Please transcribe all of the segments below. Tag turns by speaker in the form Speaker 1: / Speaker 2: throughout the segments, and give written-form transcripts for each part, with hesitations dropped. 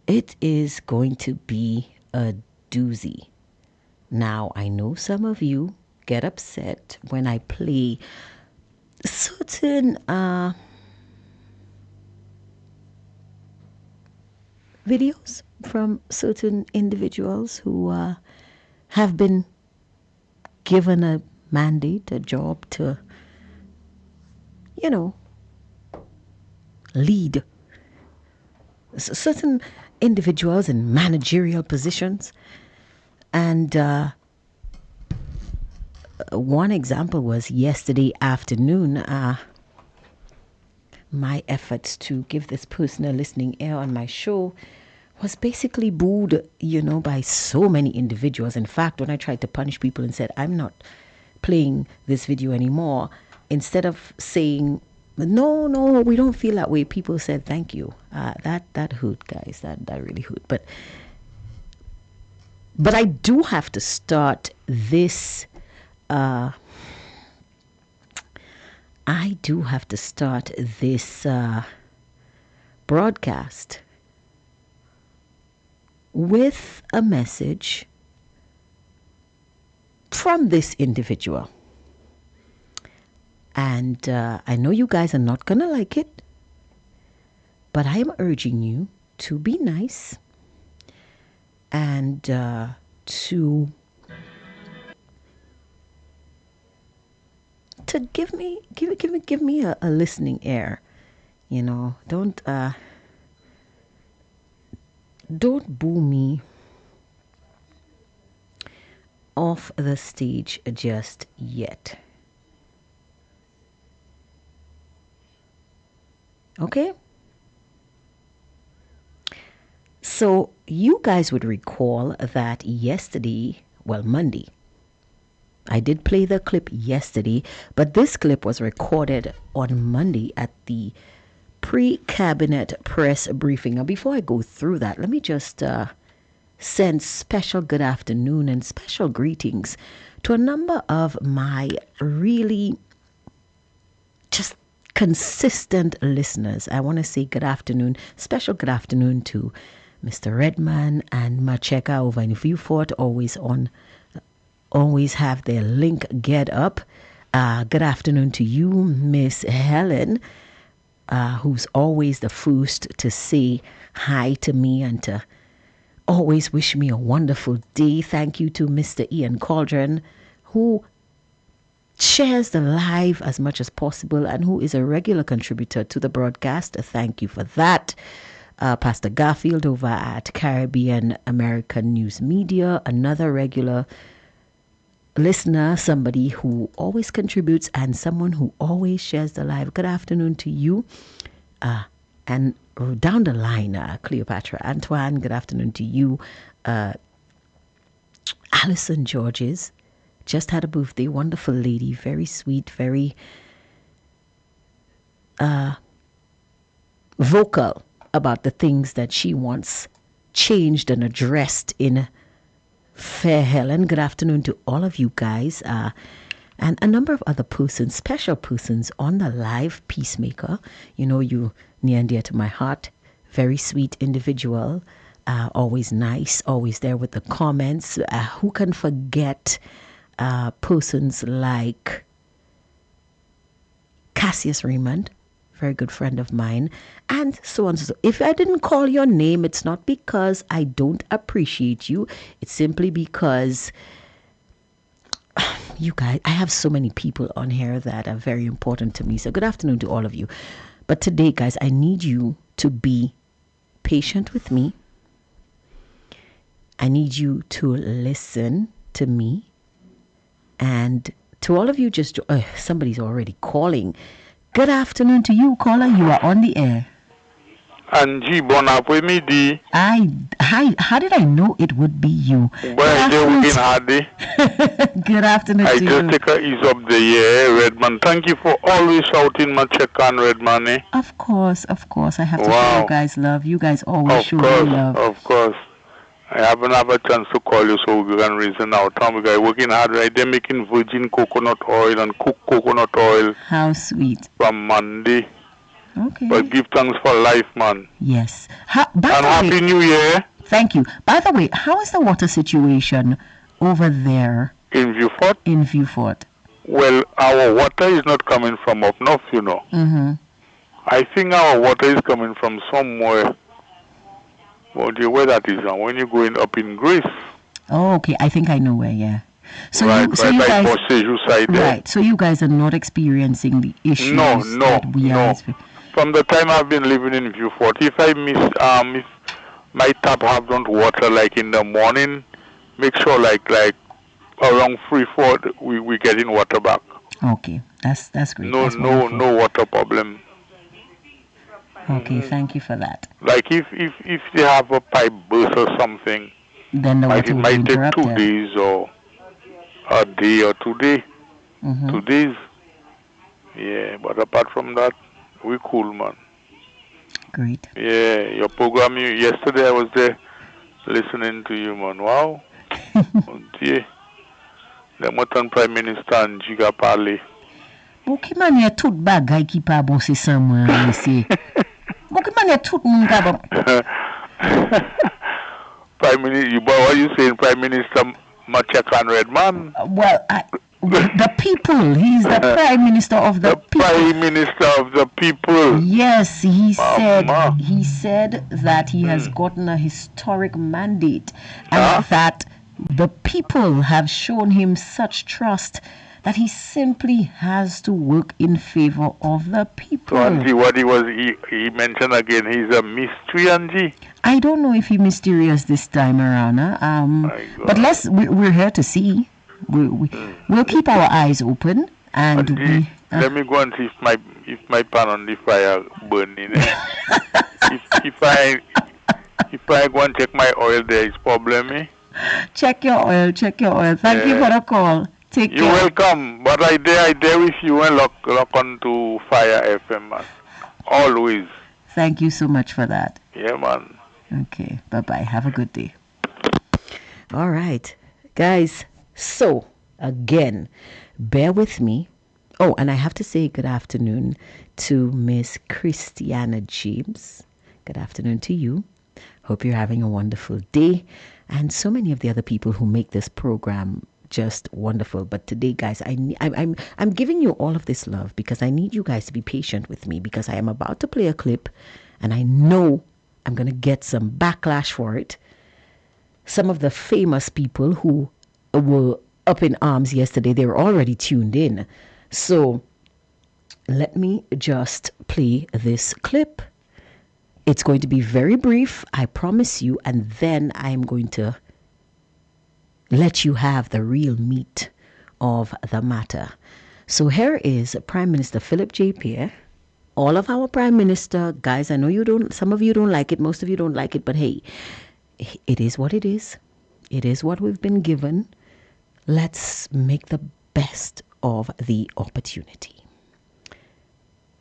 Speaker 1: it is going to be a doozy. Now, I know some of you get upset when I play certain videos from certain individuals who have been given a mandate, a job to, lead certain individuals in managerial positions. And one example was yesterday afternoon. My efforts to give this person a listening ear on my show was basically booed, by so many individuals. In fact, when I tried to punish people and said, I'm not playing this video anymore, instead of saying, no, we don't feel that way, people said, thank you. That hurt, guys. That really hurt. But I do have to start this broadcast with a message from this individual. And I know you guys are not going to like it, but I am urging you to be nice and to give me a listening ear. Don't boo me off the stage just yet. Okay? So you guys would recall that yesterday, Monday, I did play the clip yesterday, but this clip was recorded on Monday at the pre-cabinet press briefing. Now, before I go through that, let me just send special good afternoon and special greetings to a number of my really just consistent listeners. I want to say good afternoon, special good afternoon to Mr. Redman and Macheka over in Viewfort, always have their link get up. Good afternoon to you, Miss Helen, who's always the first to say hi to me and to always wish me a wonderful day. Thank you to Mr. Ian Cauldron, who shares the live as much as possible and who is a regular contributor to the broadcast. Thank you for that. Pastor Garfield over at Caribbean American News Media, another regular listener, somebody who always contributes and someone who always shares the live. Good afternoon to you. And down the line, Cleopatra Antoine, good afternoon to you. Alison Georges just had a birthday, wonderful lady, very sweet, very vocal about the things that she wants changed and addressed in Fair Helen. Good afternoon to all of you guys, and a number of other persons, special persons on the live. Peacemaker, you near and dear to my heart, very sweet individual, always nice, always there with the comments. Who can forget persons like Cassius Raymond, very good friend of mine, and so on. So if I didn't call your name, it's not because I don't appreciate you. It's simply because you guys, I have so many people on here that are very important to me. So good afternoon to all of you. But today, guys, I need you to be patient with me. I need you to listen to me. And to all of you, somebody's already calling. Good afternoon to you, caller. You are on the air.
Speaker 2: Angie, bon après-midi.
Speaker 1: How did I know it would be you?
Speaker 2: Well, they're working hard.
Speaker 1: Good afternoon to you.
Speaker 2: I just take a ease up the year, Redman. Thank you for always shouting my check on Redman.
Speaker 1: Of course. I have to show you guys love. You guys always show me love.
Speaker 2: Of course. I haven't had a chance to call you so we can reason out. We guys working hard right there, making virgin coconut oil and cooked coconut oil.
Speaker 1: How sweet.
Speaker 2: From Monday.
Speaker 1: Okay.
Speaker 2: But give thanks for life, man.
Speaker 1: Yes. By
Speaker 2: And
Speaker 1: the
Speaker 2: Happy
Speaker 1: way,
Speaker 2: New Year
Speaker 1: thank you. By the way, how is the water situation over there
Speaker 2: in Viewfort.
Speaker 1: in Viewfort?
Speaker 2: Well, our water is not coming from up north, you know.
Speaker 1: Mm-hmm.
Speaker 2: I think our water is coming from somewhere. Well, where that is, when you're going up in Greece.
Speaker 1: Oh, okay. I think I know where. Yeah. So
Speaker 2: Right,
Speaker 1: you
Speaker 2: by
Speaker 1: guys,
Speaker 2: Bossejou side there.
Speaker 1: right? So you guys are not experiencing the issues
Speaker 2: No.
Speaker 1: that we are.
Speaker 2: From the time I've been living in Viewfort, if I miss, if my tap have don't water like in the morning, make sure like around 3-4 we getting water back.
Speaker 1: Okay, that's great.
Speaker 2: No
Speaker 1: That's wonderful.
Speaker 2: no water problem.
Speaker 1: Okay, thank you for that.
Speaker 2: Like if they have a pipe burst or something,
Speaker 1: Then the
Speaker 2: like
Speaker 1: water
Speaker 2: it
Speaker 1: will be
Speaker 2: might take 2
Speaker 1: interrupted.
Speaker 2: days or a day or 2 days.
Speaker 1: Mm-hmm.
Speaker 2: 2 days. Yeah, but apart from that, we cool, man.
Speaker 1: Great.
Speaker 2: Yeah, your program yesterday I was there listening to you, man. Wow. Oh dear. The Mountain Prime Minister and Jiga Pale.
Speaker 1: Bouki manye tout bagay ki pa bon se san mwen yese. Bouki manye tout moun ka bon.
Speaker 2: Prime Minister, what are you saying, Prime Minister Machakan Redman?
Speaker 1: Well, the people. He's the Prime Minister of the people.
Speaker 2: Prime Minister of the people.
Speaker 1: Yes, he
Speaker 2: Mama.
Speaker 1: said that he has gotten a historic mandate and that the people have shown him such trust that he simply has to work in favor of the people.
Speaker 2: So, Angie, what he mentioned again, he's a mystery, Angie.
Speaker 1: I don't know if he's mysterious this time around, but we're here to see. We'll keep our eyes open and
Speaker 2: Angie, let me go and see if my pan on the fire burning. if I go and check my oil, there is problem.
Speaker 1: Check your oil. Thank you for the call. Take care.
Speaker 2: You're welcome. But I dare with you and lock on to Fire FM, man. Always.
Speaker 1: Thank you so much for that.
Speaker 2: Yeah, man.
Speaker 1: Okay. Bye-bye. Have a good day. All right. Guys, so, again, bear with me. Oh, and I have to say good afternoon to Miss Christiana James. Good afternoon to you. Hope you're having a wonderful day. And so many of the other people who make this program just wonderful. But today, guys, I'm giving you all of this love because I need you guys to be patient with me because I am about to play a clip and I know I'm going to get some backlash for it. Some of the famous people who were up in arms yesterday, they were already tuned in. So let me just play this clip. It's going to be very brief, I promise you, and then I'm going to let you have the real meat of the matter. So here is Prime Minister Philip J. Pierre. All of our Prime Minister, guys, I know some of you don't like it, most of you don't like it, but hey, it is what it is. It is what we've been given. Let's make the best of the opportunity.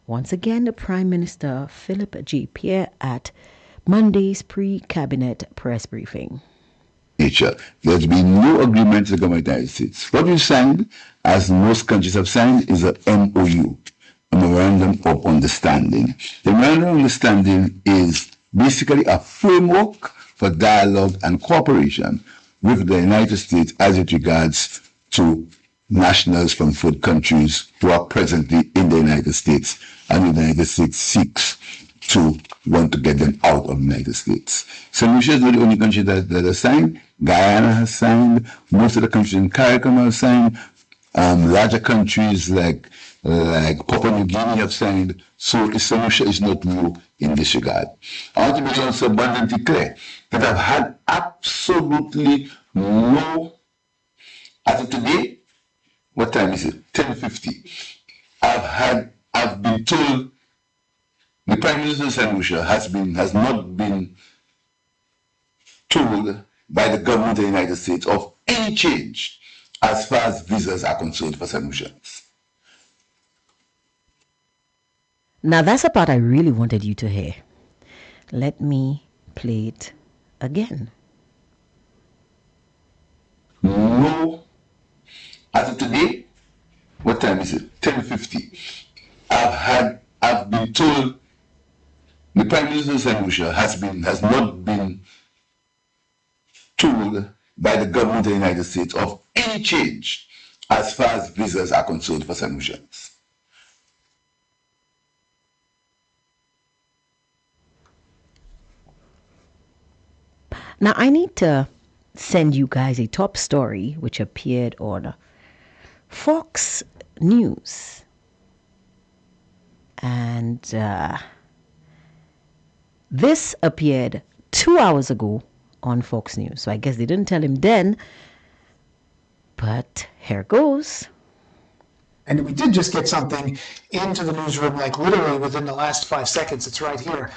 Speaker 1: Once again, the Prime Minister Philip J. Pierre at Monday's pre-cabinet press briefing.
Speaker 3: There's been no agreement with the government of the United States. What we've signed, as most countries have signed, is a MOU, a Memorandum of Understanding. The Memorandum of Understanding is basically a framework for dialogue and cooperation with the United States as it regards to nationals from third countries who are presently in the United States and the United States seeks to want to get them out of the United States. St. Lucia is not the only country that has signed. Guyana has signed. Most of the countries in CARICOM have signed. Larger countries like Papua New Guinea have signed. So St. Lucia is not new in this regard. I want to be also abundantly clear that I've had absolutely no, as of today, what time is it? 10:50. I've been told the Prime Minister of St. Lucia has not been told by the government of the United States of any change as far as visas are concerned for St. Lucians.
Speaker 1: Now that's the part I really wanted you to hear. Let me play it again.
Speaker 3: No, as of today, what time is it? 10:50. I've been told The Prime Minister of St. Lucia has not been told by the government of the United States of any change as far as visas are concerned for St. Lucians.
Speaker 1: Now, I need to send you guys a top story which appeared on Fox News. And this appeared 2 hours ago on Fox News. So I guess they didn't tell him then, but here goes.
Speaker 4: And we did just get something into the newsroom, like literally within the last 5 seconds. It's right here.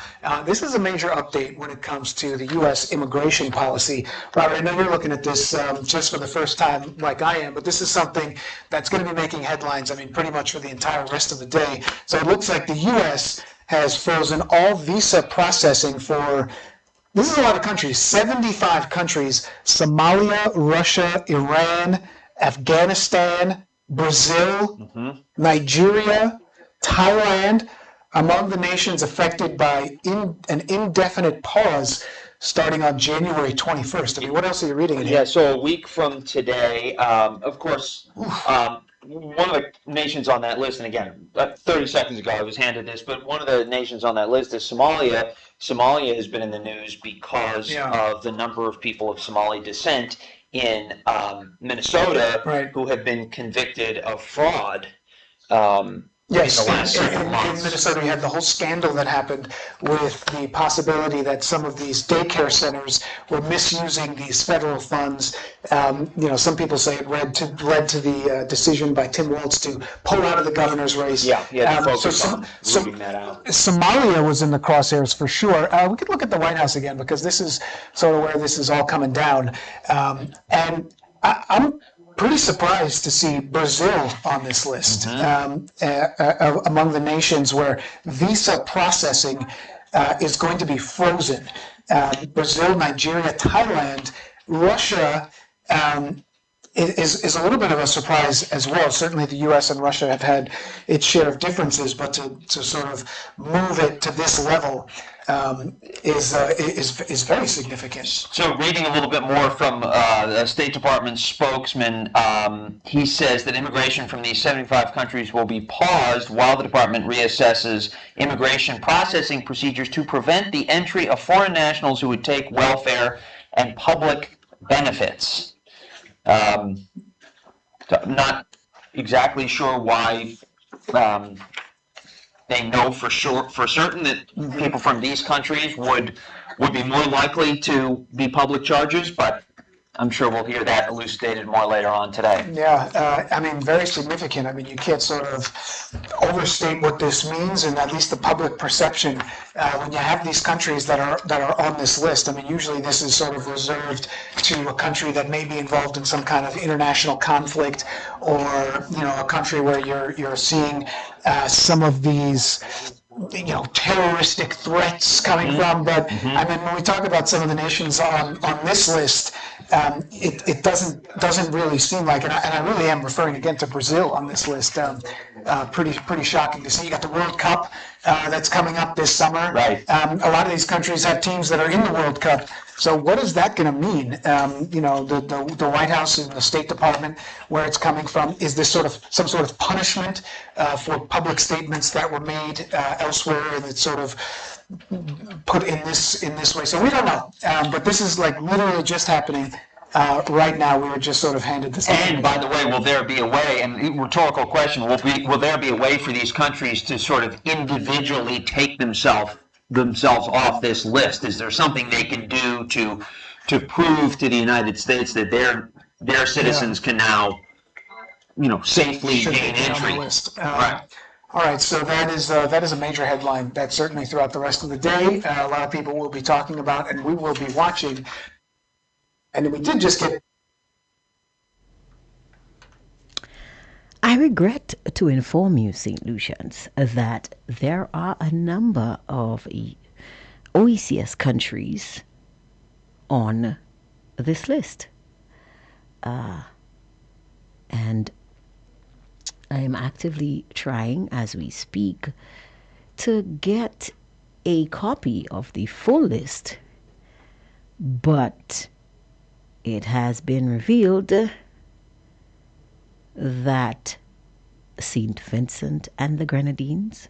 Speaker 4: This is a major update when it comes to the U.S. immigration policy. Robert, I know you're looking at this just for the first time, like I am, but this is something that's going to be making headlines, I mean, pretty much for the entire rest of the day. So it looks like the U.S. has frozen all visa processing for, this is a lot of countries, 75 countries: Somalia, Russia, Iran, Afghanistan, Brazil, Nigeria, Thailand, among the nations affected by an indefinite pause starting on January 21st. I mean, what else are you reading in here?
Speaker 5: Yeah, so a week from today, of course, one of the nations on that list, and again, 30 seconds ago I was handed this, but one of the nations on that list is Somalia. Somalia has been in the news because of the number of people of Somali descent in Minnesota who have been convicted of fraud.
Speaker 4: Yes,
Speaker 5: in the last several
Speaker 4: in
Speaker 5: months.
Speaker 4: Minnesota, we had the whole scandal that happened with the possibility that some of these daycare centers were misusing these federal funds. Some people say it led to the decision by Tim Walz to pull out of the governor's race.
Speaker 5: Yeah, to focus on rooting that out.
Speaker 4: Somalia was in the crosshairs for sure. We could look at the White House again, because this is sort of where this is all coming down. And I'm pretty surprised to see Brazil on this list, among the nations where visa processing is going to be frozen. Brazil, Nigeria, Thailand, Russia is a little bit of a surprise as well. Certainly the U.S. and Russia have had its share of differences, but to sort of move it to this level is very significant.
Speaker 5: So reading a little bit more from the State Department spokesman, he says that immigration from these 75 countries will be paused while the department reassesses immigration processing procedures to prevent the entry of foreign nationals who would take welfare and public benefits. Not exactly sure why they know for certain that people from these countries would be more likely to be public charges, but I'm sure we'll hear that elucidated more later on today.
Speaker 4: Yeah, very significant. I mean, you can't sort of overstate what this means, and at least the public perception when you have these countries that are on this list. I mean, usually this is sort of reserved to a country that may be involved in some kind of international conflict, or a country where you're seeing some of these terroristic threats coming from. But I mean, when we talk about some of the nations on this list, it doesn't really seem like, and I really am referring again to Brazil on this list. Pretty shocking to see. You got the World Cup that's coming up this summer.
Speaker 5: Right.
Speaker 4: A lot of these countries have teams that are in the World Cup. So what is that going to mean? The White House and the State Department, where it's coming from, is this sort of some sort of punishment for public statements that were made elsewhere, and it's sort of put in this way. So we don't know, but this is like literally just happening right now. We were just sort of handed this.
Speaker 5: And by the way, will there be a way, and rhetorical question, will there be a way for these countries to sort of individually take themselves off this list? Is there something they can do to prove to the United States that their citizens can now safely gain entry?
Speaker 4: Right. All right, so that is a major headline that certainly throughout the rest of the day a lot of people will be talking about, and we will be watching. And we did just get.
Speaker 1: I regret to inform you, St. Lucians, that there are a number of OECS countries on this list. And I am actively trying, as we speak, to get a copy of the full list, but it has been revealed that St. Vincent and the Grenadines,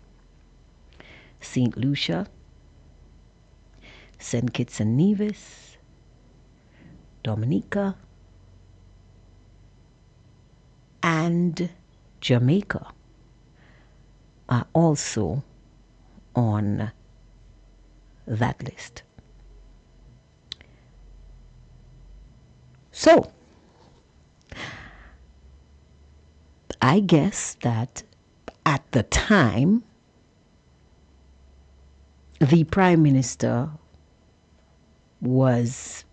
Speaker 1: St. Lucia, St. Kitts and Nevis, Dominica, and Jamaica are also on that list. So, I guess that at the time, the Prime Minister was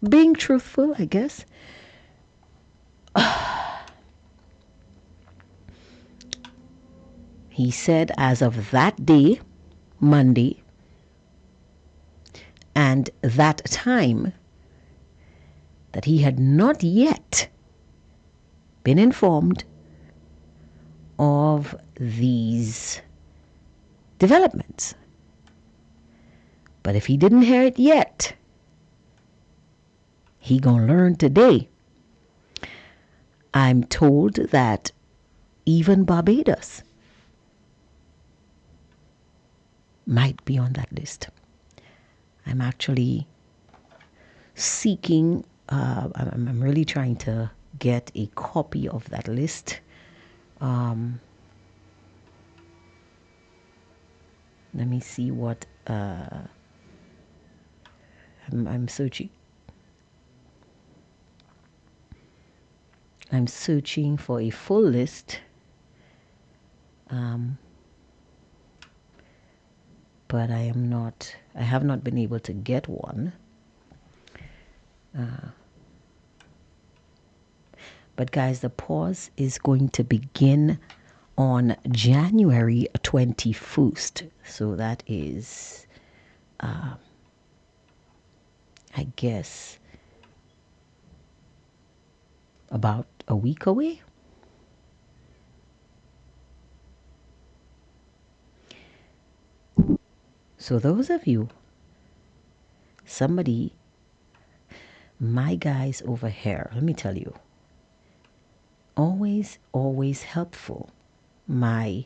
Speaker 1: being truthful, I guess. He said as of that day, Monday, and that time, that he had not yet been informed of these developments. But if he didn't hear it yet, he gonna learn today. I'm told that even Barbados might be on that list. I'm actually seeking, I'm really trying to get a copy of that list. Let me see what I'm searching. I'm searching for a full list, but I have not been able to get one. But guys, the pause is going to begin on January 21st. So that is, I guess, about a week away. So those of you, my guys over here, let me tell you, always helpful. My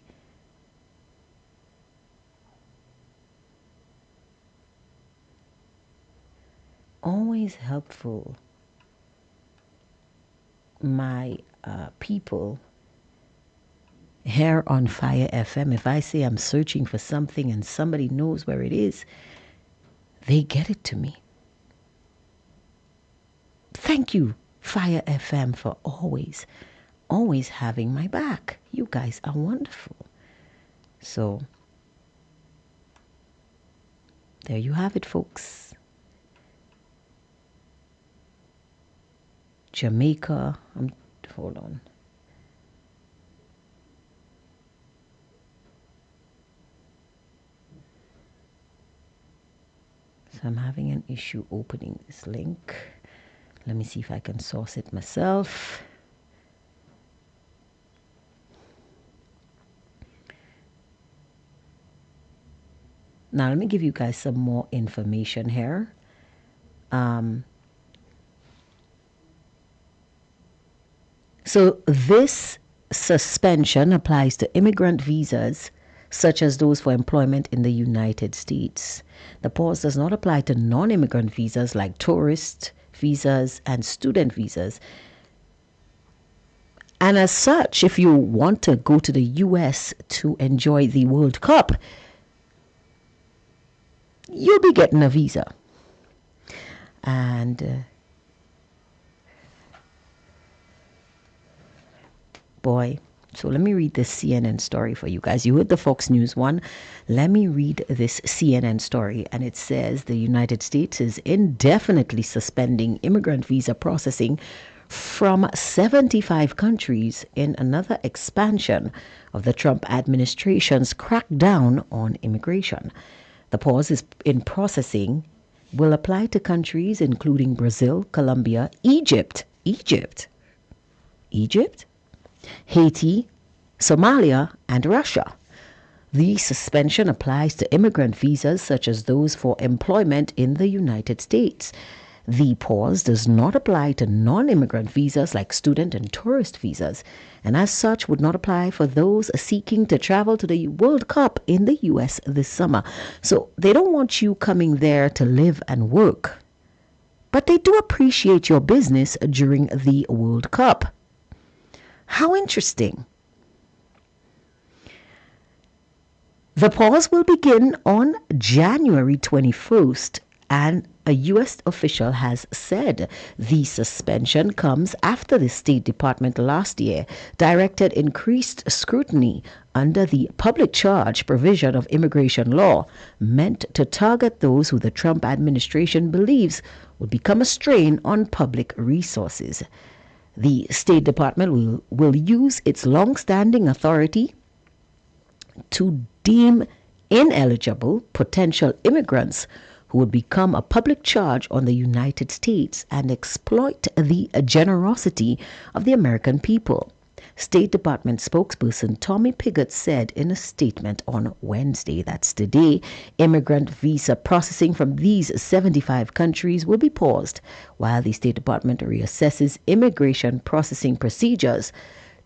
Speaker 1: people here on Fire FM. If I say I'm searching for something and somebody knows where it is, they get it to me. Thank you, Fire FM, for always having my back. You guys are wonderful. So, there you have it, folks. Jamaica. Hold on. So I'm having an issue opening this link. Let me see if I can source it myself. Now let me give you guys some more information here. So this suspension applies to immigrant visas such as those for employment in the United States. The pause does not apply to non-immigrant visas like tourist visas and student visas. And as such, if you want to go to the US to enjoy the World Cup, you'll be getting a visa. And boy, so let me read this CNN story for you guys. You heard the Fox News one. Let me read this CNN story. And it says the United States is indefinitely suspending immigrant visa processing from 75 countries in another expansion of the Trump administration's crackdown on immigration. The pause in processing will apply to countries including Brazil, Colombia, Egypt, Haiti, Somalia, and Russia. The suspension applies to immigrant visas such as those for employment in the United States. The pause does not apply to non-immigrant visas like student and tourist visas, and as such would not apply for those seeking to travel to the World Cup in the US this summer. So they don't want you coming there to live and work, but they do appreciate your business during the World Cup. How interesting. The pause will begin on January 21st, and a U.S. official has said the suspension comes after the State Department last year directed increased scrutiny under the public charge provision of immigration law meant to target those who the Trump administration believes would become a strain on public resources. The State Department will use its long-standing authority to deem ineligible potential immigrants who would become a public charge on the United States and exploit the generosity of the American people. State Department spokesperson Tommy Pigott said in a statement on Wednesday, that's today, immigrant visa processing from these 75 countries will be paused while the State Department reassesses immigration processing procedures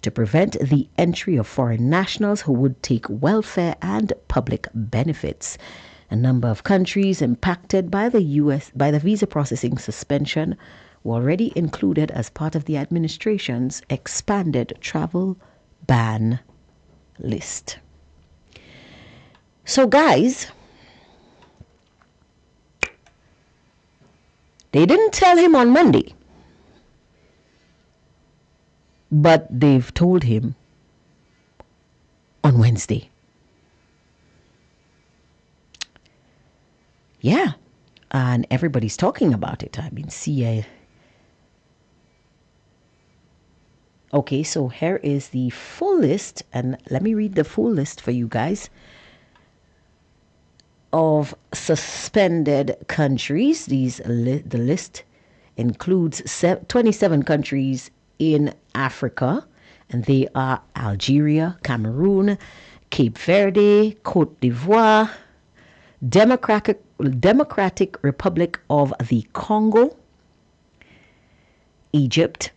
Speaker 1: to prevent the entry of foreign nationals who would take welfare and public benefits. A number of countries impacted by the visa processing suspension were already included as part of the administration's expanded travel ban list. So guys, they didn't tell him on Monday, but they've told him on Wednesday. Yeah, and everybody's talking about it. I mean, Okay, so here is the full list, and let me read the full list for you guys of suspended countries. The list includes 27 countries in Africa, and they are Algeria, Cameroon, Cape Verde, Cote d'Ivoire, Democratic Republic of the Congo, Egypt,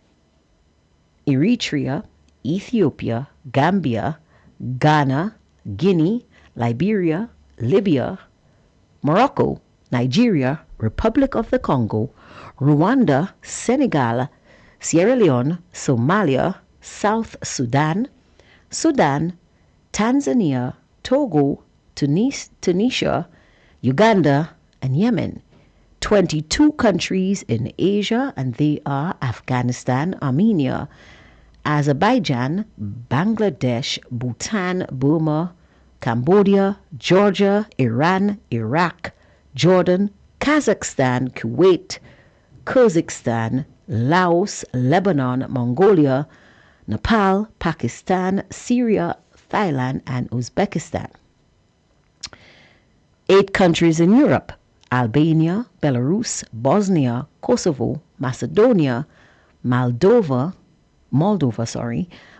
Speaker 1: Eritrea, Ethiopia, Gambia, Ghana, Guinea, Liberia, Libya, Morocco, Nigeria, Republic of the Congo, Rwanda, Senegal, Sierra Leone, Somalia, South Sudan, Tanzania, Togo, Tunisia, Uganda, and Yemen. 22 countries in Asia, and they are Afghanistan, Armenia, Azerbaijan, Bangladesh, Bhutan, Burma, Cambodia, Georgia, Iran, Iraq, Jordan, Kazakhstan, Kuwait, Kyrgyzstan, Laos, Lebanon, Mongolia, Nepal, Pakistan, Syria, Thailand, and Uzbekistan. 8 countries in Europe: Albania, Belarus, Bosnia, Kosovo, Macedonia, Moldova,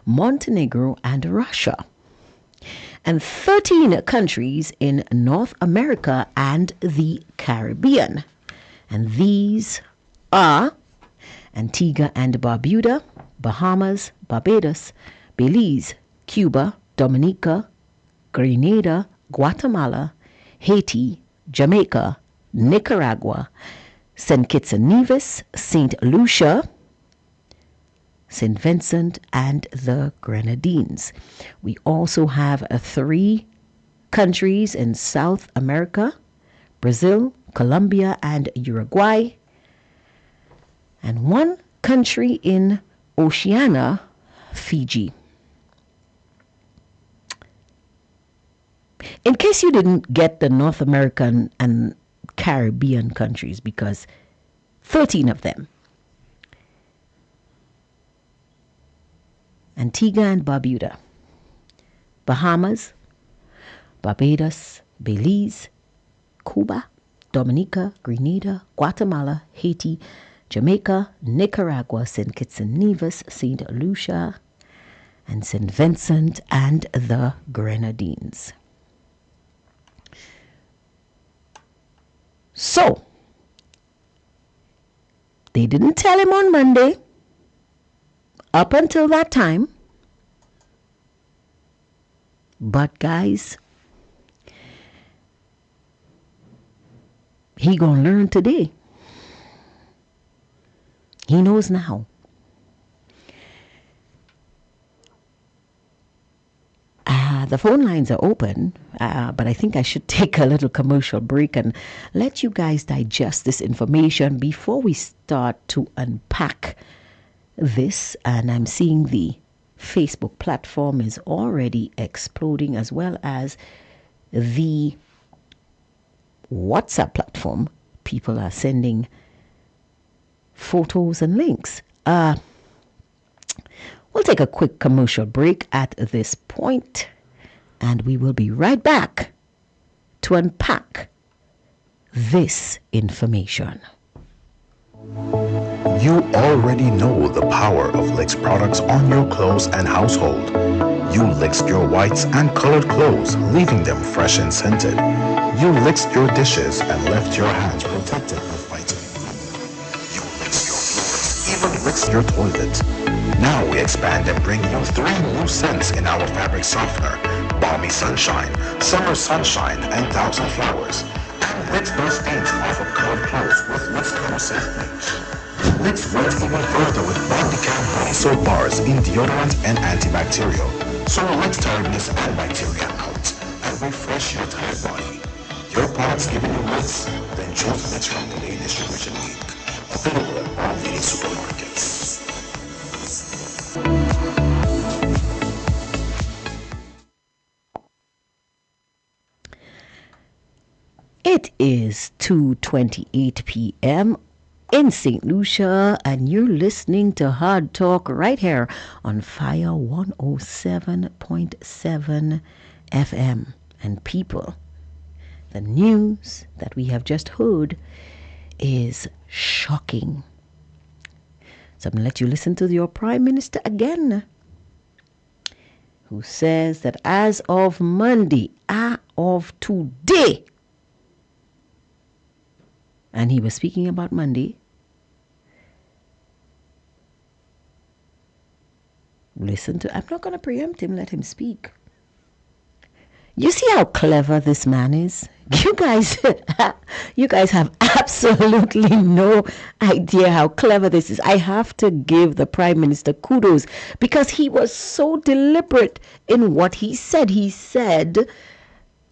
Speaker 1: Montenegro, and Russia. And 13 countries in North America and the Caribbean. And these are Antigua and Barbuda, Bahamas, Barbados, Belize, Cuba, Dominica, Grenada, Guatemala, Haiti, Jamaica, Nicaragua, St. Kitts and Nevis, St. Lucia, St. Vincent, and the Grenadines. We also have 3 countries in South America: Brazil, Colombia, and Uruguay, and 1 country in Oceania, Fiji. In case you didn't get the North American and Caribbean countries, because 13 of them: Antigua and Barbuda, Bahamas, Barbados, Belize, Cuba, Dominica, Grenada, Guatemala, Haiti, Jamaica, Nicaragua, St. Kitts and Nevis, St. Lucia, and St. Vincent and the Grenadines. So, they didn't tell him on Monday. Up until that time. But guys, he gonna learn today. He knows now. The phone lines are open, but I think I should take a little commercial break and let you guys digest this information before we start to unpack this. And I'm seeing the Facebook platform is already exploding, as well as the WhatsApp platform. People are sending photos and links. We'll take a quick commercial break at this point, and we will be right back to unpack this information.
Speaker 6: You already know the power of Licks products on your clothes and household. You licked your whites and colored clothes, leaving them fresh and scented. You licked your dishes and left your hands protected with vitamin E. You licked your floors, even licked your toilet. Now we expand and bring you 3 new scents in our fabric softener: Balmy Sunshine, Summer Sunshine, and Thousand Flowers. And Licks those stains off of colored clothes with Licks Color Scent Bleach. Licks went even further with Body Care body soap bars in deodorant and antibacterial. So licks tiredness and bacteria out and refresh your tired body. Your products giving you licks? Then choose Licks from the Lane Distribution League. Available at all leading supermarkets.
Speaker 1: It is 2:28 p.m. in St. Lucia, and you're listening to Hard Talk right here on Fire 107.7 FM. And people, the news that we have just heard is shocking. So I'm going to let you listen to your Prime Minister again, who says that as of Monday, of today, and he was speaking about Monday. Listen to, I'm not going to preempt him, let him speak. You see how clever this man is? You guys have absolutely no idea how clever this is. I have to give the Prime Minister kudos because he was so deliberate in what he said. He said,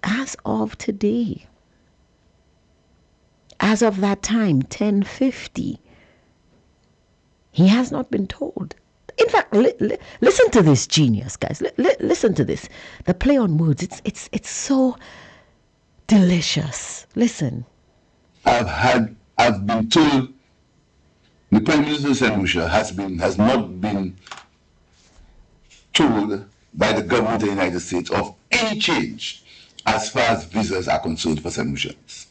Speaker 1: as of today, as of that time, 10:50, he has not been told. In fact, listen to this genius, guys. Listen to this. The play on words. It's so delicious. Listen.
Speaker 3: I've been told the Prime Minister of St. Lucia has not been told by the government of the United States of any change as far as visas are concerned for St. Lucians.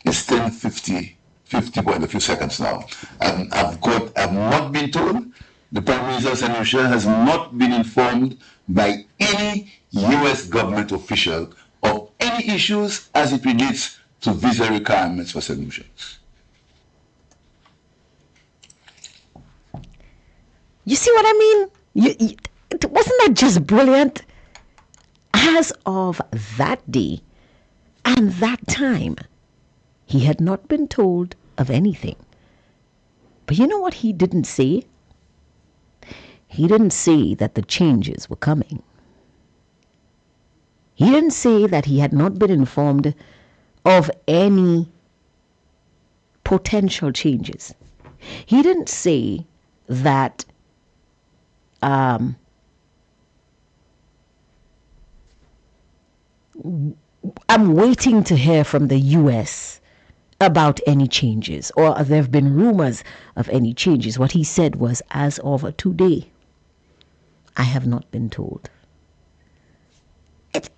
Speaker 3: It's 10:50 point a few seconds now. I've not been told. The Prime Minister of St. Lucia has not been informed by any U.S. government official of any issues as it relates to visa requirements for St. Lucians.
Speaker 1: You see what I mean? Wasn't that just brilliant? As of that day and that time, he had not been told of anything. But you know what he didn't say? He didn't say that the changes were coming. He didn't say that he had not been informed of any potential changes. He didn't say that I'm waiting to hear from the U.S. about any changes, or there have been rumors of any changes. What he said was, as of today, I have not been told.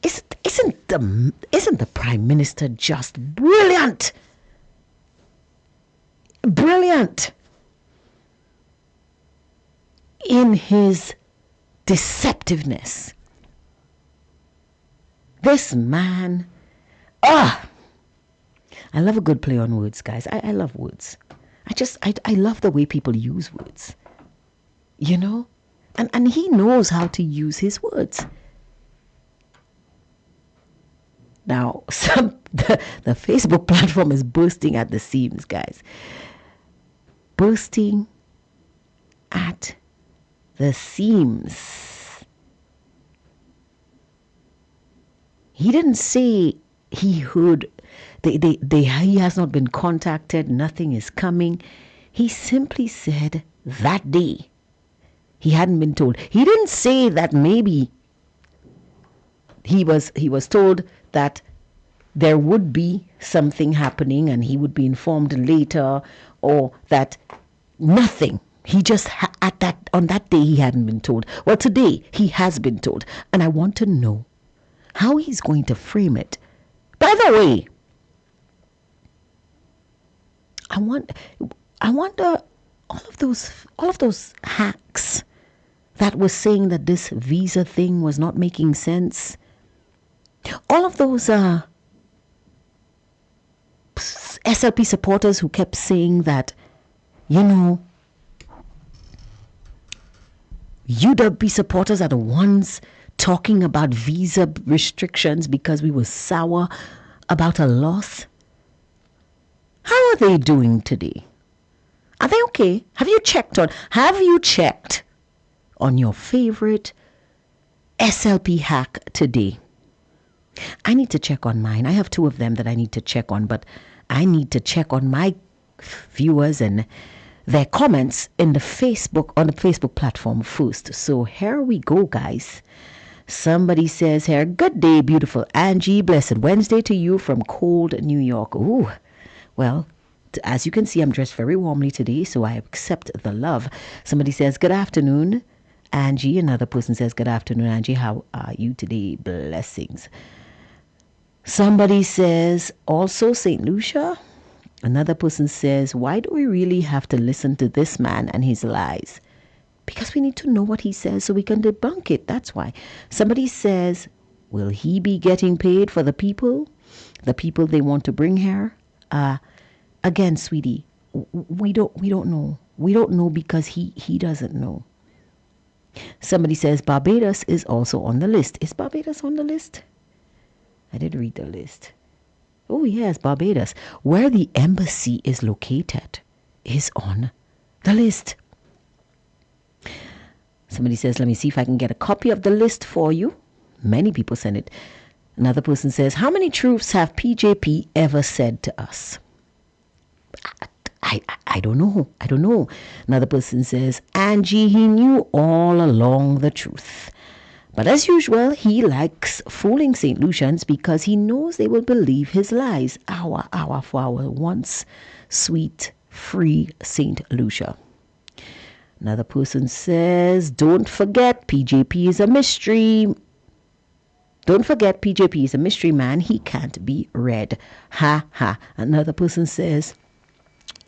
Speaker 1: Isn't the Prime Minister just brilliant? Brilliant. in his deceptiveness. This man, I love a good play on words, guys. I love words. I love the way people use words. You know? And he knows how to use his words. Now, the Facebook platform is bursting at the seams, guys. Bursting at the seams. He didn't say he heard, he has not been contacted, nothing is coming. He simply said that day he hadn't been told. He didn't say that maybe he was told that there would be something happening and he would be informed later, or that nothing. He just on that day he hadn't been told. Well, today he has been told, and I want to know how he's going to frame it. By the way, I wonder all of those hacks that were saying that this visa thing was not making sense. All of those SLP supporters who kept saying that, UWP supporters are the ones talking about visa restrictions because we were sour about a loss. How are they doing today? Are they okay? Have you checked on your favorite SLP hack today? I need to check on mine. I have 2 of them that I need to check on, but I need to check on my viewers and their comments on the Facebook platform first. So here we go, guys. Somebody says here, good day, beautiful Angie. Blessed Wednesday to you from cold New York. Ooh, well, as you can see, I'm dressed very warmly today, so I accept the love. Somebody says, good afternoon, Angie. Another person says, good afternoon, Angie. How are you today? Blessings. Somebody says, also St. Lucia. Another person says, why do we really have to listen to this man and his lies? Because we need to know what he says so we can debunk it. That's why. Somebody says, will he be getting paid for the people they want to bring here? Again, sweetie, we don't know. We don't know because he doesn't know. Somebody says Barbados is also on the list. Is Barbados on the list? I did read the list. Oh yes, Barbados, where the embassy is located, is on the list. Somebody says, let me see if I can get a copy of the list for you. Many people send it. Another person says, how many truths have PJP ever said to us? I don't know. Another person says, Angie, he knew all along the truth. But as usual, he likes fooling St. Lucians because he knows they will believe his lies. For our once sweet, free St. Lucia. Another person says, don't forget PJP is a mystery. Don't forget PJP is a mystery man. He can't be read. Ha ha. Another person says,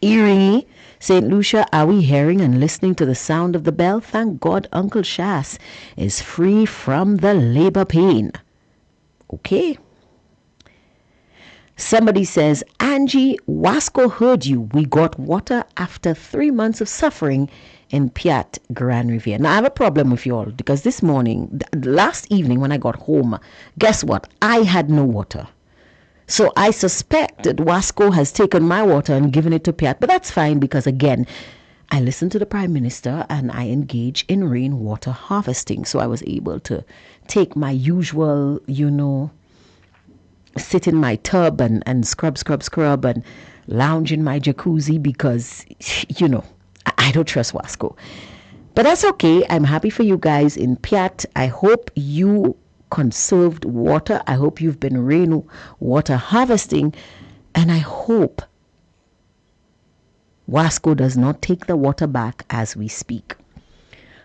Speaker 1: Erie, St. Lucia, are we hearing and listening to the sound of the bell? Thank God Uncle Shas is free from the labor pain. Okay. Somebody says, Angie, Wasco heard you. We got water after 3 months of suffering in Piat, Grand Riviere. Now, I have a problem with you all because this morning, last evening when I got home, guess what? I had no water. So I suspect that Wasco has taken my water and given it to Piat. But that's fine because, again, I listened to the Prime Minister and I engage in rainwater harvesting. So I was able to take my usual, sit in my tub and scrub and lounge in my jacuzzi because, I don't trust Wasco. But that's okay. I'm happy for you guys in Piat. I hope you conserved water. I hope you've been rainwater harvesting. And I hope Wasco does not take the water back as we speak.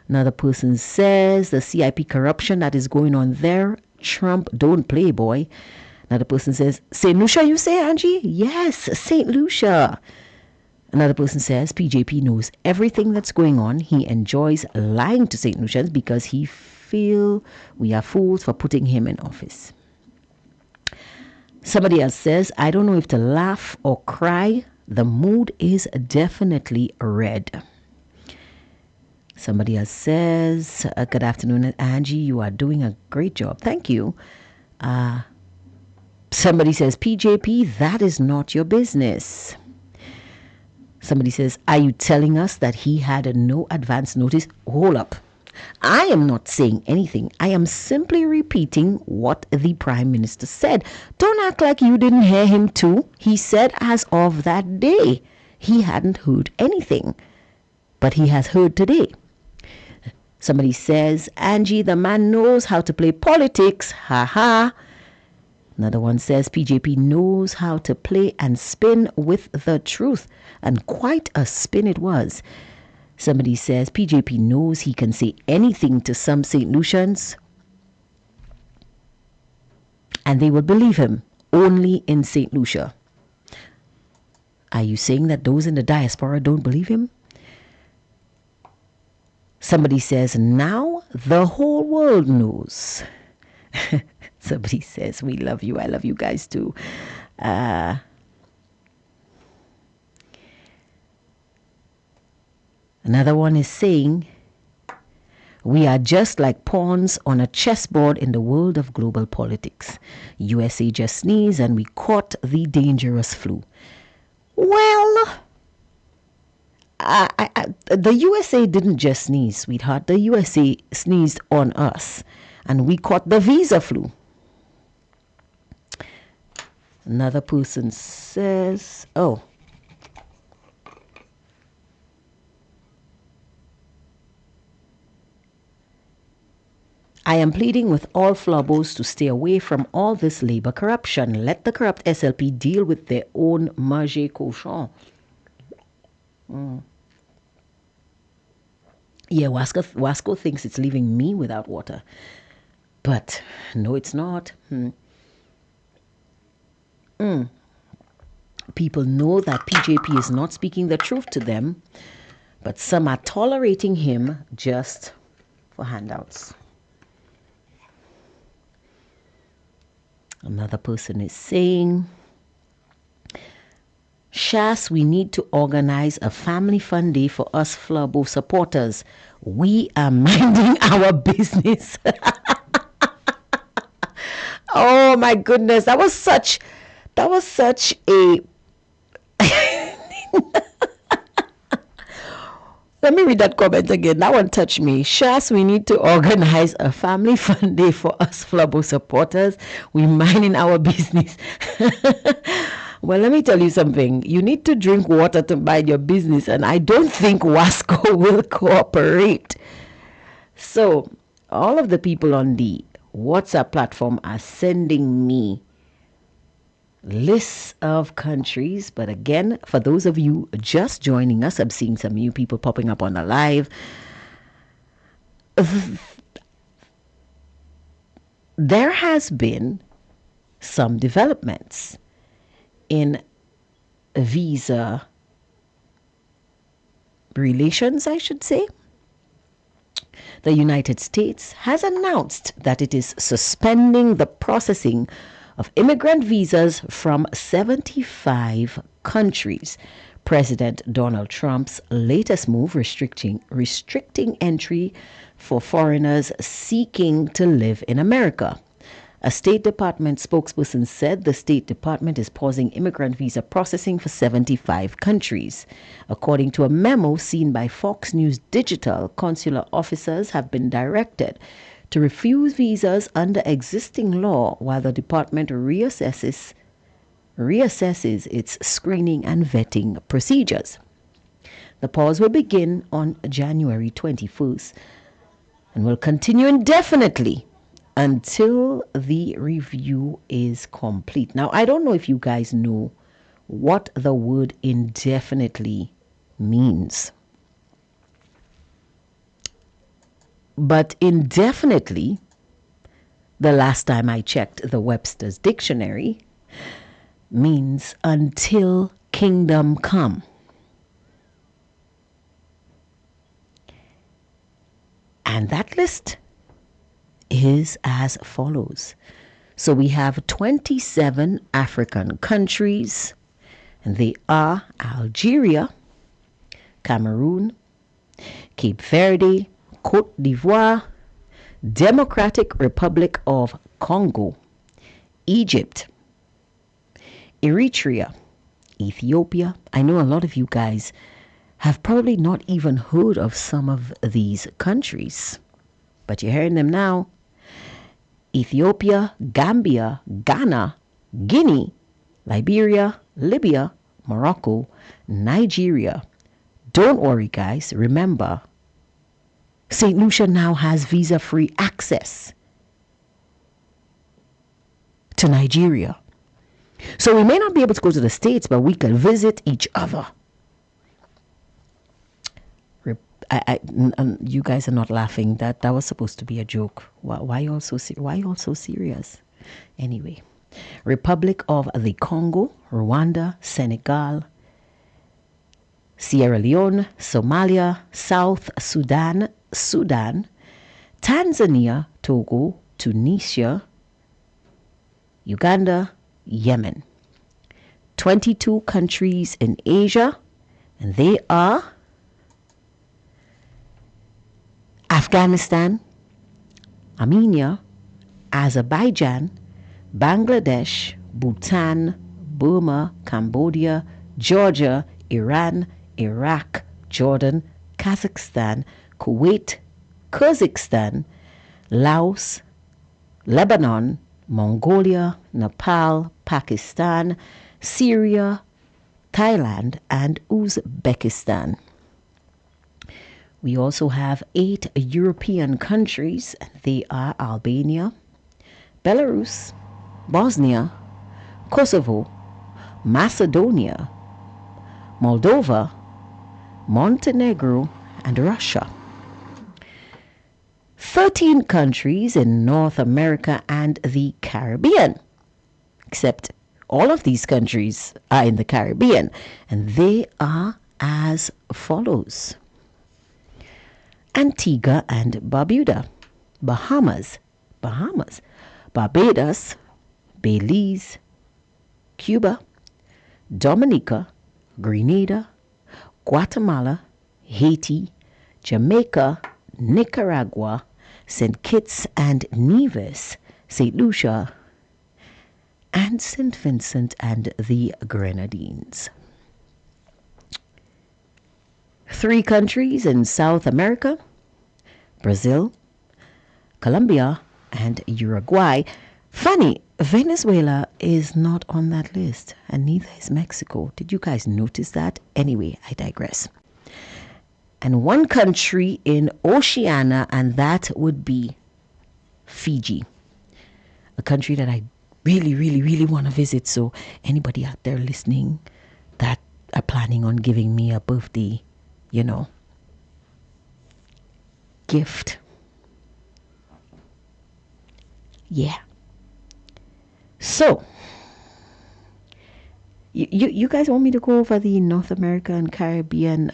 Speaker 1: Another person says the CIP corruption that is going on there. Trump, don't play, boy. Another person says, St. Lucia, you say, Angie? Yes, St. Lucia. Another person says PJP knows everything that's going on. He enjoys lying to St. Lucians because he feel we are fools for putting him in office. Somebody else says, I don't know if to laugh or cry. The mood is definitely red. Somebody else says, good afternoon, Angie. You are doing a great job. Thank you. Somebody says, PJP, that is not your business. Somebody says, are you telling us that he had no advance notice? Hold up. I am not saying anything. I am simply repeating what the Prime Minister said. Don't act like you didn't hear him too. He said as of that day, he hadn't heard anything. But he has heard today. Somebody says, Angie, the man knows how to play politics. Ha ha. Another one says, PJP knows how to play and spin with the truth. And quite a spin it was. Somebody says, PJP knows he can say anything to some St. Lucians. And they will believe him only in St. Lucia. Are you saying that those in the diaspora don't believe him? Somebody says, now the whole world knows. Somebody says, we love you. I love you guys too. Another one is saying, we are just like pawns on a chessboard in the world of global politics. USA just sneezed and we caught the dangerous flu. Well, the USA didn't just sneeze, sweetheart. The USA sneezed on us and we caught the visa flu. Another person says, I am pleading with all flobos to stay away from all this labor corruption. Let the corrupt SLP deal with their own manger cochon. Yeah, Wasco thinks it's leaving me without water. But no, it's not. People know that PJP is not speaking the truth to them, but some are tolerating him just for handouts. Another person is saying, Shas, we need to organize a family fun day for us Flabo supporters. We are minding our business. Oh my goodness, that was such a Let me read that comment again. That one touched me. Shas, we need to organize a family fun day for us Flabo supporters. We minding our business. Well, let me tell you something. You need to drink water to mind your business, and I don't think Wasco will cooperate. So, all of the people on the WhatsApp platform are sending me lists of countries. But again, for those of you just joining us, I'm seeing some new people popping up on the live. There has been some developments in visa relations, I should say. The United States has announced that it is suspending the processing of immigrant visas from 75 countries. President Donald Trump's latest move restricting entry for foreigners seeking to live in America. A State Department spokesperson said the State Department is pausing immigrant visa processing for 75 countries. According to a memo seen by Fox News Digital, consular officers have been directed to refuse visas under existing law while the department reassesses its screening and vetting procedures. The pause will begin on January 21st and will continue indefinitely until the review is complete. Now, I don't know if you guys know what the word indefinitely means. But indefinitely, the last time I checked the Webster's dictionary, means until kingdom come. And that list is as follows. So we have 27 African countries, and they are Algeria, Cameroon, Cape Verde, Cote d'Ivoire, Democratic Republic of Congo, Egypt, Eritrea, Ethiopia. I know a lot of you guys have probably not even heard of some of these countries, but you're hearing them now. Ethiopia, Gambia, Ghana, Guinea, Liberia, Libya, Morocco, Nigeria. Don't worry, guys. Remember, St. Lucia now has visa-free access to Nigeria. So we may not be able to go to the States, but we can visit each other. You guys are not laughing. That was supposed to be a joke. Why you all so serious? Anyway, Republic of the Congo, Rwanda, Senegal, Sierra Leone, Somalia, South Sudan, Tanzania, Togo, Tunisia, Uganda, Yemen. 22 countries in Asia, and they are Afghanistan, Armenia, Azerbaijan, Bangladesh, Bhutan, Burma, Cambodia, Georgia, Iran, Iraq, Jordan, Kazakhstan, Kuwait, Kyrgyzstan, Laos, Lebanon, Mongolia, Nepal, Pakistan, Syria, Thailand, and Uzbekistan. We also have 8 European countries. They are Albania, Belarus, Bosnia, Kosovo, Macedonia, Moldova, Montenegro, and Russia. 13 countries in North America and the Caribbean, except all of these countries are in the Caribbean, and they are as follows: Antigua and Barbuda, Bahamas, Barbados, Belize, Cuba, Dominica, Grenada, Guatemala, Haiti, Jamaica, Nicaragua, St. Kitts and Nevis, St. Lucia, and St. Vincent and the Grenadines. 3 countries in South America: Brazil, Colombia, and Uruguay. Funny, Venezuela is not on that list, and neither is Mexico. Did you guys notice that? Anyway, I digress. And 1 country in Oceania, and that would be Fiji, a country that I really, really, really want to visit. So anybody out there listening that are planning on giving me a birthday, gift. Yeah. So, you guys want me to go over the North America and Caribbean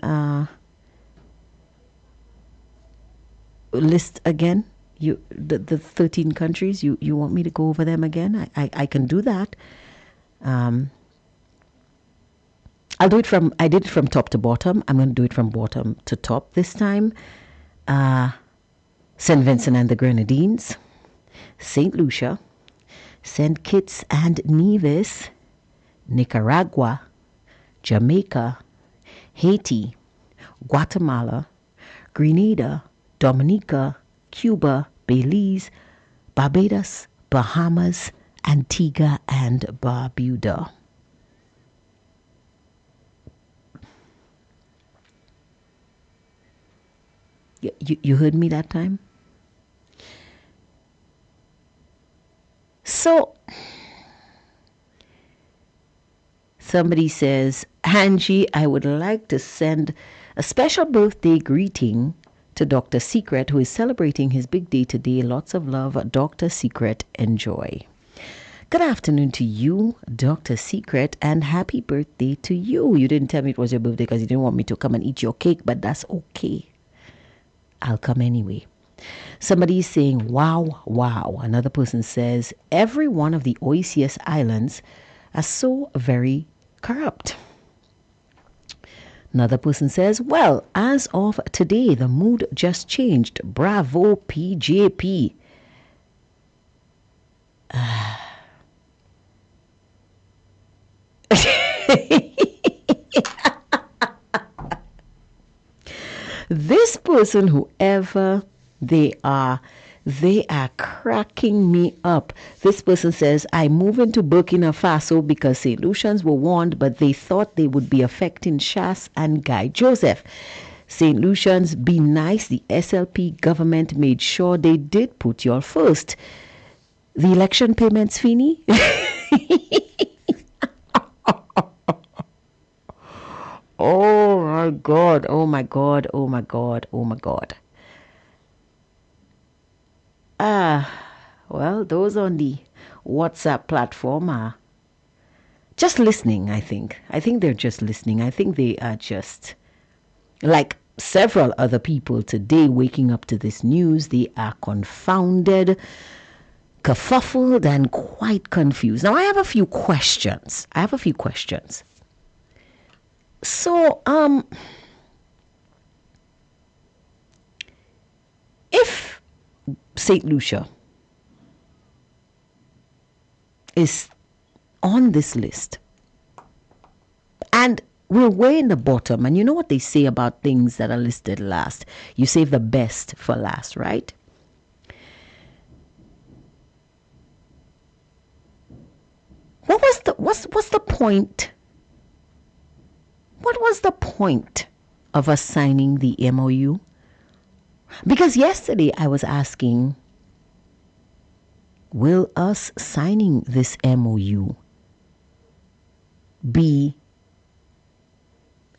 Speaker 1: list again? The 13 countries, you want me to go over them again? I can do that. I'll do it I did it from top to bottom. I'm going to do it from bottom to top this time. St. Vincent and the Grenadines, St. Lucia, St. Kitts and Nevis, Nicaragua, Jamaica, Haiti, Guatemala, Grenada, Dominica, Cuba, Belize, Barbados, Bahamas, Antigua and Barbuda. You heard me that time? So, somebody says, Angie, I would like to send a special birthday greeting to Dr. Secret, who is celebrating his big day today. Lots of love, Dr. Secret. Enjoy. Good afternoon to you, Dr. Secret, and happy birthday to you. You didn't tell me it was your birthday because you didn't want me to come and eat your cake, but that's okay. I'll come anyway. Somebody is saying, wow, wow. Another person says, every one of the OECS islands are so very corrupt. Another person says, well, as of today, the mood just changed. Bravo, PJP. This person, whoever they are cracking me up. This person says, I move into Burkina Faso because St. Lucians were warned, but they thought they would be affecting Shas and Guy Joseph. St. Lucians, be nice. The SLP government made sure they did put y'all first. The election payments, Fini? Oh my God, oh my God, oh my God, oh my God. Well, those on the WhatsApp platform are just listening, I think. I think they're just listening. I think they are just, like several other people today waking up to this news, they are confounded, kerfuffled, and quite confused. Now, I have a few questions. So, if St. Lucia is on this list and we're way in the bottom, and you know what they say about things that are listed last, you save the best for last, right? What's the point? What was the point of us signing the MOU? Because yesterday I was asking, will us signing this MOU be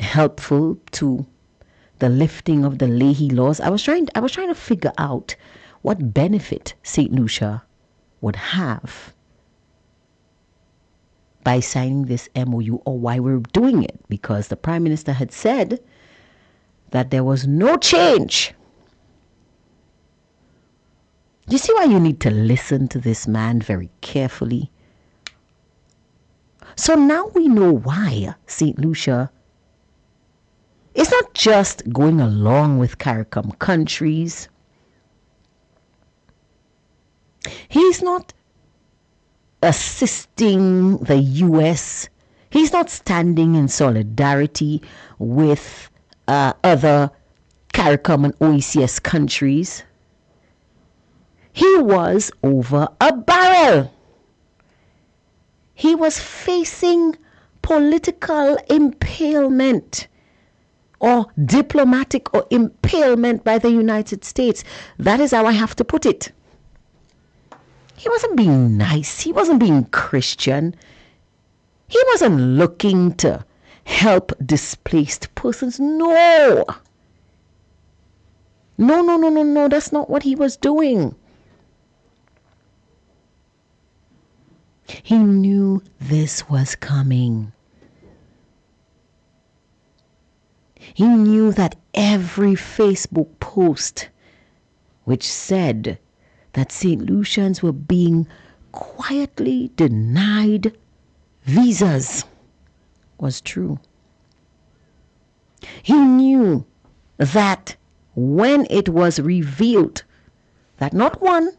Speaker 1: helpful to the lifting of the Leahy laws? I was trying to figure out what benefit St. Lucia would have by signing this MOU, or why we're doing it, because the Prime Minister had said that there was no change. You see why you need to listen to this man very carefully? So now we know why St. Lucia is not just going along with CARICOM countries. He's not assisting the US. He's not standing in solidarity with other CARICOM and OECS countries. He was over a barrel. He was facing political impalement or diplomatic or impalement by the United States. That is how I have to put it. He wasn't being nice. He wasn't being Christian. He wasn't looking to help displaced persons. No. No. That's not what he was doing. He knew this was coming. He knew that every Facebook post which said that St. Lucians were being quietly denied visas was true. He knew that when it was revealed that not one,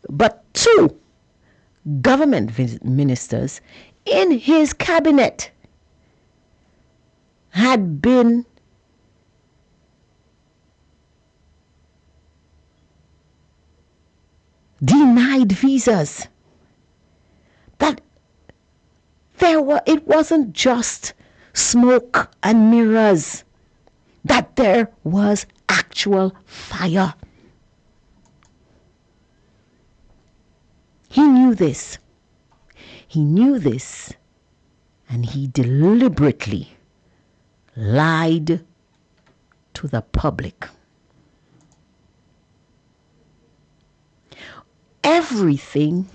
Speaker 1: but two government ministers in his cabinet had been denied visas, that it wasn't just smoke and mirrors, that there was actual fire. He knew this. He knew this, and he deliberately lied to the public. Everything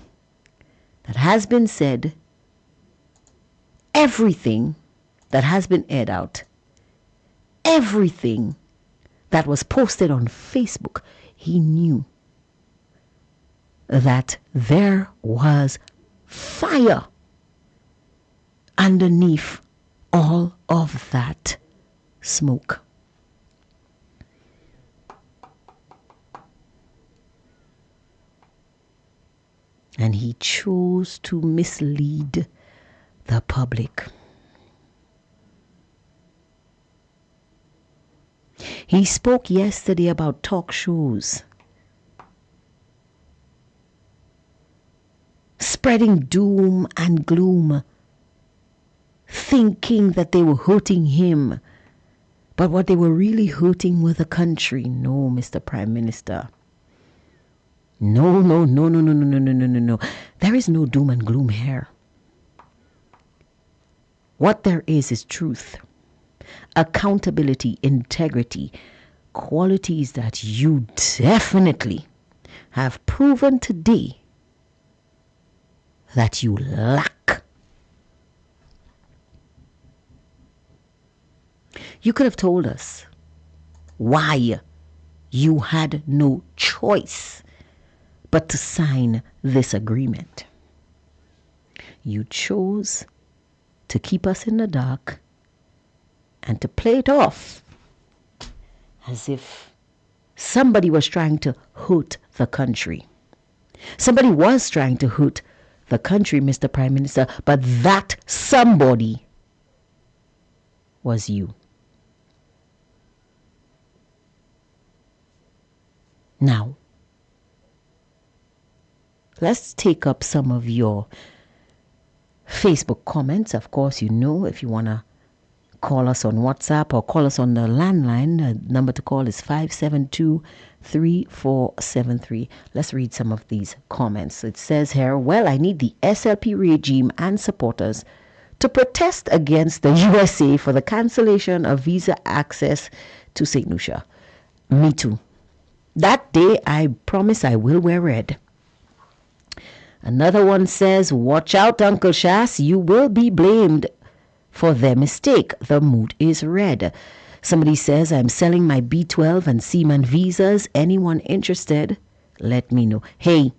Speaker 1: that has been said, everything that has been aired out, everything that was posted on Facebook, he knew that there was fire underneath all of that smoke. And he chose to mislead the public. He spoke yesterday about talk shows, spreading doom and gloom, thinking that they were hurting him. But what they were really hurting was the country. No, Mr. Prime Minister. No. There is no doom and gloom here. What there is truth, accountability, integrity, qualities that you definitely have proven today that you lack. You could have told us why you had no choice but to sign this agreement. You chose to keep us in the dark and to play it off as if somebody was trying to hurt the country. Somebody was trying to hurt the country, Mr. Prime Minister, but that somebody was you. Now, let's take up some of your Facebook comments. Of course, you know, if you want to call us on WhatsApp or call us on the landline, the number to call is 572-3473. Let's read some of these comments. It says here, well, I need the SLP regime and supporters to protest against the USA for the cancellation of visa access to St. Lucia. Me too. That day, I promise I will wear red. Another one says, watch out, Uncle Shas, you will be blamed for their mistake. The mood is red. Somebody says, I'm selling my B12 and Seaman visas. Anyone interested? Let me know. Hey,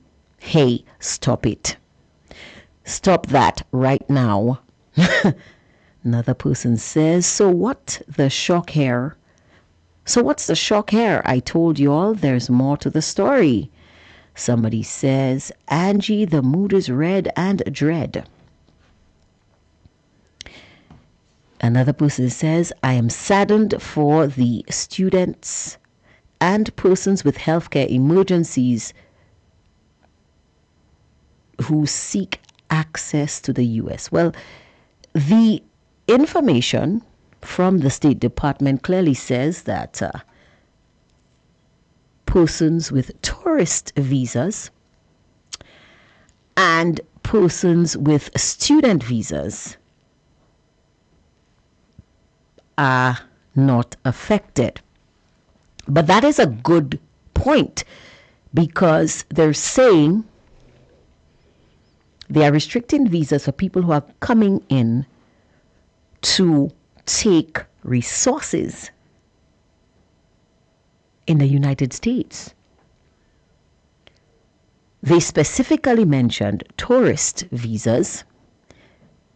Speaker 1: stop it. Stop that right now. Another person says, so what's the shock here? I told you all there's more to the story. Somebody says, Angie, the mood is red and dread. Another person says, I am saddened for the students and persons with healthcare emergencies who seek access to the U.S. Well, the information from the State Department clearly says that persons with tourist visas and persons with student visas are not affected. But that is a good point, because they're saying they are restricting visas for people who are coming in to take resources in the United States. They specifically mentioned tourist visas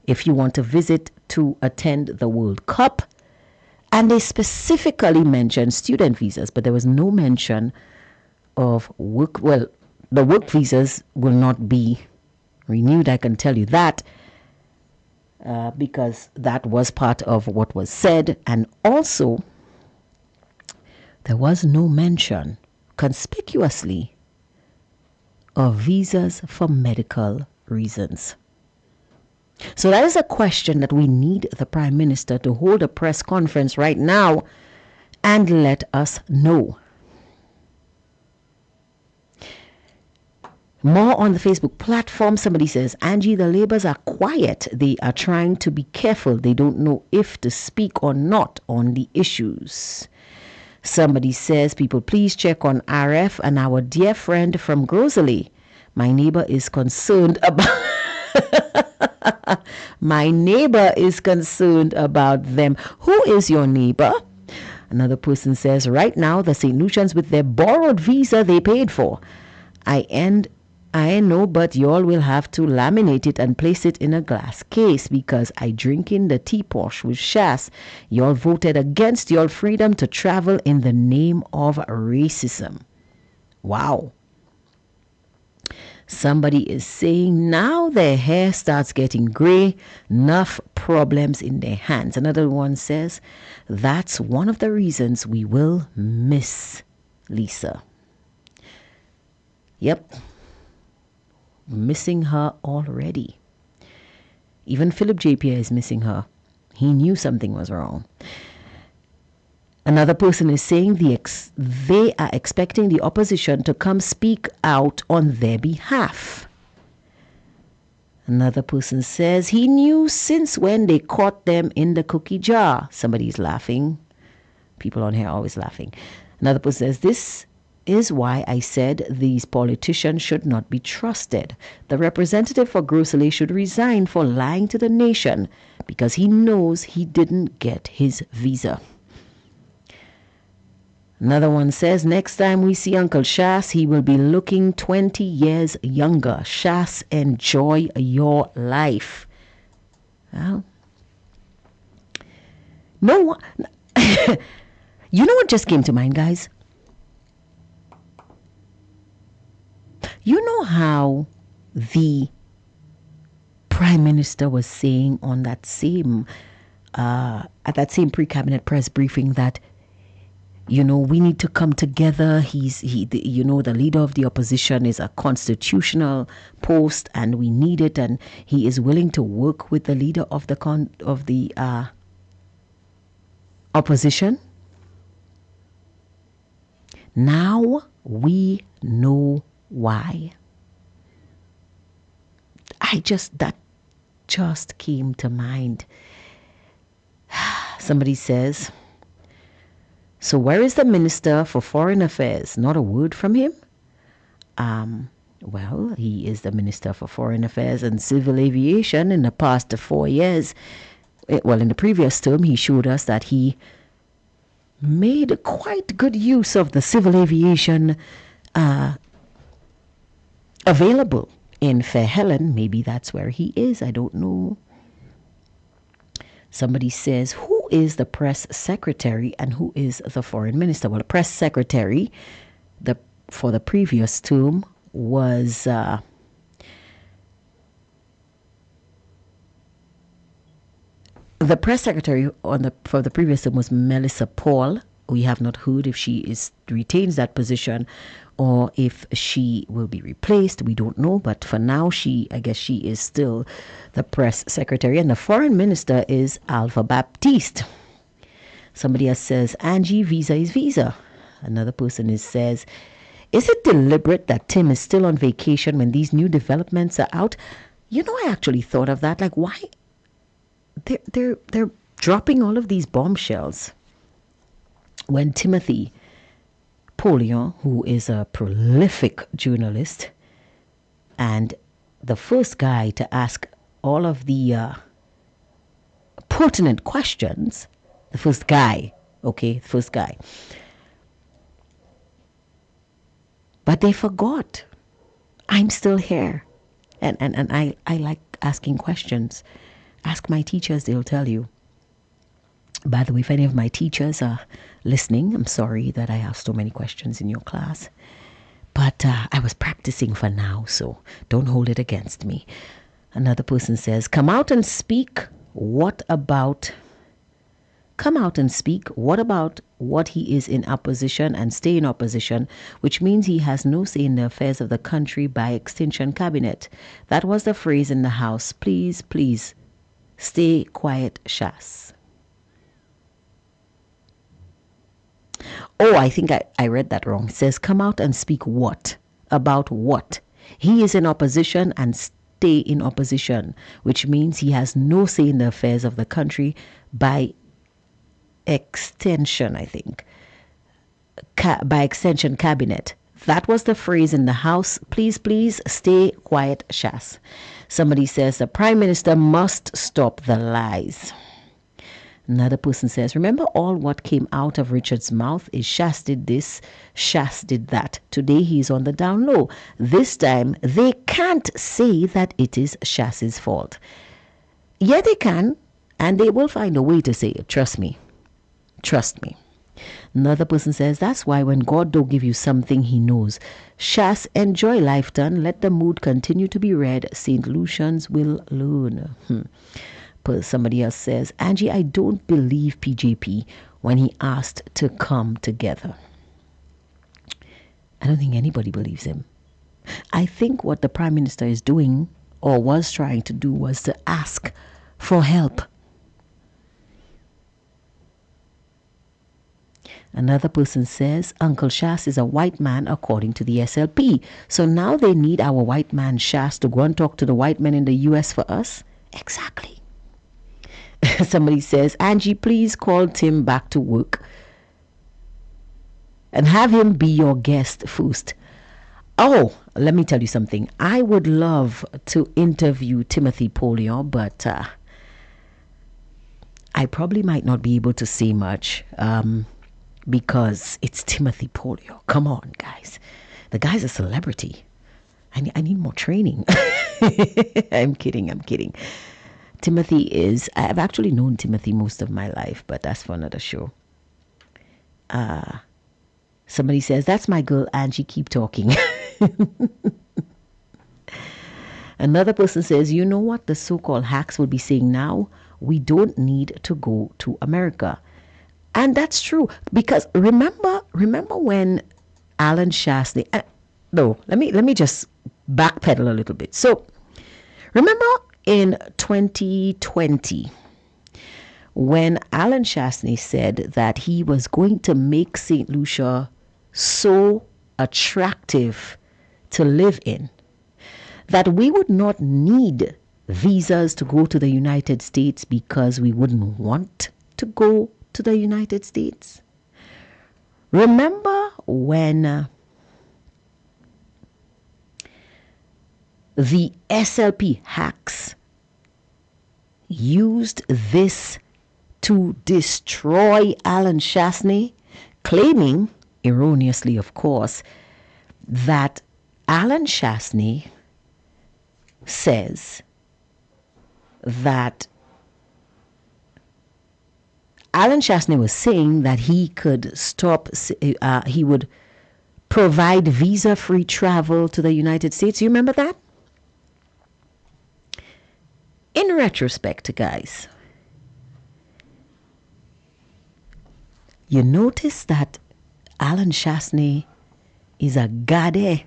Speaker 1: if you want to visit to attend the World Cup, and they specifically mentioned student visas, but there was no mention of work. Well, the work visas will not be renewed, I can tell you that, because that was part of what was said. And also, there was no mention conspicuously of visas for medical reasons. So that is a question that we need the Prime Minister to hold a press conference right now and let us know. More on the Facebook platform. Somebody says, Angie, the Labours are quiet. They are trying to be careful. They don't know if to speak or not on the issues. Somebody says, people, please check on RF and our dear friend from Grosley. My neighbor is concerned about them. Who is your neighbor? Another person says, right now, the St. Lucians with their borrowed visa they paid for. I know, but y'all will have to laminate it and place it in a glass case because I drink in the teapot with Shas. Y'all voted against your freedom to travel in the name of racism. Wow. Somebody is saying now their hair starts getting gray, enough problems in their hands. Another one says that's one of the reasons we will miss Lisa. Yep. Missing her already. Even Philip J. Pierre is missing her. He knew something was wrong. Another person is saying they are expecting the opposition to come speak out on their behalf. Another person says he knew since when they caught them in the cookie jar. Somebody's laughing. People on here are always laughing. Another person says this is why I said these politicians should not be trusted. The representative for Grosselet should resign for lying to the nation because he knows he didn't get his visa. Another one says, next time we see Uncle Shas, he will be looking 20 years younger. Shas, enjoy your life. Well, no one... You know what just came to mind, guys? You know how the Prime Minister was saying on that same, at that same pre-cabinet press briefing that, you know, we need to come together. The leader of the opposition is a constitutional post and we need it. And he is willing to work with the leader of the opposition. Now we know why. That just came to mind. Somebody says, so where is the Minister for Foreign Affairs? Not a word from him? Well, he is the Minister for Foreign Affairs and Civil Aviation in the past 4 years. Well, in the previous term, he showed us that he made quite good use of the civil aviation available in Fair Helen. Maybe that's where he is. I don't know. Somebody says, who is the press secretary and who is the foreign minister? Well, the press secretary for the previous term was the press secretary for the previous term was Melissa Paul. We have not heard if she retains that position or if she will be replaced. We don't know, but for now, I guess she is still the press secretary. And the foreign minister is Alpha Baptiste. Somebody else says, Angie, visa is visa. Another person says, is it deliberate that Tim is still on vacation when these new developments are out? You know, I actually thought of that. Like, why? They're dropping all of these bombshells when Timothy Polion, who is a prolific journalist and the first guy to ask all of the pertinent questions, the first guy. But they forgot. I'm still here. And I like asking questions. Ask my teachers, they'll tell you. By the way, if any of my teachers are listening, I'm sorry that I asked so many questions in your class. But I was practicing for now, so don't hold it against me. Another person says, come out and speak. What about what he is in opposition and stay in opposition, which means he has no say in the affairs of the country by extension cabinet. That was the phrase in the House. Please, please, stay quiet, Shas. Oh, I think I read that wrong. It says, come out and speak what? About what? He is in opposition and stay in opposition, which means he has no say in the affairs of the country by extension, I think. By extension cabinet. That was the phrase in the House. Please, please, stay quiet, Shas. Somebody says the Prime Minister must stop the lies. Another person says, remember all what came out of Richard's mouth is Shas did this, Shas did that. Today he's on the down low. This time they can't say that it is Shas's fault. Yeah, they can, and they will find a way to say it. Trust me. Trust me. Another person says, that's why when God don't give you something, he knows. Shas, enjoy life done. Let the mood continue to be red. St. Lucians will learn. But somebody else says, Angie, I don't believe PJP when he asked to come together. I don't think anybody believes him. I think what the Prime Minister is doing, or was trying to do, was to ask for help. Another person says, Uncle Shas is a white man according to the SLP. So now they need our white man Shas to go and talk to the white men in the US for us? Exactly. Somebody says, Angie, please call Tim back to work and have him be your guest first. Oh, let me tell you something. I would love to interview Timothy Polion, but I probably might not be able to say much. Because it's Timothy Polio. Come on, guys. The guy's a celebrity. I need more training. I'm kidding. Timothy is, I've actually known Timothy most of my life, but that's for another show. Somebody says, that's my girl Angie, keep talking. Another person says, you know what the so-called hacks will be saying now? We don't need to go to America. And that's true, because remember when Alan Shastney, let me just backpedal a little bit. So remember in 2020 when Alan Shastney said that he was going to make St. Lucia so attractive to live in that we would not need visas to go to the United States because we wouldn't want to go to the United States. Remember when the SLP hacks used this to destroy Alan Shastney, claiming, erroneously of course, that Alan Shastney says that Alan Shastney was saying that he could he would provide visa-free travel to the United States. You remember that? In retrospect, guys, you notice that Alan Shastney is a gade,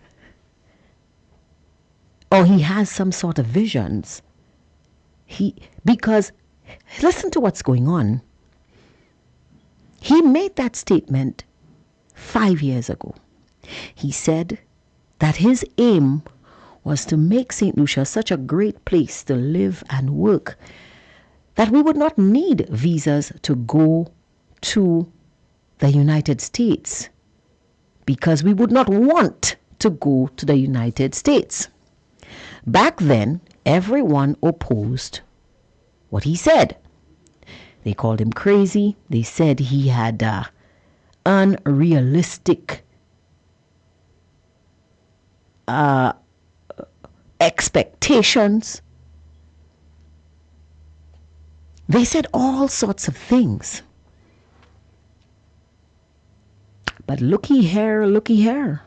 Speaker 1: or he has some sort of visions. Because listen to what's going on. He made that statement 5 years ago. He said that his aim was to make St. Lucia such a great place to live and work that we would not need visas to go to the United States because we would not want to go to the United States. Back then, everyone opposed what he said. They called him crazy. They said he had unrealistic expectations. They said all sorts of things. But looky here.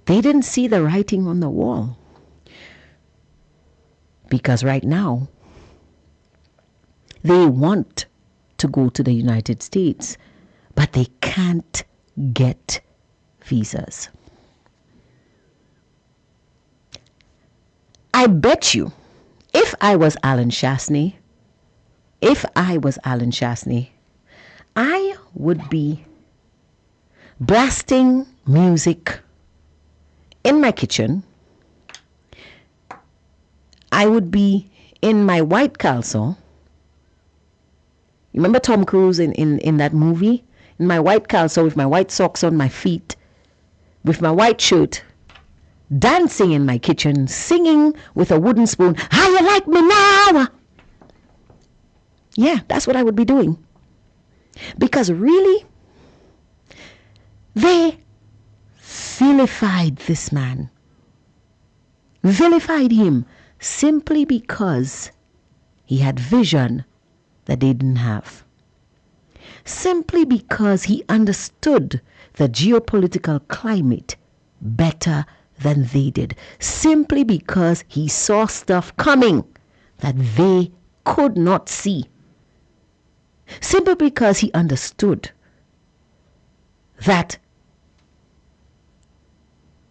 Speaker 1: They didn't see the writing on the wall. Because right now, they want to go to the United States, but they can't get visas. I bet you, if I was Alan Shastney, I would be blasting music in my kitchen. I would be in my white caleçon. You remember Tom Cruise in that movie? In my white caleçon with my white socks on my feet, with my white shirt, dancing in my kitchen, singing with a wooden spoon, how you like me now? Yeah, that's what I would be doing. Because really, they vilified this man. Vilified him simply because he had vision that they didn't have. Simply because he understood the geopolitical climate better than they did. Simply because he saw stuff coming that they could not see. Simply because he understood that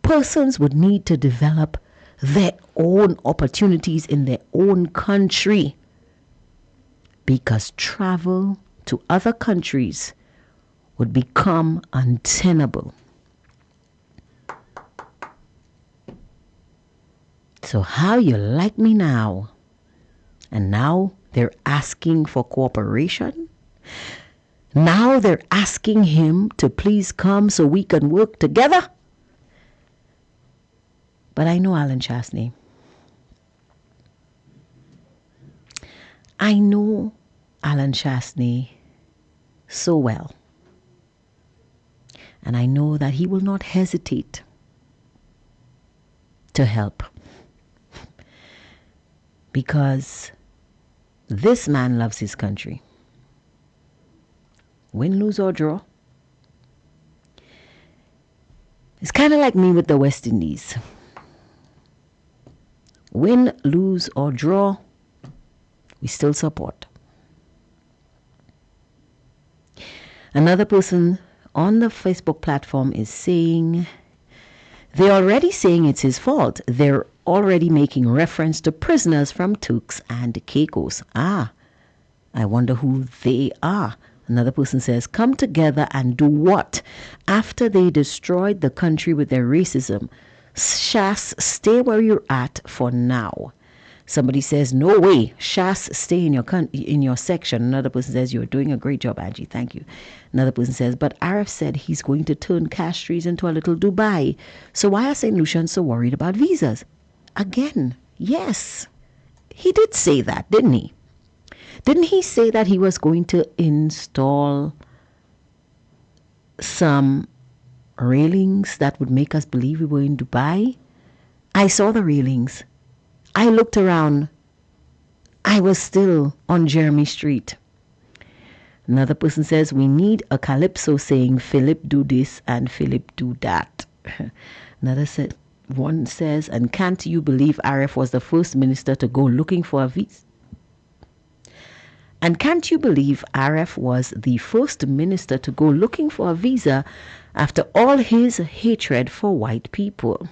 Speaker 1: persons would need to develop their own opportunities in their own country, because travel to other countries would become untenable. So how you like me now? And now they're asking for cooperation? Now they're asking him to please come so we can work together? But I know Alan Chastney. I know Alan Chastney so well. And I know that he will not hesitate to help. Because this man loves his country. Win, lose, or draw. It's kind of like me with the West Indies. Win, lose, or draw, we still support. Another person on the Facebook platform is saying, they're already saying it's his fault. They're already making reference to prisoners from Turks and Caicos. I wonder who they are. Another person says, come together and do what? After they destroyed the country with their racism, Shas, stay where you're at for now. Somebody says, no way, Shas, stay in your section. Another person says, you're doing a great job, Angie, thank you. Another person says, but Arif said he's going to turn Castries into a little Dubai. So why are St. Lucians so worried about visas? Again, yes, he did say that, didn't he? Didn't he say that he was going to install some railings that would make us believe we were in Dubai? I saw the railings. I looked around. I was still on Jeremy Street. Another person says, we need a calypso saying, Philip do this and Philip do that. One says, and can't you believe Arif was the first minister to go looking for a visa? And can't you believe Arif was the first minister to go looking for a visa after all his hatred for white people?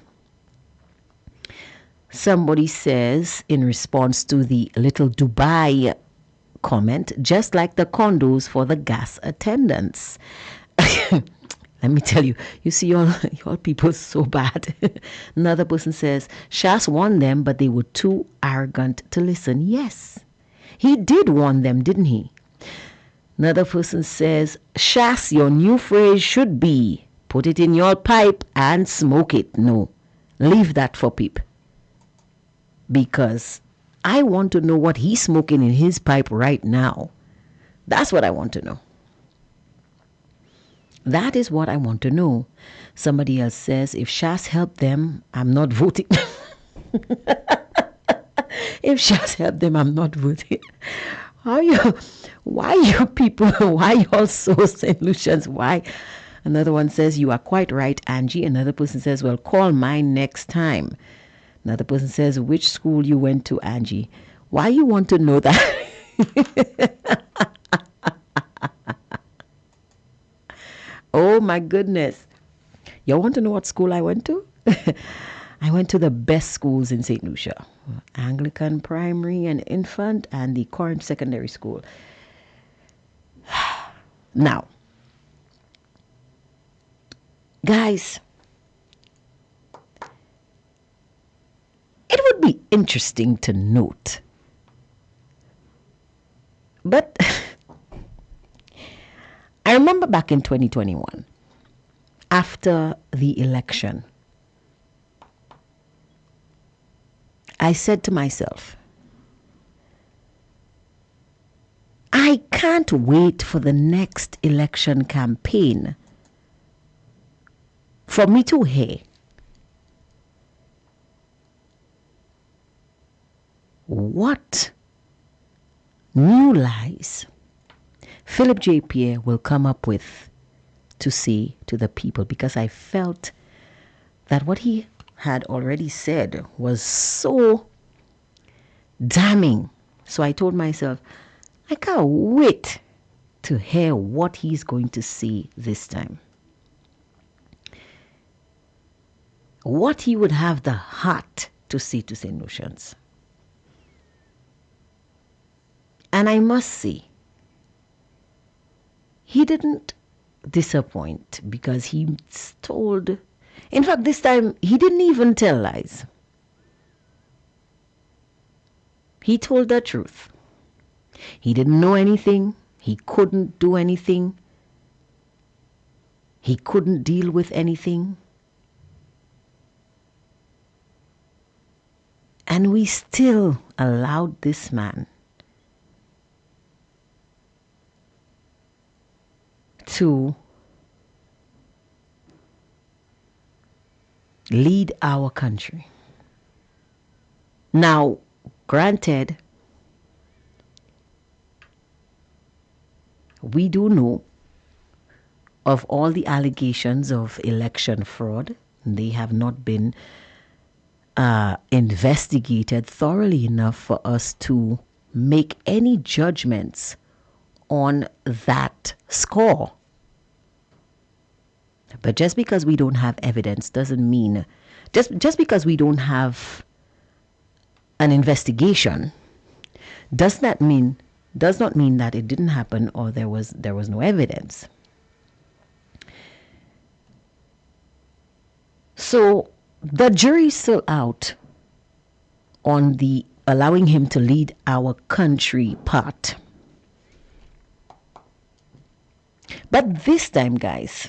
Speaker 1: Somebody says, in response to the little Dubai comment, just like the condos for the gas attendants. Let me tell you, you see, y'all people so bad. Another person says, Shas warned them, but they were too arrogant to listen. Yes, he did warn them, didn't he? Another person says, Shas, your new phrase should be, put it in your pipe and smoke it. No, leave that for Peep. Because I want to know what he's smoking in his pipe right now. That's what I want to know. That is what I want to know. Somebody else says, if Shas helped them, I'm not voting. If Shas helped them, I'm not voting. Why you people, why y'all so St. Lucians? Why? Another one says, you are quite right, Angie. Another person says, well, call mine next time. Another person says, which school you went to, Angie? Why you want to know that? Oh my goodness. You want to know what school I went to? I went to the best schools in St. Lucia. Anglican Primary and Infant and the Corinth Secondary School. Now, guys, it would be interesting to note, but I remember back in 2021, after the election, I said to myself, can't wait for the next election campaign for me to hear what new lies Philip J. Pierre will come up with to say to the people, because I felt that what he had already said was so damning. So I told myself, I can't wait to hear what he's going to say this time. What he would have the heart to say to St. Lucians. And I must say, he didn't disappoint, because he told, in fact, this time he didn't even tell lies. He told the truth. He didn't know anything. He couldn't do anything. He couldn't deal with anything. And we still allowed this man to lead our country. Now, granted, we do know of all the allegations of election fraud. They have not been investigated thoroughly enough for us to make any judgments on that score. But just because we don't have evidence doesn't mean, just because we don't have an investigation does not mean that it didn't happen or there was no evidence. So the jury's still out on the allowing him to lead our country part. But this time, guys,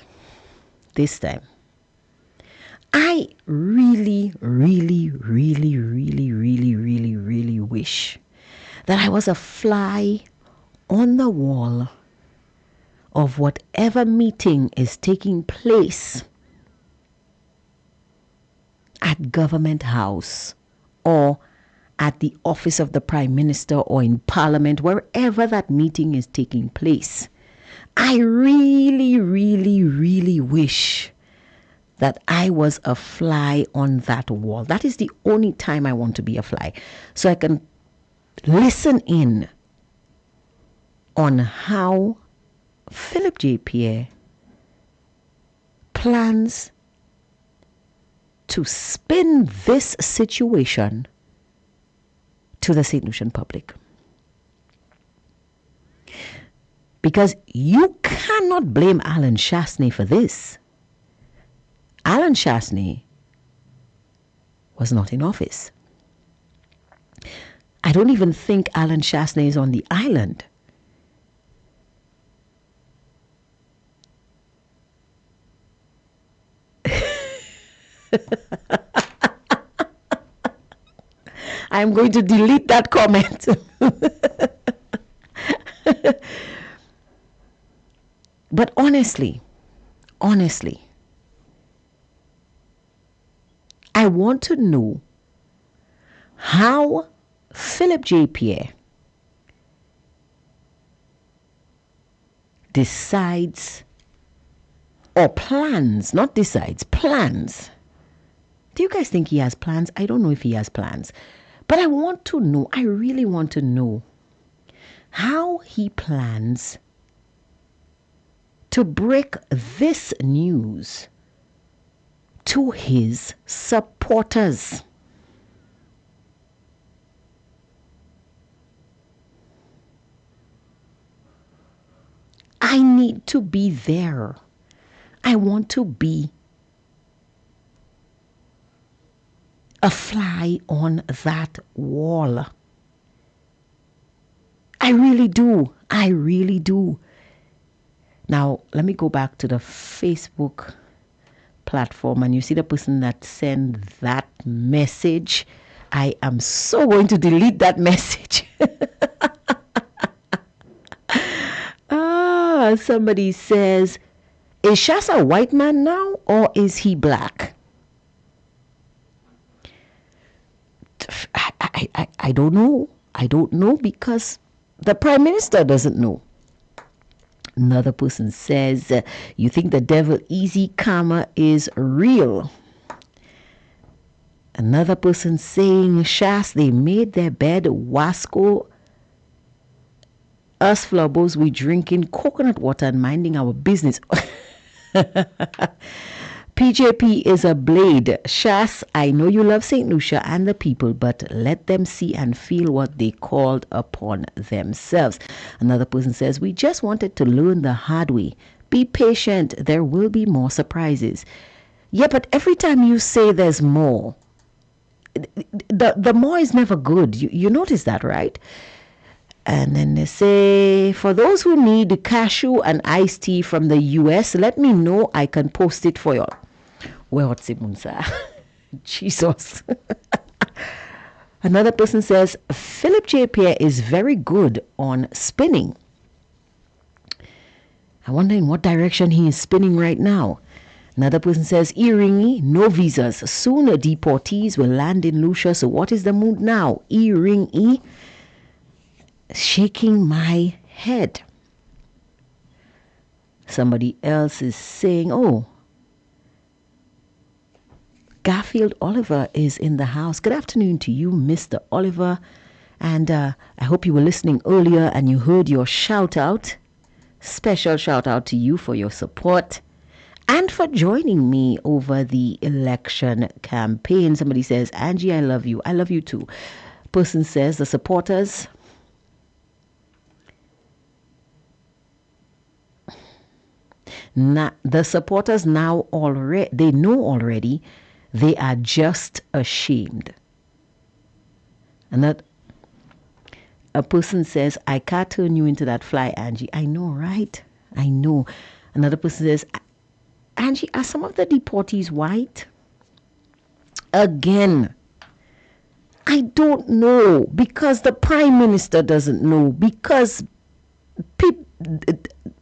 Speaker 1: I really, really, really, really, really, really, really wish that I was a fly on the wall of whatever meeting is taking place at Government House or at the office of the Prime Minister or in Parliament, wherever that meeting is taking place. I really, really, really wish that I was a fly on that wall. That is the only time I want to be a fly. So I can listen in on how Philip J. Pierre plans to spin this situation to the St. Lucian public. Because you cannot blame Alan Chasney for this. Alan Chasney was not in office. I don't even think Alan Chasney is on the island. I'm going to delete that comment. But honestly, I want to know how Philip J. Pierre decides or plans, not decides, plans. Do you guys think he has plans? I don't know if he has plans. But I want to know, I really want to know how he plans to break this news to his supporters. I need to be there. I want to be a fly on that wall. I really do. I really do. Now, let me go back to the Facebook platform, and you see the person that sent that message. I am so going to delete that message. Somebody says, is Shas a white man now or is he black? I don't know. I don't know because the Prime Minister doesn't know. Another person says, you think the devil easy karma is real? Another person saying, Shas, they made their bed, Wasco. Us flubos, we drinking coconut water and minding our business. PJP is a blade. Shas, I know you love St. Lucia and the people, but let them see and feel what they called upon themselves. Another person says, we just wanted to learn the hard way. Be patient. There will be more surprises. Yeah, but every time you say there's more, the more is never good. You notice that, right? And then they say, for those who need cashew and iced tea from the US, let me know. I can post it for you. Well, what's it, Munsa? Jesus. Another person says, Philip J. Pierre is very good on spinning. I wonder in what direction he is spinning right now. Another person says, Earringy, no visas. Soon deportees will land in Lucia. So what is the mood now? Earringy. Shaking my head. Somebody else is saying, oh, Garfield Oliver is in the house. Good afternoon to you, Mr. Oliver. And I hope you were listening earlier and you heard your shout out. Special shout out to you for your support and for joining me over the election campaign. Somebody says, Angie, I love you. I love you too. Person says, the supporters. The supporters now already, they know already, they are just ashamed. And that a person says, I can't turn you into that fly, Angie. I know, right? I know. Another person says, Angie, are some of the deportees white? Again, I don't know because the Prime Minister doesn't know because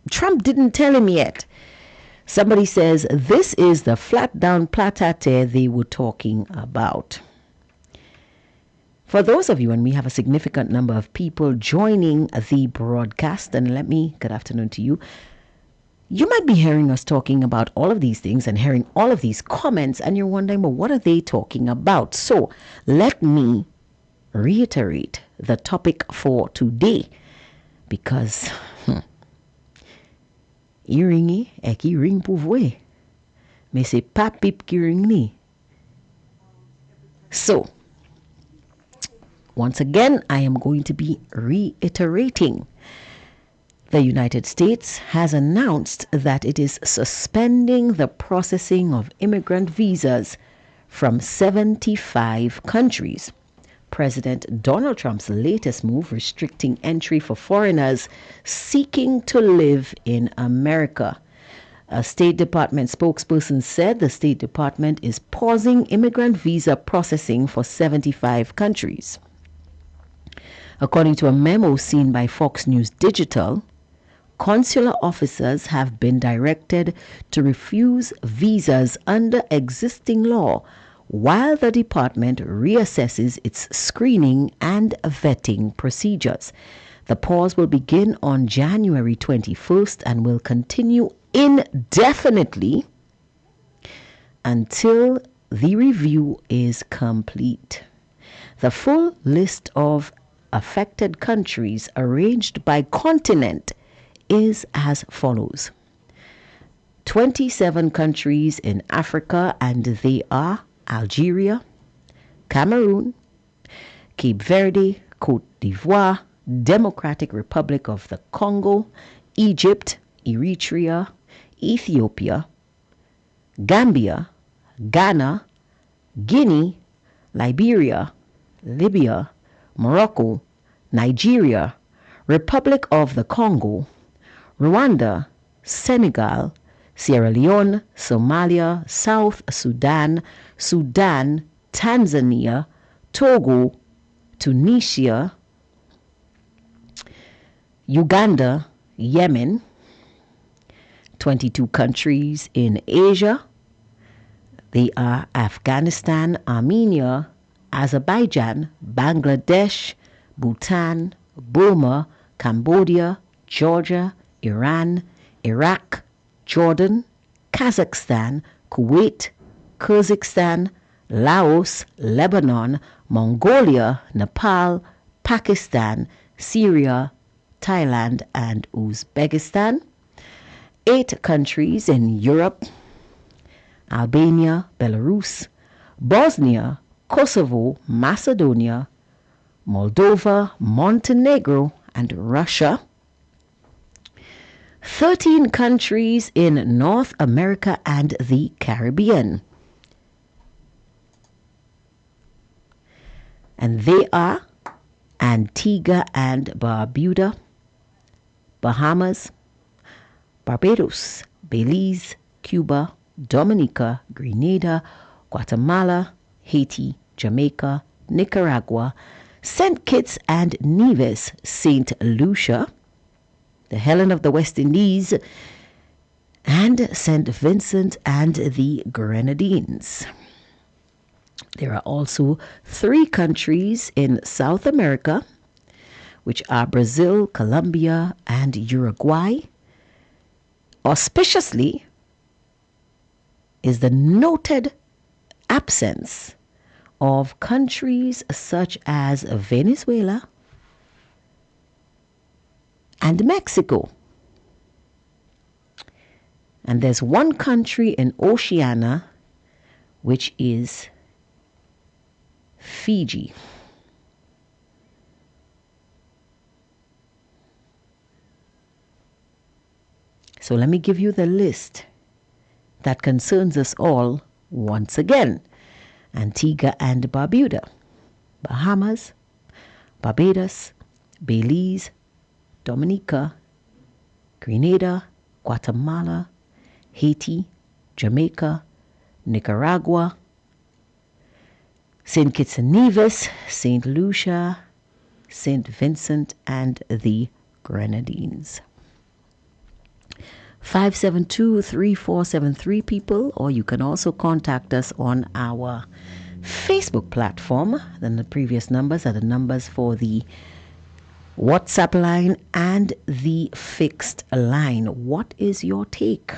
Speaker 1: Trump didn't tell him yet. Somebody says, this is the flat down platate they were talking about. For those of you, and we have a significant number of people joining the broadcast, and good afternoon to you. You might be hearing us talking about all of these things and hearing all of these comments, and you're wondering, well, what are they talking about? So let me reiterate the topic for today, because Iringi eki ring pouvwe. Mais c'est pas pip qui ring ni. So, once again, I am going to be reiterating. The United States has announced that it is suspending the processing of immigrant visas from 75 countries. President Donald Trump's latest move restricting entry for foreigners seeking to live in America. A State Department spokesperson said the State Department is pausing immigrant visa processing for 75 countries. According to a memo seen by Fox News Digital, consular officers have been directed to refuse visas under existing law while the department reassesses its screening and vetting procedures. The pause will begin on January 21st and will continue indefinitely until the review is complete. The full list of affected countries arranged by continent is as follows. 27 countries in Africa, and they are Algeria, Cameroon, Cape Verde, Cote d'Ivoire, Democratic Republic of the Congo, Egypt, Eritrea, Ethiopia, Gambia, Ghana, Guinea, Liberia, Libya, Morocco, Nigeria, Republic of the Congo, Rwanda, Senegal, Sierra Leone, Somalia, South Sudan, Tanzania, Togo, Tunisia, Uganda, Yemen, 22 countries in Asia. They are Afghanistan, Armenia, Azerbaijan, Bangladesh, Bhutan, Burma, Cambodia, Georgia, Iran, Iraq, Jordan, Kazakhstan, Kuwait, Kyrgyzstan, Laos, Lebanon, Mongolia, Nepal, Pakistan, Syria, Thailand, and Uzbekistan. 8 countries in Europe: Albania, Belarus, Bosnia, Kosovo, Macedonia, Moldova, Montenegro, and Russia. 13 countries in North America and the Caribbean. And they are Antigua and Barbuda, Bahamas, Barbados, Belize, Cuba, Dominica, Grenada, Guatemala, Haiti, Jamaica, Nicaragua, St. Kitts and Nevis, St. Lucia, the Helen of the West Indies, and St. Vincent and the Grenadines. There are also 3 countries in South America, which are Brazil, Colombia, and Uruguay. Auspiciously is the noted absence of countries such as Venezuela and Mexico. And there's one country in Oceania, which is Fiji. So let me give you the list that concerns us all once again. Antigua and Barbuda, Bahamas, Barbados, Belize, Dominica, Grenada, Guatemala, Haiti, Jamaica, Nicaragua, St. Kitts and Nevis, St. Lucia, St. Vincent, and the Grenadines. 572-3473 people, or you can also contact us on our Facebook platform. Then the previous numbers are the numbers for the WhatsApp line and the fixed line. What is your take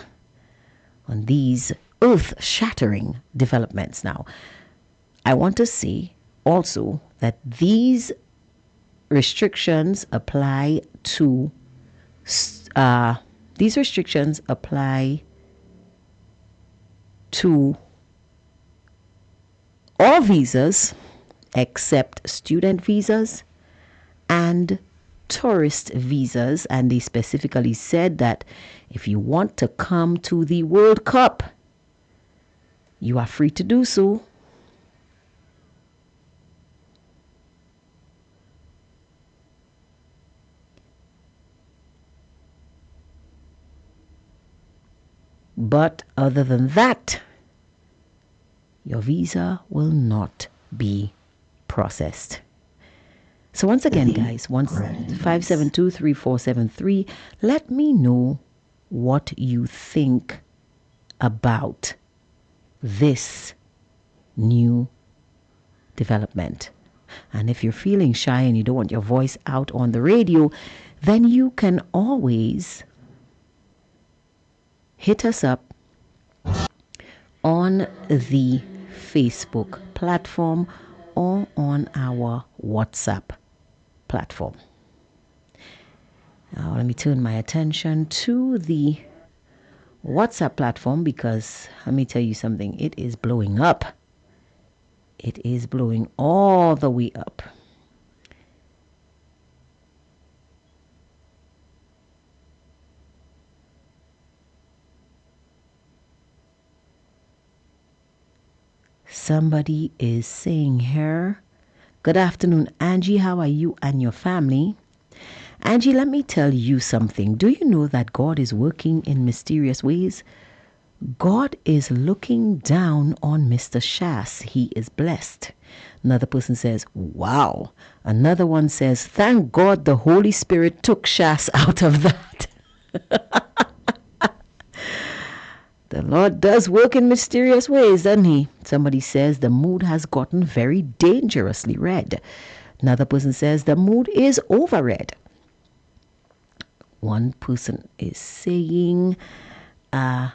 Speaker 1: on these earth-shattering developments? Now, I want to say also that these restrictions apply to all visas except student visas and tourist visas, and they specifically said that if you want to come to the World Cup, you are free to do so. But other than that, your visa will not be processed. So once again, guys, 572-3473, let me know what you think about this new development. And if you're feeling shy and you don't want your voice out on the radio, then you can always hit us up on the Facebook platform or on our WhatsApp platform. Now let me turn my attention to the WhatsApp platform, because let me tell you something, it is blowing up. It is blowing all the way up. Somebody is saying here, good afternoon, Angie. How are you and your family? Angie, let me tell you something. Do you know that God is working in mysterious ways? God is looking down on Mr. Shas. He is blessed. Another person says, wow. Another one says, thank God the Holy Spirit took Shas out of that. The Lord does work in mysterious ways, doesn't he? Somebody says the mood has gotten very dangerously red. Another person says the mood is over red. One person is saying, now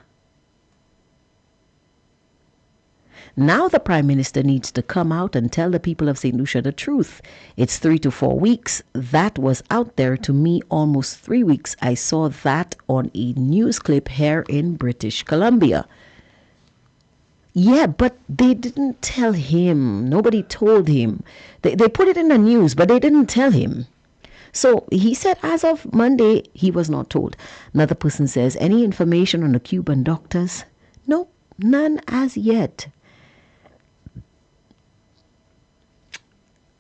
Speaker 1: the Prime Minister needs to come out and tell the people of St. Lucia the truth. It's 3 to 4 weeks. That was out there to me almost 3 weeks. I saw that on a news clip here in British Columbia. Yeah, but they didn't tell him. Nobody told him. They put it in the news, but they didn't tell him. So he said as of Monday, he was not told. Another person says, any information on the Cuban doctors? No, none as yet.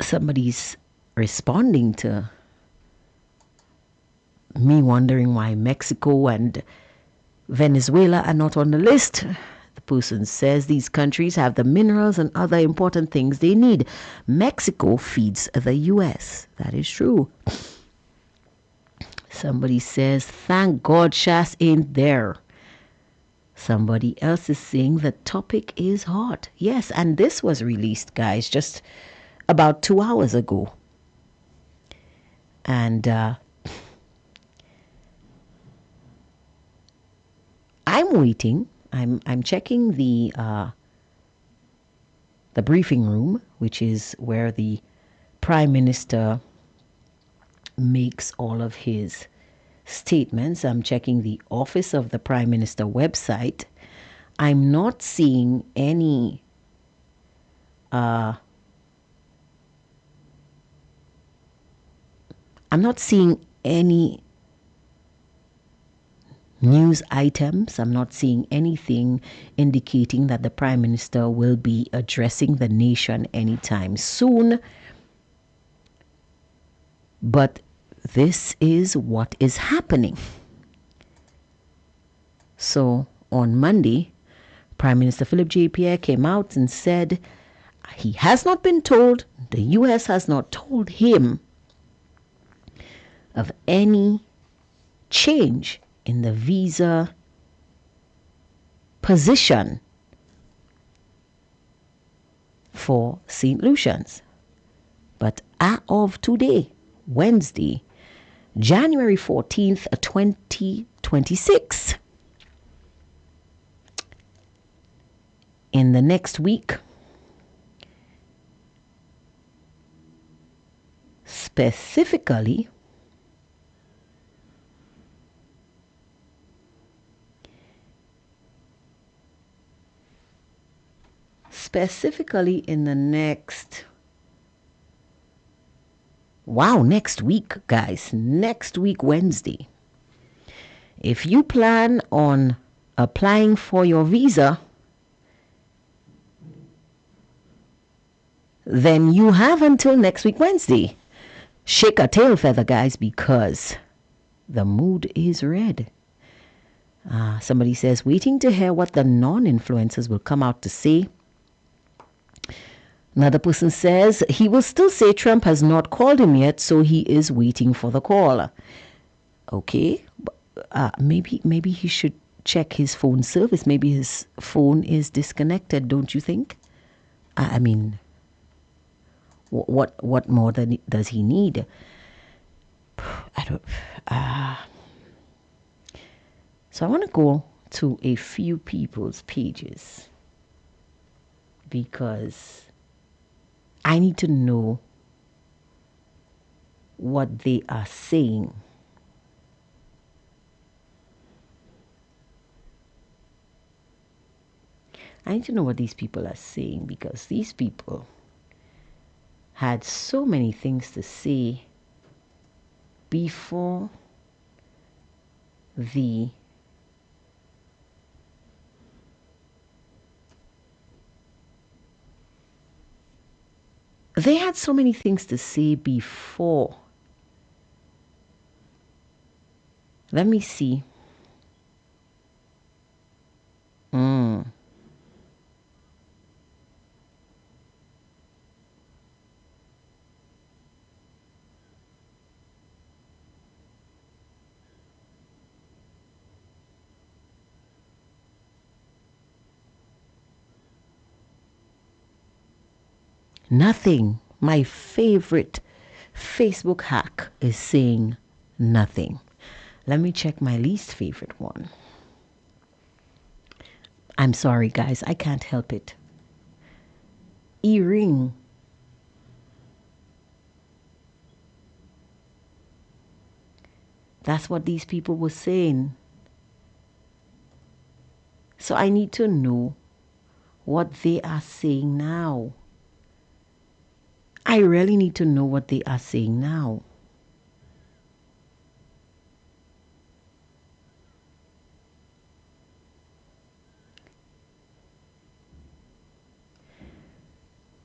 Speaker 1: Somebody's responding to me wondering why Mexico and Venezuela are not on the list. The person says these countries have the minerals and other important things they need. Mexico feeds the U.S. That is true. Somebody says, thank God Shas ain't there. Somebody else is saying the topic is hot. Yes, and this was released, guys, just about 2 hours ago. And I'm waiting. I'm checking the briefing room, which is where the Prime Minister makes all of his statements. I'm checking the Office of the Prime Minister website. I'm not seeing any news items. I'm not seeing anything indicating that the Prime Minister will be addressing the nation anytime soon. But this is what is happening. So on Monday, Prime Minister Philip J. Pierre came out and said he has not been told, the U.S. has not told him of any change in the visa position for St. Lucians. But as of today, Wednesday, January 14th, 2026, in the next week, specifically in the next next week, guys, next week, Wednesday, if you plan on applying for your visa, then you have until next week, Wednesday. Shake a tail feather, guys, because the mood is red. Somebody says, waiting to hear what the non-influencers will come out to say. Another person says he will still say Trump has not called him yet, so he is waiting for the call. Okay, maybe he should check his phone service. Maybe his phone is disconnected, don't you think? I mean, what more does he need? I don't. So I want to go to a few people's pages because I need to know what they are saying. I need to know what these people are saying because these people had so many things to say before they had so many things to say before. Let me see. Nothing. My favorite Facebook hack is saying nothing. Let me check my least favorite one. I'm sorry, guys, I can't help it. E-ring. That's what these people were saying. So I need to know what they are saying now. I really need to know what they are saying now.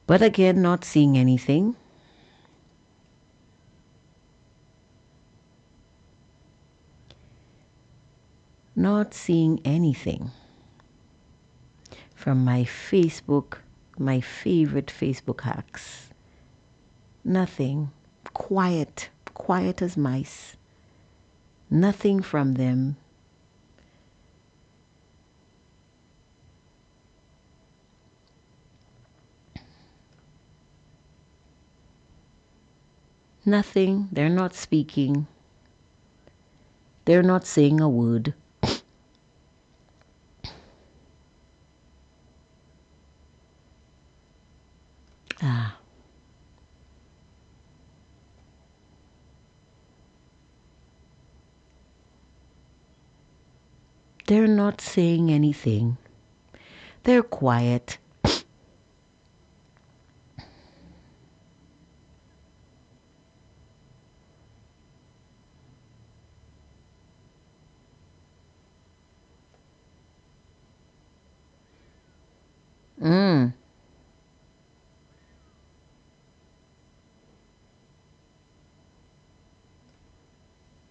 Speaker 1: But again, not seeing anything. Not seeing anything from my Facebook, my favorite Facebook hacks. Nothing. Quiet. Quiet as mice. Nothing from them. Nothing. They're not speaking. They're not saying a word. Ah. They're not saying anything. They're quiet. Mm.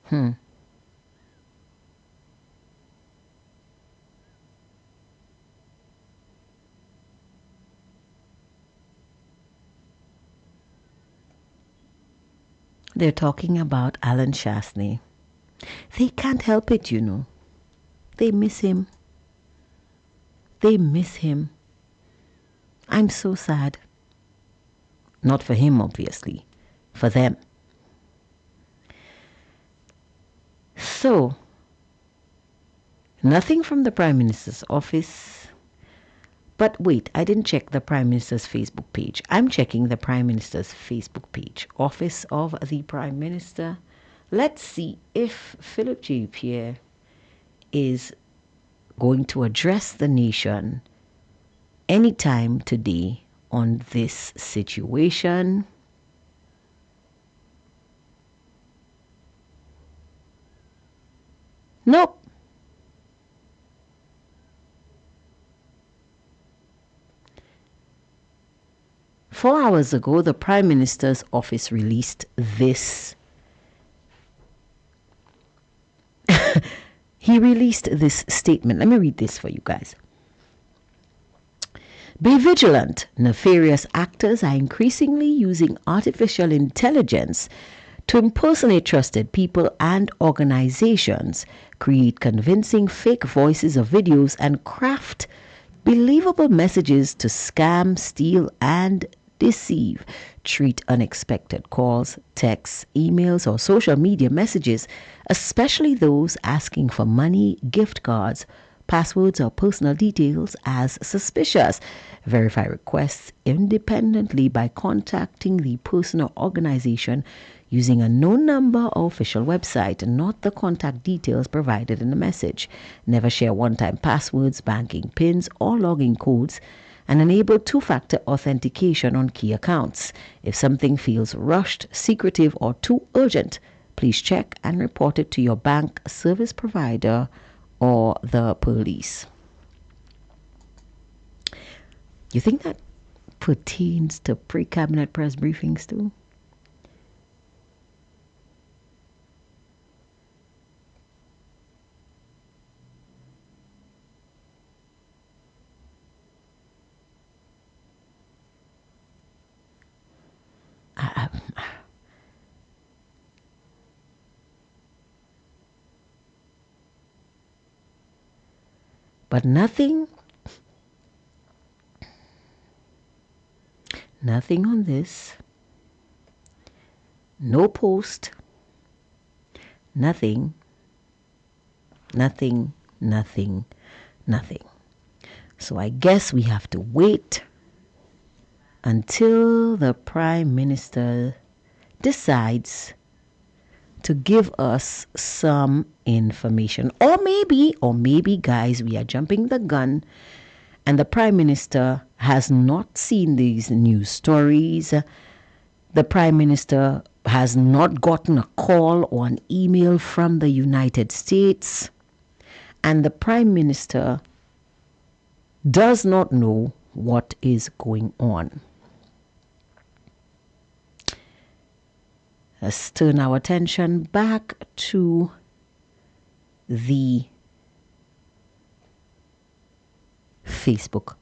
Speaker 1: Hmm. They're talking about Alan Shastney. They can't help it, you know. They miss him. They miss him. I'm so sad. Not for him, obviously. For them. So, nothing from the Prime Minister's office. But wait, I didn't check the Prime Minister's Facebook page. I'm checking the Prime Minister's Facebook page. Office of the Prime Minister. Let's see if Philip J. Pierre is going to address the nation anytime today on this situation. Nope. Four hours ago, the Prime Minister's office released this. He released this statement. Let me read this for you guys. Be vigilant. Nefarious actors are increasingly using artificial intelligence to impersonate trusted people and organizations, create convincing fake voices or videos, and craft believable messages to scam, steal, and deceive. Treat unexpected calls, texts, emails, or social media messages, especially those asking for money, gift cards, passwords, or personal details, as suspicious. Verify requests independently by contacting the person or organization using a known number or official website, not the contact details provided in the message. Never share one-time passwords, banking pins, or login codes, and enable two-factor authentication on key accounts. If something feels rushed, secretive, or too urgent, please check and report it to your bank, service provider, or the police. You think that pertains to pre-cabinet press briefings too? But nothing Nothing on this. No post. Nothing. Nothing. Nothing. Nothing. So I guess we have to wait until the Prime Minister decides to give us some information. Or maybe, guys, we are jumping the gun and the Prime Minister has not seen these news stories. The Prime Minister has not gotten a call or an email from the United States. And the Prime Minister does not know what is going on. Let's turn our attention back to the Facebook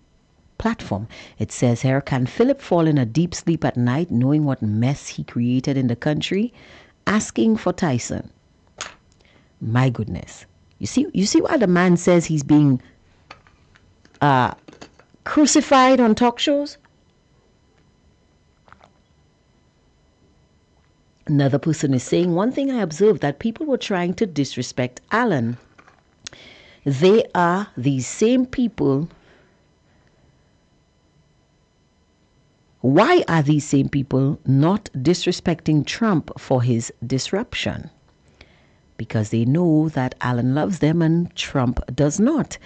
Speaker 1: platform. It says here, can Philip fall in a deep sleep at night knowing what mess he created in the country? Asking for Tyson. My goodness. You see why the man says he's being crucified on talk shows? Another person is saying, one thing I observed that people were trying to disrespect Alan. They are these same people. Why are these same people not disrespecting Trump for his disruption? Because they know that Alan loves them and Trump does not.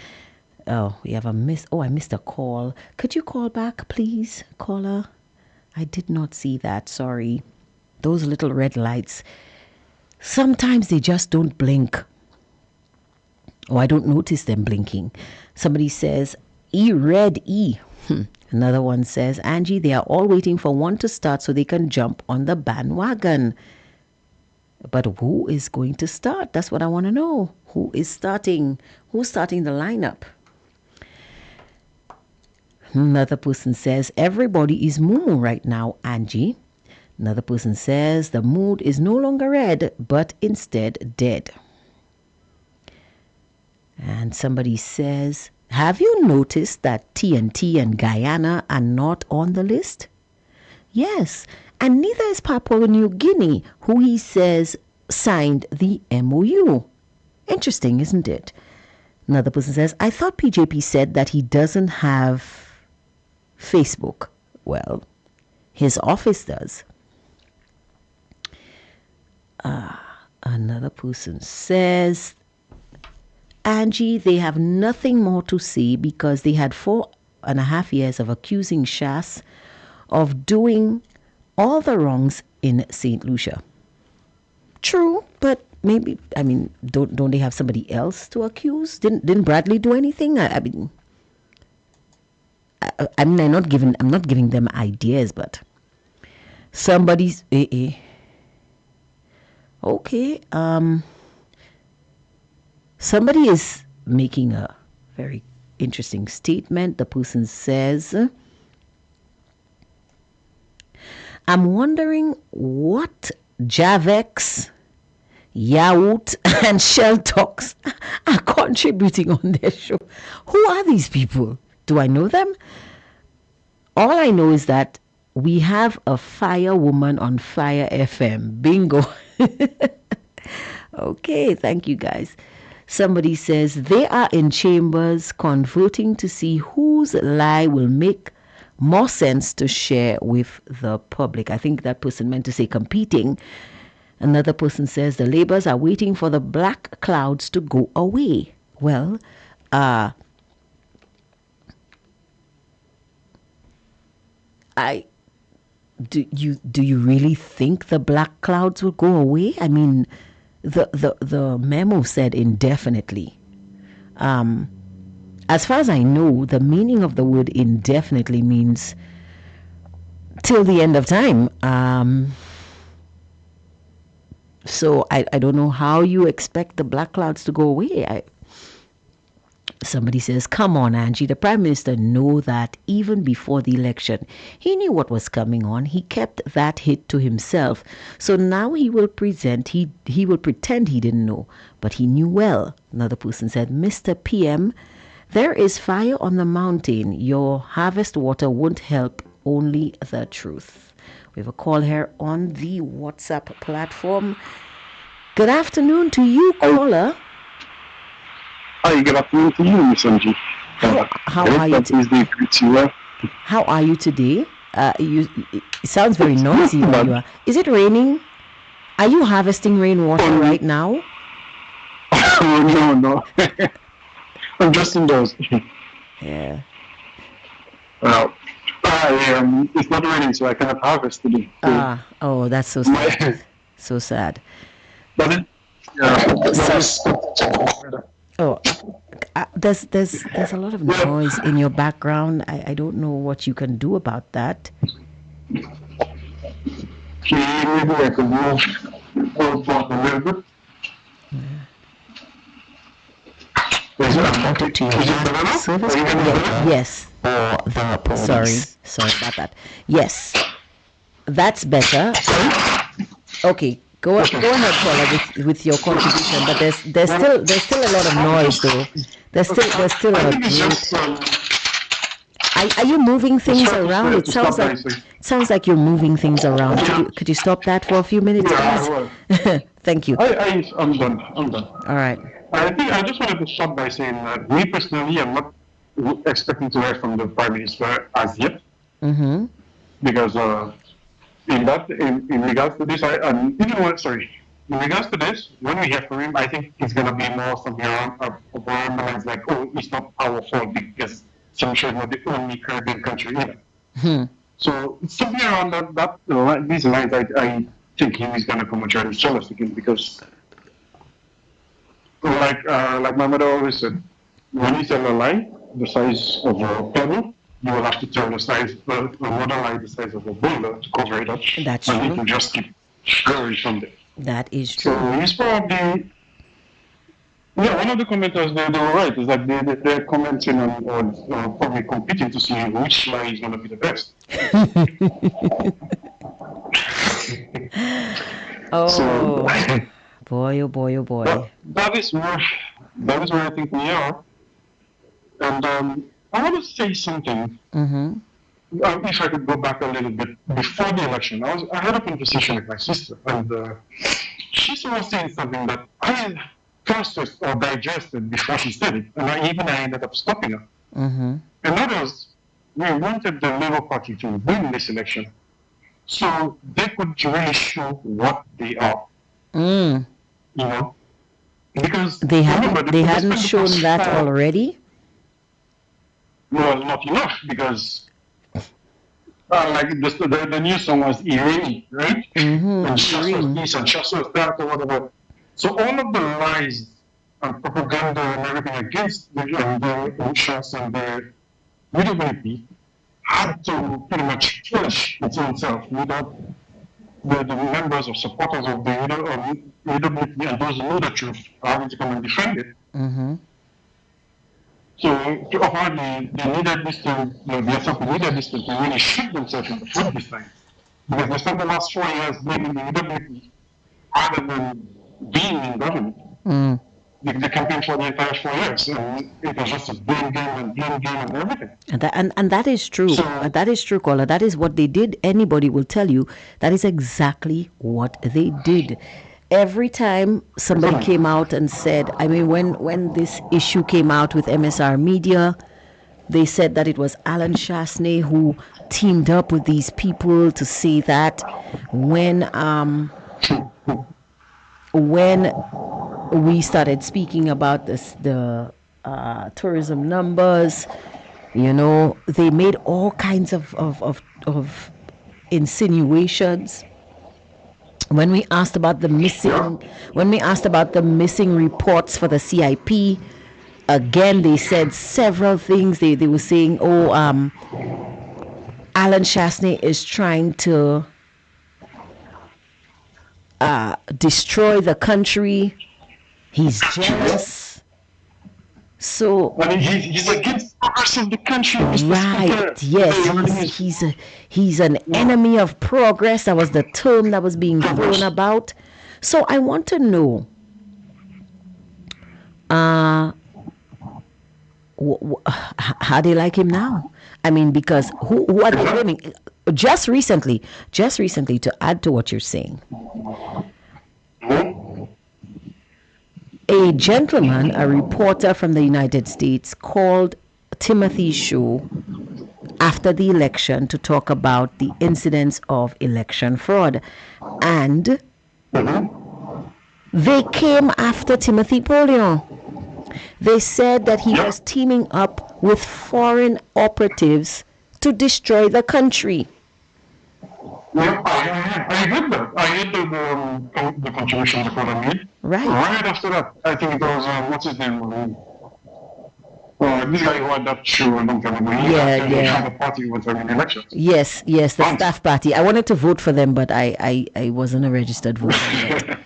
Speaker 1: Oh, we have I missed a call. Could you call back, please, caller? I did not see that, sorry. Those little red lights, sometimes they just don't blink. Or I don't notice them blinking. Somebody says, red E. Another one says, Angie, they are all waiting for one to start so they can jump on the bandwagon. But who is going to start? That's what I want to know. Who is starting? Who's starting the lineup? Another person says, everybody is moo right now, Angie. Another person says, the mood is no longer red, but instead dead. And somebody says, have you noticed that TNT and Guyana are not on the list? Yes, and neither is Papua New Guinea, who he says signed the MOU. Interesting, isn't it? Another person says, I thought PJP said that he doesn't have Facebook. Well, his office does. Another person says, Angie, they have nothing more to say because they had 4.5 years of accusing Shas of doing all the wrongs in St. Lucia. True, but maybe, don't they have somebody else to accuse? Didn't Bradley do anything? I'm not giving them ideas, but somebody's okay. Somebody is making a very interesting statement. The person says, I'm wondering what Javex, Yaout, and Shell Talks are contributing on their show. Who are these people? Do I know them? All I know is that we have a fire woman on Fire FM. Bingo. Okay, thank you guys. Somebody says they are in chambers converting to see whose lie will make more sense to share with the public. I think that person meant to say competing. Another person says the Labours are waiting for the black clouds to go away. Well, do you really think the black clouds will go away? I mean, the memo said indefinitely. As far as I know, the meaning of the word indefinitely means till the end of time. So I don't know how you expect the black clouds to go away. Somebody says, come on, Angie, the Prime Minister knew that even before the election. He knew what was coming on. He kept that hit to himself. So now he will pretend he didn't know, but he knew well. Another person said, Mr. PM, there is fire on the mountain. Your harvest water won't help only the truth. We have a call here on the WhatsApp platform. Good afternoon to you, caller.
Speaker 7: Hi, good afternoon to you, Miss Angie.
Speaker 1: How are you? How are you today? It sounds very noisy where you are. Is it raining? Are you harvesting rainwater right now?
Speaker 7: No. I'm just indoors.
Speaker 1: Yeah.
Speaker 7: Well, it's not raining, so I cannot harvest today.
Speaker 1: Oh, that's so sad. So sad.
Speaker 7: But
Speaker 1: there's a lot of noise in your background. I don't know what you can do about that.
Speaker 7: Maybe I could move a little bit.
Speaker 1: Service? Yes. Sorry about that. Yes, that's better. Okay, go ahead, caller, with your contribution. But there's still a lot of noise, though. There's still a great. Are you moving things around? It sounds like you're moving things around. Could you stop that for a few minutes, please? Thank you.
Speaker 7: I'm done.
Speaker 1: All right.
Speaker 7: I just wanted to start by saying that me personally, I'm not expecting to hear from the Prime Minister as yet.
Speaker 1: Mm-hmm.
Speaker 7: Because in regards to this, in regards to this, when we hear from him, I think it's going to be more something around the lines like, oh, it's not our fault because Central is not the only Caribbean country either. So something around these lines, I think he is going to come and try to tell us again because, like my mother always said, when you tell a lie the size of a pebble, you will have to tell the size another lie the size of a boulder to cover it up.
Speaker 1: That's true.
Speaker 7: And you can just keep going from there.
Speaker 1: That is true.
Speaker 7: So he's probably. Yeah, one of the commenters, they were right, is that they're commenting on probably competing to see which lie is going to be the best.
Speaker 1: Boy.
Speaker 7: That is where I think we are. And I want to say something.
Speaker 1: Mm-hmm.
Speaker 7: If I could go back a little bit before the election, I had a conversation with my sister, and she was saying something that I processed or digested before she said it, and I ended up stopping her.
Speaker 1: Mm-hmm.
Speaker 7: And that was, we wanted the Labour Party to win this election, so they could really show what they are. You know, because
Speaker 1: they hadn't shown that already.
Speaker 7: Well, not enough because. Like the new song was Irene, right?
Speaker 1: Mm-hmm.
Speaker 7: And just was this and just was that or whatever. So all of the lies and propaganda and everything against the Russians and the UWP had to pretty much finish its own self without the members or supporters of the UWP and those who know the truth having to come and defend it.
Speaker 1: Mm-hmm.
Speaker 7: So apparently they needed this to, needed this to really shoot themselves in the foot this time. Because they spent the last 4 years blaming the UWP rather than being in government. They campaigned for the entire 4 years. And it was just a blame game and everything.
Speaker 1: And that is true. That is true, caller. That is what they did. Anybody will tell you that is exactly what they did. Every time somebody came out and said, I mean, when this issue came out with MSR Media, they said that it was Alan Chasney who teamed up with these people to say that when we started speaking about the tourism numbers, you know, they made all kinds of insinuations. When we asked about the missing reports for the CIP, again they said several things. They were saying, Alan Chasney is trying to destroy the country. He's jealous. So
Speaker 7: he's against progress of the country.
Speaker 1: Right? Yes, he's an enemy of progress. That was the term that was being thrown about. So I want to know, how do you like him now? I mean, because who are they blaming? Just recently, to add to what you're saying, a gentleman, a reporter from the United States, called Timothy's show after the election to talk about the incidents of election fraud. And they came after Timothy Polion. They said that he was teaming up with foreign operatives to destroy the country.
Speaker 7: Yeah, I heard that. I heard the contribution the I made.
Speaker 1: Right.
Speaker 7: Right after that, I think it was, what's his name? This guy who had that show a long time ago. He actually had a party with him in the elections.
Speaker 1: Yes, the staff party. I wanted to vote for them, but I wasn't a registered voter.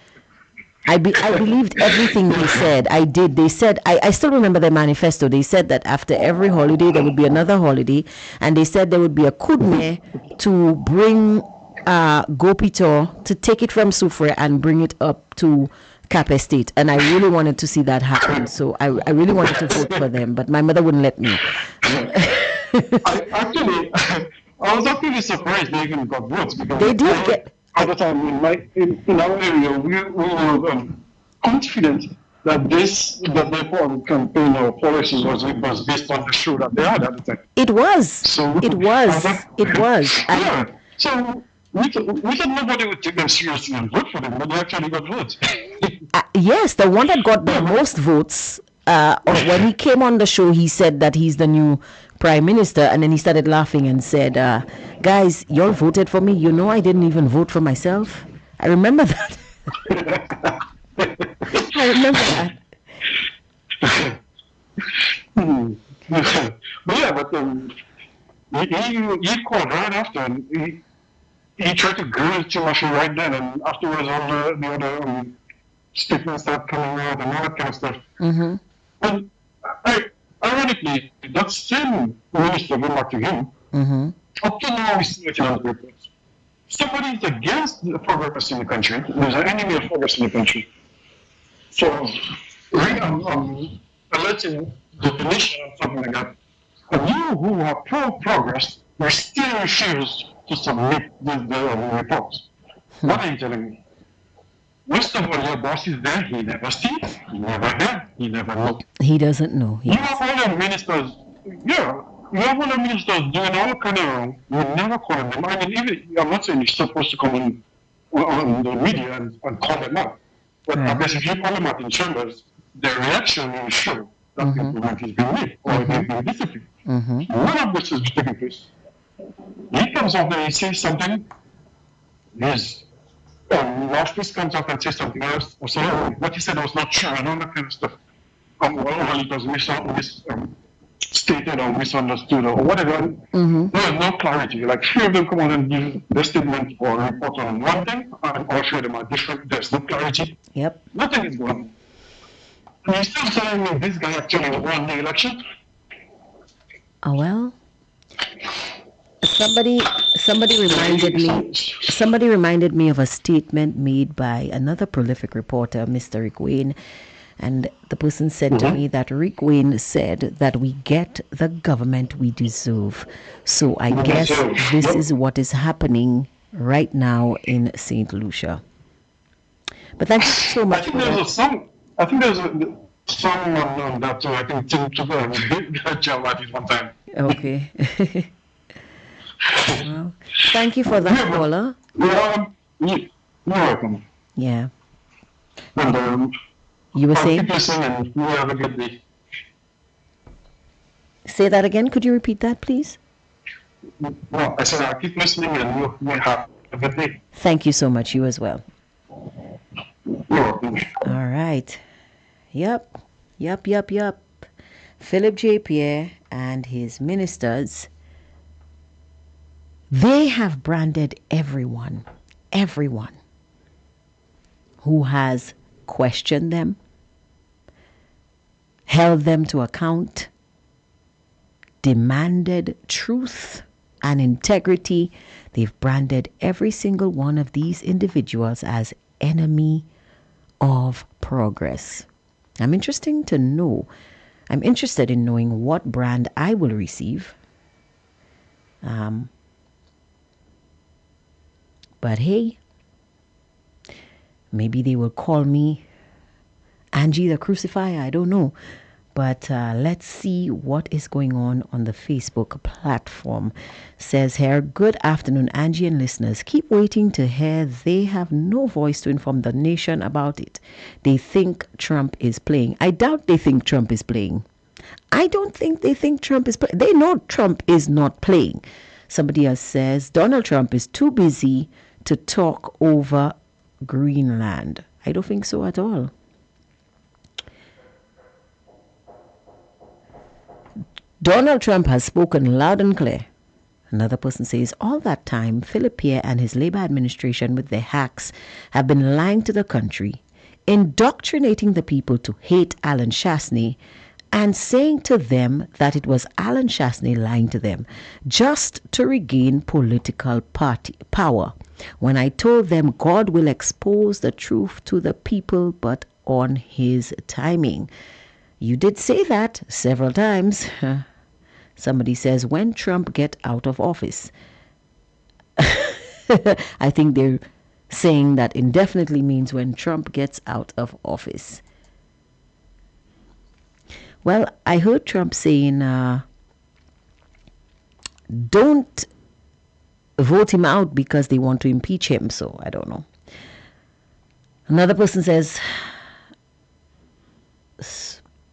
Speaker 1: I believed everything they said. I did. They said, I still remember their manifesto. They said that after every holiday, there would be another holiday. And they said there would be a kudme to bring Gopito, to take it from Sufre and bring it up to Cap Estate. And I really wanted to see that happen. So I really wanted to vote for them. But my mother wouldn't let me.
Speaker 7: I was actually surprised they even got votes. Because
Speaker 1: they did get...
Speaker 7: At the time, in our area, we were confident that the campaign or policy was based on the show that they had at the time.
Speaker 1: It was.
Speaker 7: So
Speaker 1: it was.
Speaker 7: Yeah. So we thought nobody would take them seriously and vote for them, but they actually got votes.
Speaker 1: Yes, the one that got the most votes. When he came on the show, he said that he's the new prime minister, and then he started laughing and said, guys, y'all voted for me. You know I didn't even vote for myself. I remember that. I remember that.
Speaker 7: But he called right after, and he tried to grill Timothy right then, and afterwards all the other statements started coming out and all that kind of stuff.
Speaker 1: Mm-hmm.
Speaker 7: And ironically, that same minister went back to him.
Speaker 1: Mm-hmm.
Speaker 7: Up to now, we see economic reports. Somebody is against the progress in the country. There's an enemy of progress in the country. So, alerting the nation or something like that. And you who are pro-progress, you still refuse to submit the reports. What are you telling me? First of all, your boss is there, he never sees, he never heard, he never knows.
Speaker 1: He doesn't know.
Speaker 7: You have all the ministers, you have all the ministers doing all kind of wrong, you never call them. I mean, even, I'm not saying you're supposed to come on the media and call them out, but I guess if you call them out in chambers, the reaction will show that improvement is being made, or they're being disciplined. None of this is taking place. He comes out and he says something, yes. Last piece comes up and says something else, or say, what he said was not true, and all that kind of stuff. Well, it was misstated or misunderstood or whatever. There is no clarity. Like, three of them come on and give the statement or report on one thing, and all three of them are different. There's no clarity.
Speaker 1: Yep.
Speaker 7: Nothing is going on. And you're still telling me this guy actually won the election?
Speaker 1: Oh, well. Somebody reminded me of a statement made by another prolific reporter, Mr. Rick Wayne, and the person said to me that Rick Wayne said that we get the government we deserve. So I guess this is what is happening right now in St. Lucia. But thank you so much.
Speaker 7: I think there's a song on that too. I think Tim took a job at it one time.
Speaker 1: Okay. Well, thank you for that, caller.
Speaker 7: You're welcome.
Speaker 1: Yeah.
Speaker 7: And
Speaker 1: you were saying?
Speaker 7: Keep listening and you have a good day.
Speaker 1: Say that again. Could you repeat that, please?
Speaker 7: No, I said I'll keep listening and you have a good day.
Speaker 1: Thank you so much. You as well.
Speaker 7: You're welcome.
Speaker 1: All right. Yep. Philip J. Pierre and his ministers, they have branded everyone who has questioned them, held them to account, demanded truth and integrity. They've branded every single one of these individuals as enemy of progress. I'm interested in knowing what brand I will receive Um, but hey, maybe they will call me Angie the Crucifier. I don't know. But let's see what is going on the Facebook platform. Says here, good afternoon, Angie and listeners. Keep waiting to hear they have no voice to inform the nation about it. They think Trump is playing. I doubt they think Trump is playing. I don't think they think Trump is playing. They know Trump is not playing. Somebody else says, Donald Trump is too busy to talk over Greenland. I don't think so at all. Donald Trump has spoken loud and clear. Another person says, all that time, Philip Pierre and his Labour administration with their hacks have been lying to the country, indoctrinating the people to hate Alan Shastney and saying to them that it was Alan Shastney lying to them just to regain political power. When I told them God will expose the truth to the people, but on his timing. You did say that several times. Somebody says, when Trump get out of office. I think they're saying that indefinitely means when Trump gets out of office. Well, I heard Trump saying, don't vote him out because they want to impeach him. So I don't know. Another person says,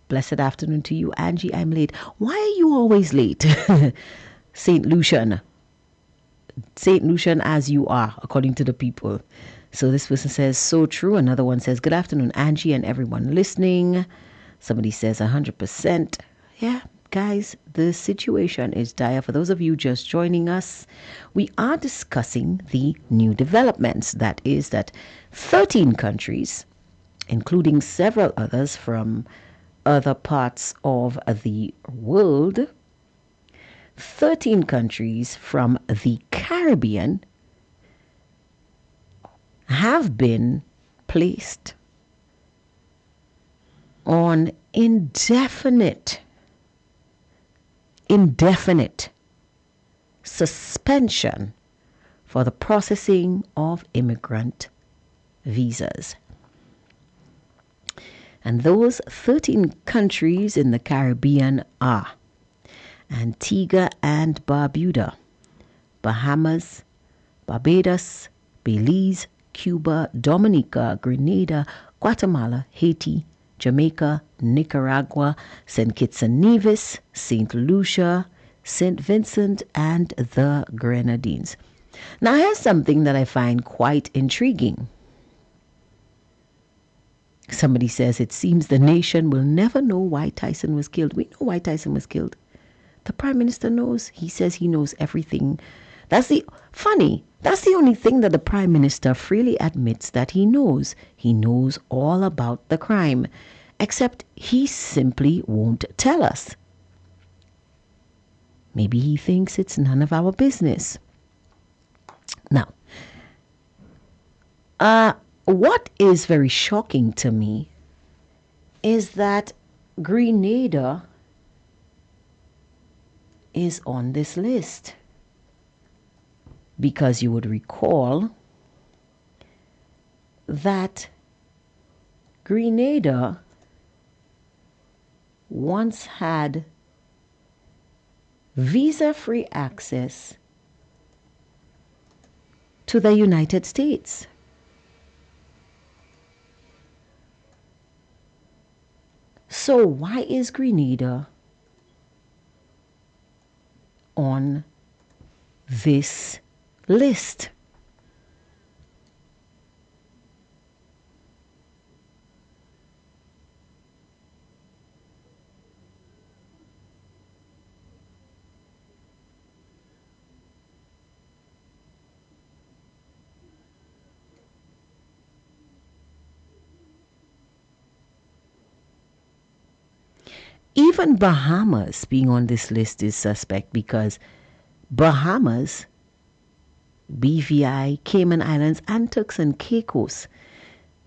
Speaker 1: blessed afternoon to you, Angie. I'm late. Why are you always late? Saint Lucian as you are, according to the people. So this person says, so true. Another one says, good afternoon, Angie and everyone listening. Somebody says 100%. Yeah, guys, the situation is dire. For those of you just joining us, we are discussing the new developments. That is that 13 countries, including several others from other parts of the world, 13 countries from the Caribbean have been placed on indefinite suspension for the processing of immigrant visas. And those 13 countries in the Caribbean are Antigua and Barbuda, Bahamas, Barbados, Belize, Cuba, Dominica, Grenada, Guatemala, Haiti, Jamaica, Nicaragua, St. Kitts and Nevis, St. Lucia, St. Vincent, and the Grenadines. Now, here's something that I find quite intriguing. Somebody says, it seems the nation will never know why Tyson was killed. We know why Tyson was killed. The Prime Minister knows. He says he knows everything. That's the only thing that the Prime Minister freely admits that he knows. He knows all about the crime, except he simply won't tell us. Maybe he thinks it's none of our business. Now, what is very shocking to me is that Grenada is on this list. Because you would recall that Grenada once had visa-free access to the United States. So why is Grenada on this list? Even Bahamas being on this list is suspect because Bahamas, BVI, Cayman Islands, and Turks and Caicos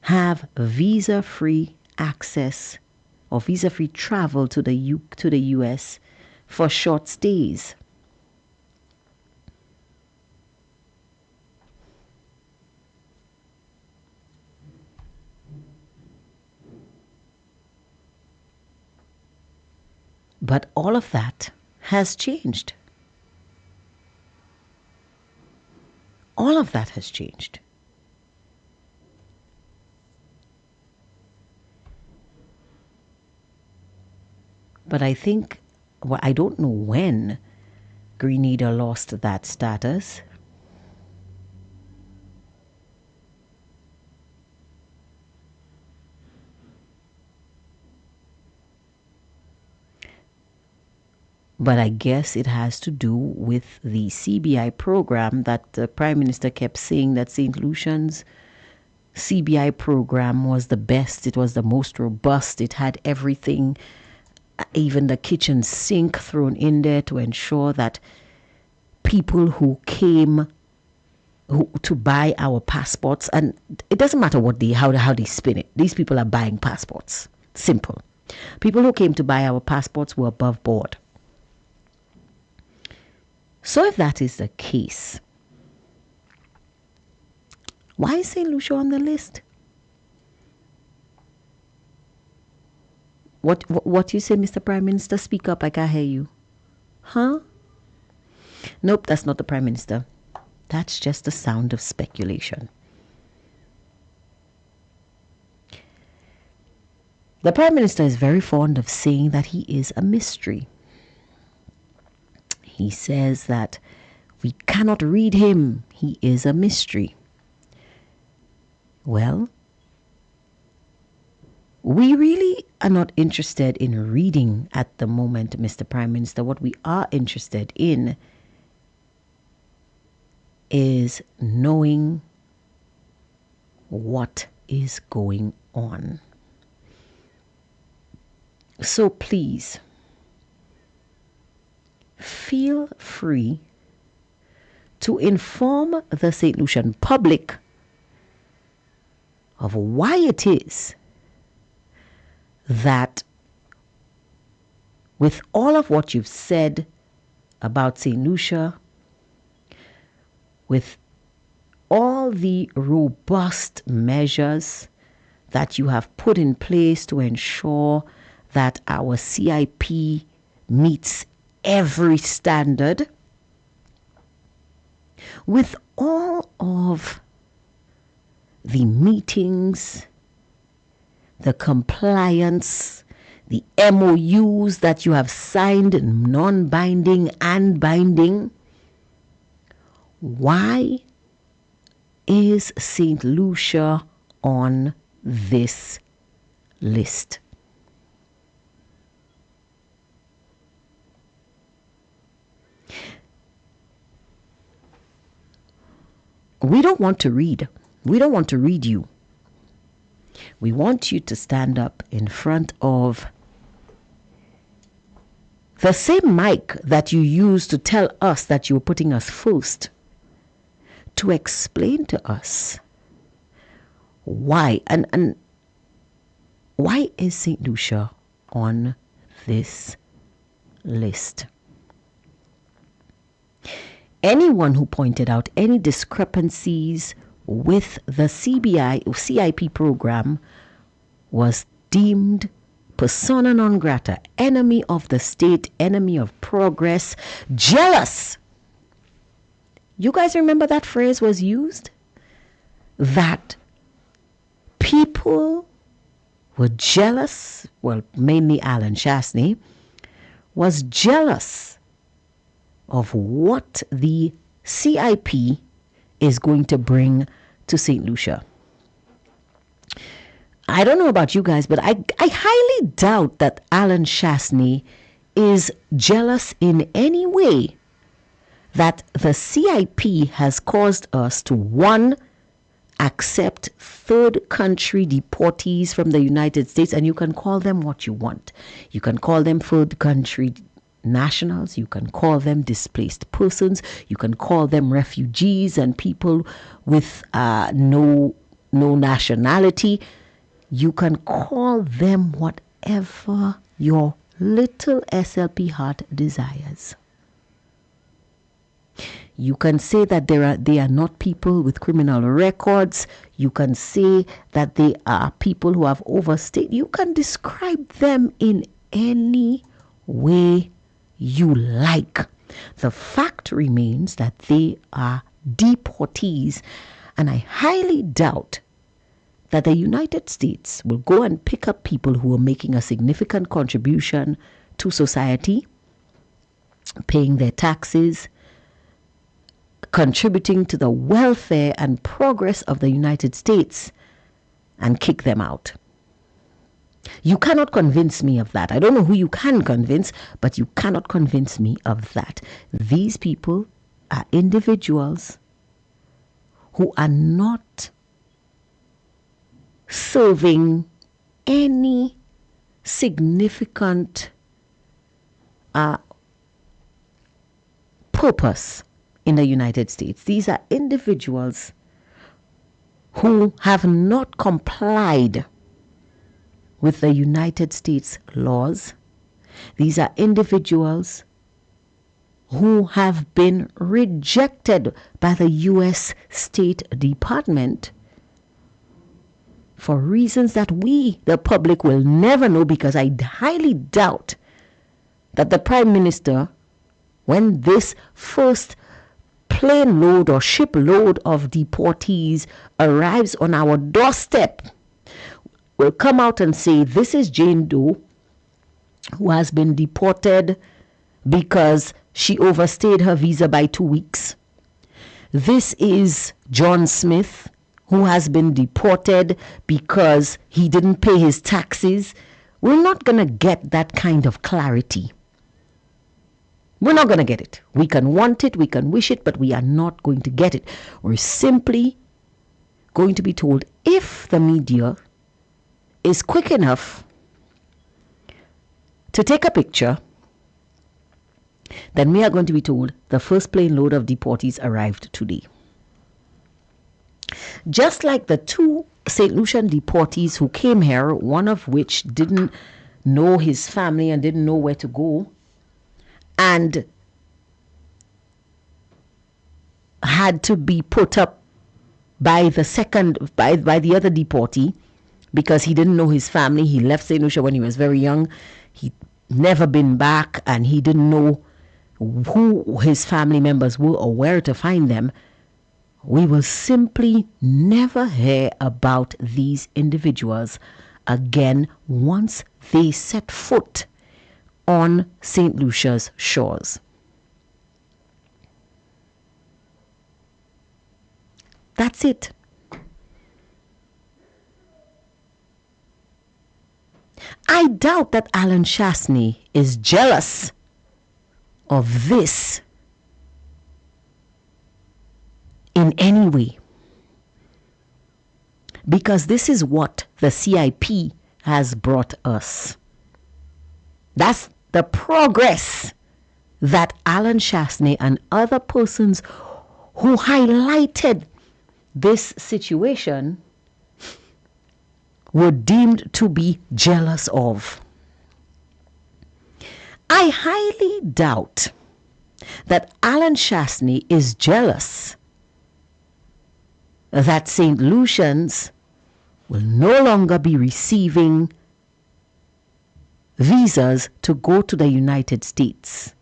Speaker 1: have visa-free access or visa-free travel to the U.S. for short stays. But all of that has changed. All of that has changed. But I think, well, I don't know when Grenada lost that status. But I guess it has to do with the CBI program that the Prime Minister kept saying that St. Lucian's CBI program was the best, it was the most robust, it had everything, even the kitchen sink thrown in there to ensure that people who came to buy our passports, and it doesn't matter how they spin it, these people are buying passports. Simple. People who came to buy our passports were above board. So if that is the case, why is St. Lucia on the list? What you say, Mr. Prime Minister? Speak up, I can't hear you. Huh? Nope, that's not the Prime Minister. That's just the sound of speculation. The Prime Minister is very fond of saying that he is a mystery. He says that we cannot read him. He is a mystery. Well, we really are not interested in reading at the moment, Mr. Prime Minister. What we are interested in is knowing what is going on. So please, feel free to inform the St. Lucian public of why it is that, with all of what you've said about St. Lucia, with all the robust measures that you have put in place to ensure that our CIP meets every standard, with all of the meetings, the compliance, the MOUs that you have signed, non-binding and binding, why is St. Lucia on this list? We don't want to read. We don't want to read you. We want you to stand up in front of the same mic that you used to tell us that you were putting us first, to explain to us why and why is St. Lucia on this list. Anyone who pointed out any discrepancies with the CIP program was deemed persona non grata, enemy of the state, enemy of progress, jealous. You guys remember that phrase was used? That people were jealous, well, mainly Alan Chasney, was jealous of what the CIP is going to bring to St. Lucia. I don't know about you guys, but I highly doubt that Alan Chasney is jealous in any way that the CIP has caused us to, one, accept third country deportees from the United States, and you can call them what you want. You can call them third country nationals, you can call them displaced persons, you can call them refugees and people with no nationality. You can call them whatever your little SLP heart desires. You can say that they are not people with criminal records. You can say that they are people who have overstayed. You can describe them in any way you like. The fact remains that they are deportees, and I highly doubt that the United States will go and pick up people who are making a significant contribution to society, paying their taxes, contributing to the welfare and progress of the United States, and kick them out. You cannot convince me of that. I don't know who you can convince, but you cannot convince me of that. These people are individuals who are not serving any significant purpose in the United States. These are individuals who have not complied with the United States laws. These are individuals who have been rejected by the U.S. State Department for reasons that we, the public, will never know, because I highly doubt that the Prime Minister, when this first plane load or ship load of deportees arrives on our doorstep, will come out and say, this is Jane Doe, who has been deported because she overstayed her visa by 2 weeks. This is John Smith, who has been deported because he didn't pay his taxes. We're not going to get that kind of clarity. We're not going to get it. We can want it, we can wish it, but we are not going to get it. We're simply going to be told, if the media is quick enough to take a picture, then we are going to be told the first plane load of deportees arrived today. Just like the 2 St. Lucian deportees who came here, one of which didn't know his family and didn't know where to go, and had to be put up by the other deportee because he didn't know his family. He left St. Lucia when he was very young. He'd never been back, and he didn't know who his family members were or where to find them. We will simply never hear about these individuals again once they set foot on St. Lucia's shores. That's it. I doubt that Alan Chasney is jealous of this in any way, because this is what the CIP has brought us. That's the progress that Alan Chasney and other persons who highlighted this situation were deemed to be jealous of. I highly doubt that Alan Chasney is jealous that St. Lucians will no longer be receiving visas to go to the United States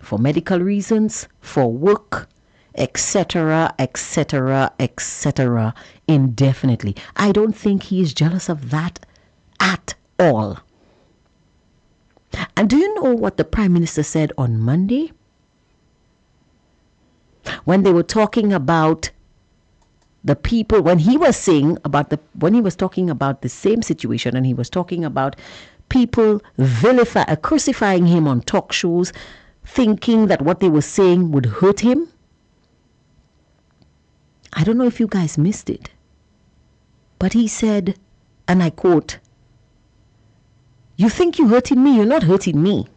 Speaker 1: for medical reasons, for work, etc., etc., etc., indefinitely. I don't think he is jealous of that at all. And do you know what the Prime Minister said on Monday? When they were talking about the people, when he was talking about the same situation, and he was talking about people crucifying him on talk shows, thinking that what they were saying would hurt him. I don't know if you guys missed it, but he said, and I quote, "You think you're hurting me? You're not hurting me.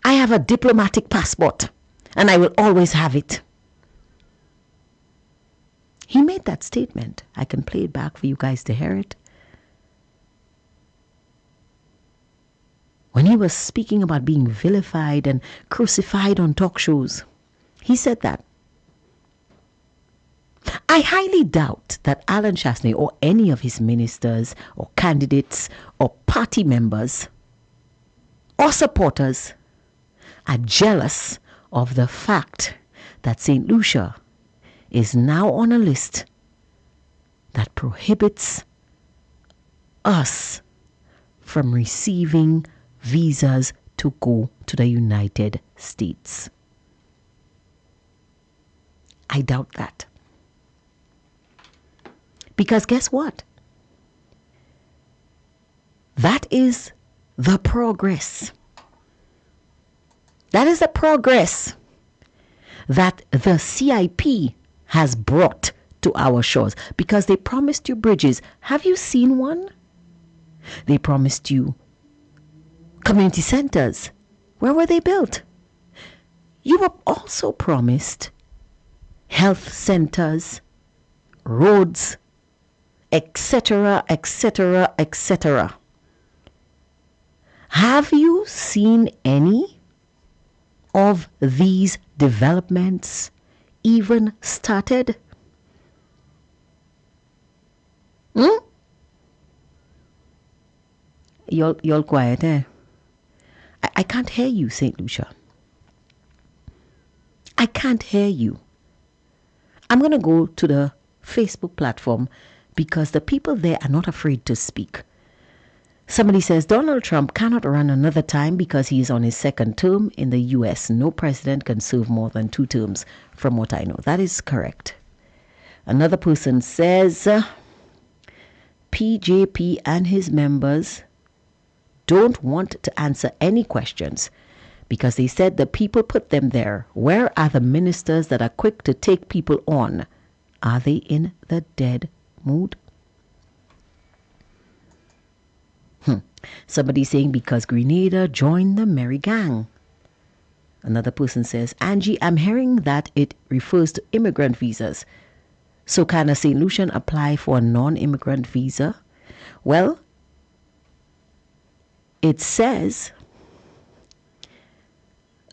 Speaker 1: I have a diplomatic passport, and I will always have it." He made that statement. I can play it back for you guys to hear it. When he was speaking about being vilified and crucified on talk shows, he said that. I highly doubt that Alan Chasney or any of his ministers or candidates or party members or supporters are jealous of the fact that St. Lucia is now on a list that prohibits us from receiving visas to go to the United States. I doubt that. Because guess what? That is the progress. That is the progress that the CIP has brought to our shores, because they promised you bridges. Have you seen one? They promised you community centers. Where were they built? You were also promised health centers, roads, etc., etc., etc. Have you seen any of these developments even started? You're quiet, eh? I can't hear you, St. Lucia. I can't hear you. I'm going to go to the Facebook platform because the people there are not afraid to speak. Somebody says Donald Trump cannot run another time because he is on his second term in the U.S. No president can serve more than 2 terms, from what I know. That is correct. Another person says PJP and his members don't want to answer any questions because they said the people put them there. Where are the ministers that are quick to take people on? Are they in the dead mood? Somebody saying because Grenada joined the merry gang. Another person says, Angie, I'm hearing that it refers to immigrant visas. So can a St. Lucian apply for a non-immigrant visa? Well, it says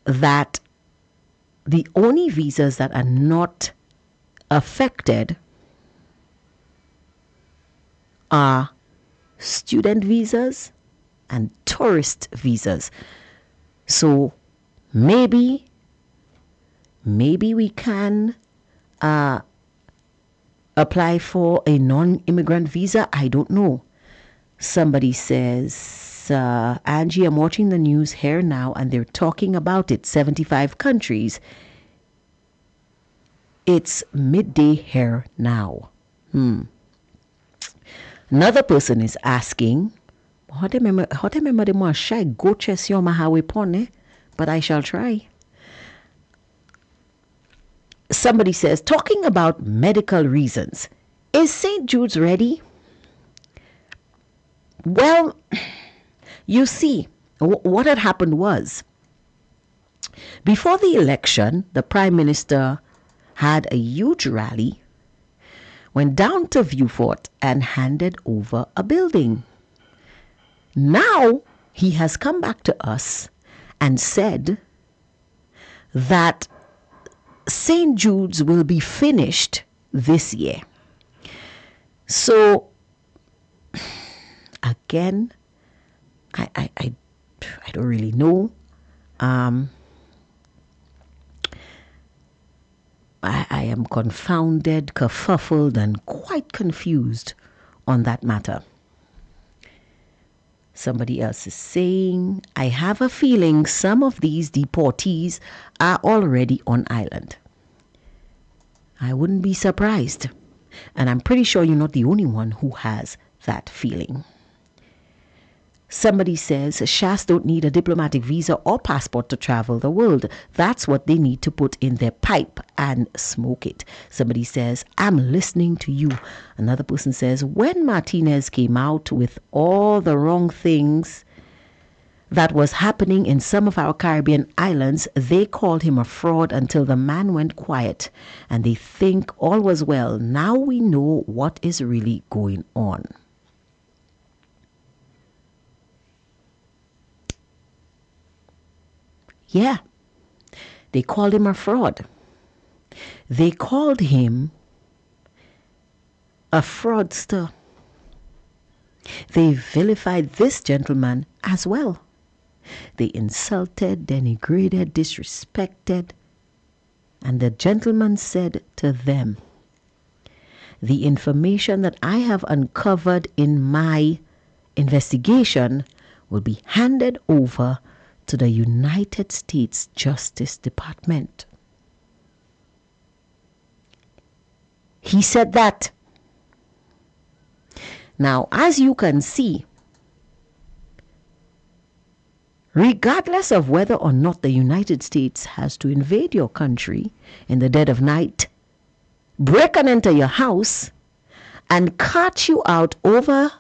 Speaker 1: that the only visas that are not affected are student visas and tourist visas. So maybe we can apply for a non-immigrant visa. I don't know. Somebody says, Angie, I'm watching the news here now and they're talking about it. 75 countries. It's midday here now. Another person is asking, but I shall try. Somebody says, talking about medical reasons, is St. Jude's ready? Well, you see, what had happened was, before the election, the Prime Minister had a huge rally, went down to Viewfort and handed over a building. Now he has come back to us and said that St. Jude's will be finished this year. So again, I don't really know. I am confounded, kerfuffled, and quite confused on that matter. Somebody else is saying, I have a feeling some of these deportees are already on island. I wouldn't be surprised. And I'm pretty sure you're not the only one who has that feeling. Somebody says Shas don't need a diplomatic visa or passport to travel the world. That's what they need to put in their pipe and smoke it. Somebody says, I'm listening to you. Another person says, when Martinez came out with all the wrong things that was happening in some of our Caribbean islands, they called him a fraud until the man went quiet and they think all was well. Now we know what is really going on. Yeah, they called him a fraud. They called him a fraudster. They vilified this gentleman as well. They insulted, denigrated, disrespected. And the gentleman said to them, the information that I have uncovered in my investigation will be handed over to the United States Justice Department. He said that. Now, as you can see, regardless of whether or not the United States has to invade your country in the dead of night, break and enter your house, and cart you out over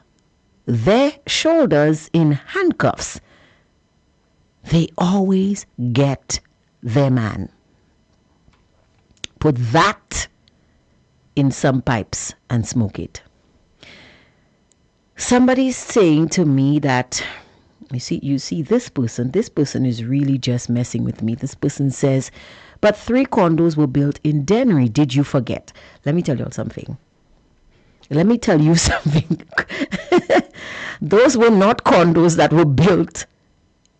Speaker 1: their shoulders in handcuffs, they always get their man. Put that in some pipes and smoke it. Somebody's saying to me that, you see this person is really just messing with me. This person says, but 3 condos were built in Dennery. Did you forget? Let me tell you something. Those were not condos that were built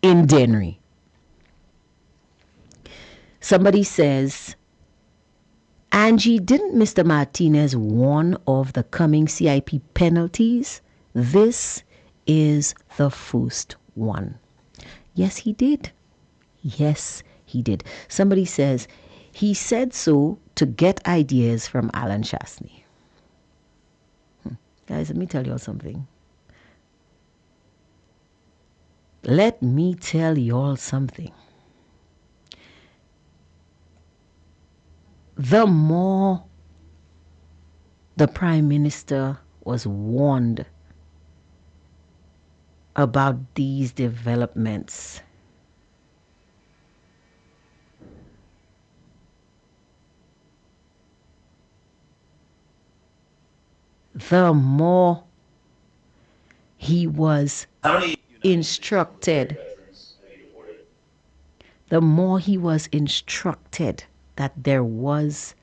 Speaker 1: in Dennery. Somebody says, Angie, didn't Mr. Martinez warn of the coming CIP penalties? This is the first one. Yes, he did. Yes, he did. Somebody says, he said so to get ideas from Alan Shastney. Guys, let me tell you all something. Let me tell you all something. The more the Prime Minister was warned about these developments, the more he was instructed, that there was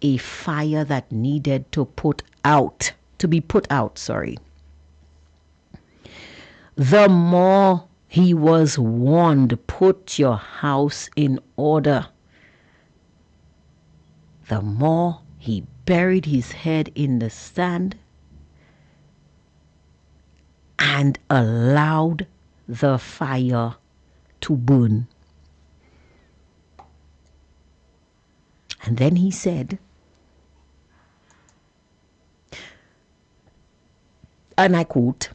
Speaker 1: a fire that needed to be put out. The more he was warned, put your house in order, the more he buried his head in the sand and allowed the fire to burn. And then he said, and I quote,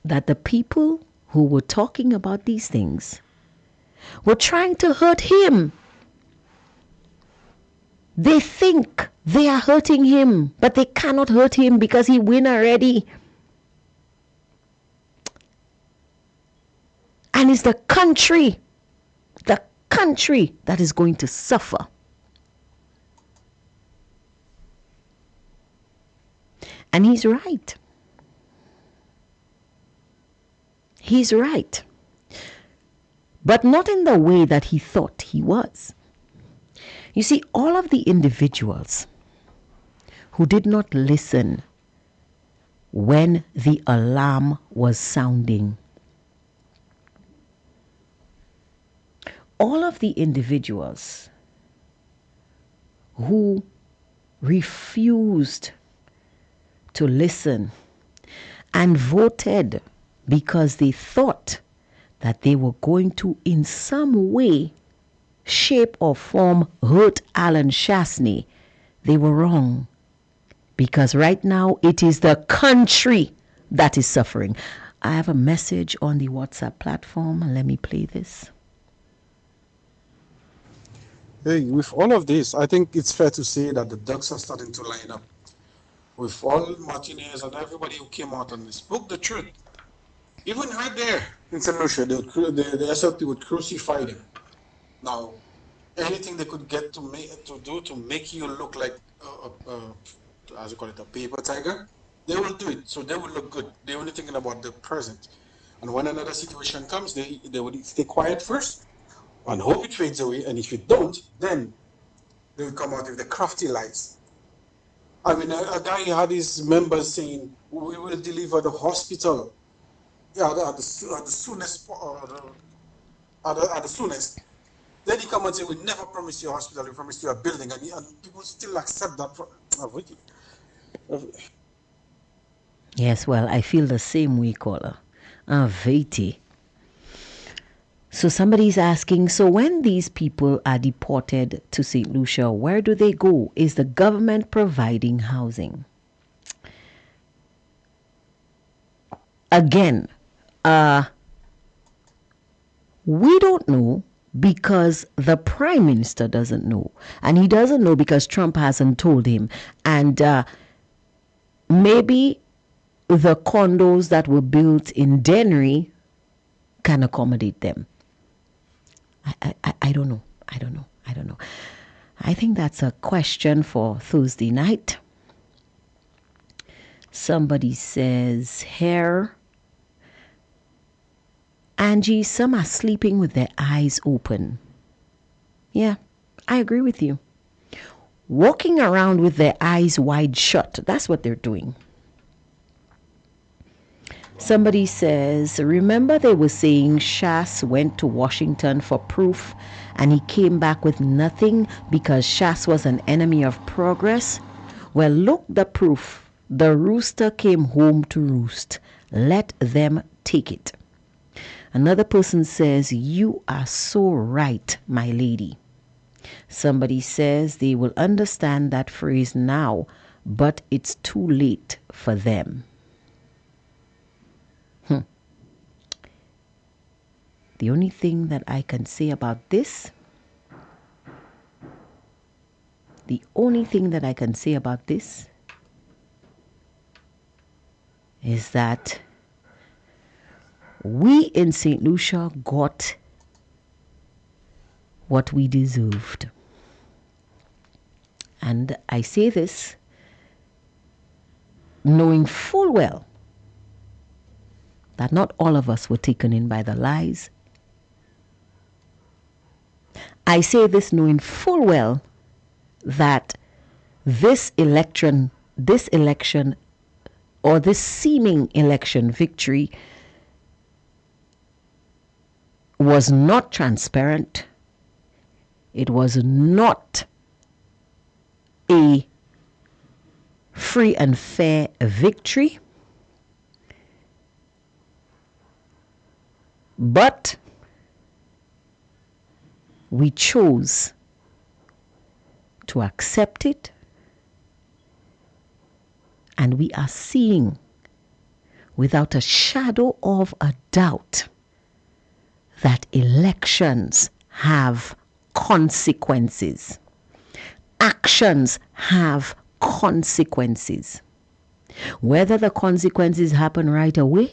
Speaker 1: that the people who were talking about these things were trying to hurt him. They think they are hurting him, but they cannot hurt him because he win already. And it's the country that is going to suffer. And he's right. He's right. But not in the way that he thought he was. You see, all of the individuals who did not listen when the alarm was sounding, all of the individuals who refused to listen and voted because they thought that they were going to, in some way, shape or form, hurt Alan Shastney, they were wrong. Because right now, it is the country that is suffering. I have a message on the WhatsApp platform, and let me play this.
Speaker 8: Hey, with all of this, I think it's fair to say that the ducks are starting to line up. With all Martinez and everybody who came out and spoke the truth. Even right there in St. Lucia, the SLP would crucify them. Now, anything they could get to make you look like, as you call it, a paper tiger, they will do it. So they will look good. They're only thinking about the present. And when another situation comes, they would stay quiet first and hope it fades away. And if it don't, then they will come out with the crafty lies. I mean, a guy had his members saying, we will deliver the hospital yeah, at the soonest, at the soonest. Then he come and say, we never promised you a hospital, we promised you a building, and people still accept that. Vicky.
Speaker 1: Yes, well, I feel the same way, caller. Veti. So somebody's asking, so when these people are deported to St. Lucia, where do they go? Is the government providing housing? Again, we don't know because the prime minister doesn't know. And he doesn't know because Trump hasn't told him. And maybe the condos that were built in Dennery can accommodate them. I don't know. I don't know. I don't know. I think that's a question for Thursday night. Somebody says here, Angie, some are sleeping with their eyes open. Yeah, I agree with you. Walking around with their eyes wide shut, that's what they're doing. Somebody says, remember they were saying Shas went to Washington for proof and he came back with nothing because Shas was an enemy of progress? Well, look the proof. The rooster came home to roost. Let them take it. Another person says, you are so right, my lady. Somebody says they will understand that phrase now, but it's too late for them. The only thing that I can say about this, is that we in St. Lucia got what we deserved. And I say this knowing full well that not all of us were taken in by the lies. I say this knowing full well that this election or this seeming election victory was not transparent. It was not a free and fair victory. But we chose to accept it, and we are seeing without a shadow of a doubt that elections have consequences. Actions have consequences. Whether the consequences happen right away,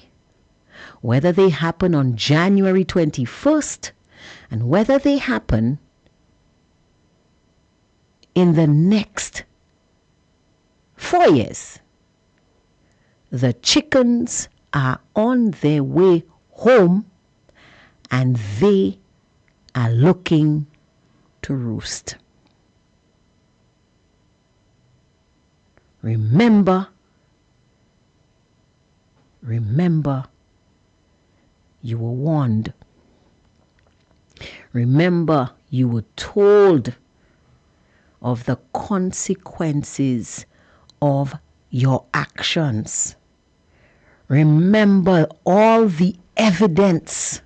Speaker 1: whether they happen on January 21st, and whether they happen in the next 4 years, the chickens are on their way home and they are looking to roost. Remember, you were warned. Remember, you were told of the consequences of your actions. Remember, all the evidence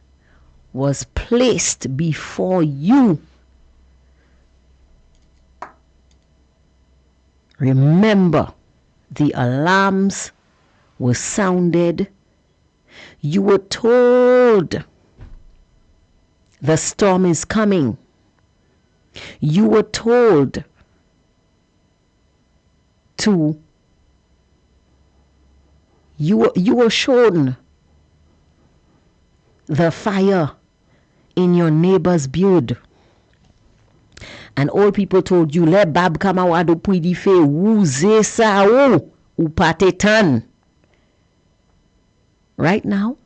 Speaker 1: was placed before you. Remember, the alarms were sounded. You were told the storm is coming. You were told you were shown the fire in your neighbor's beard. And all people told you, let bab kama wado pwidi fe, wuze sa ou pate tan. Right now,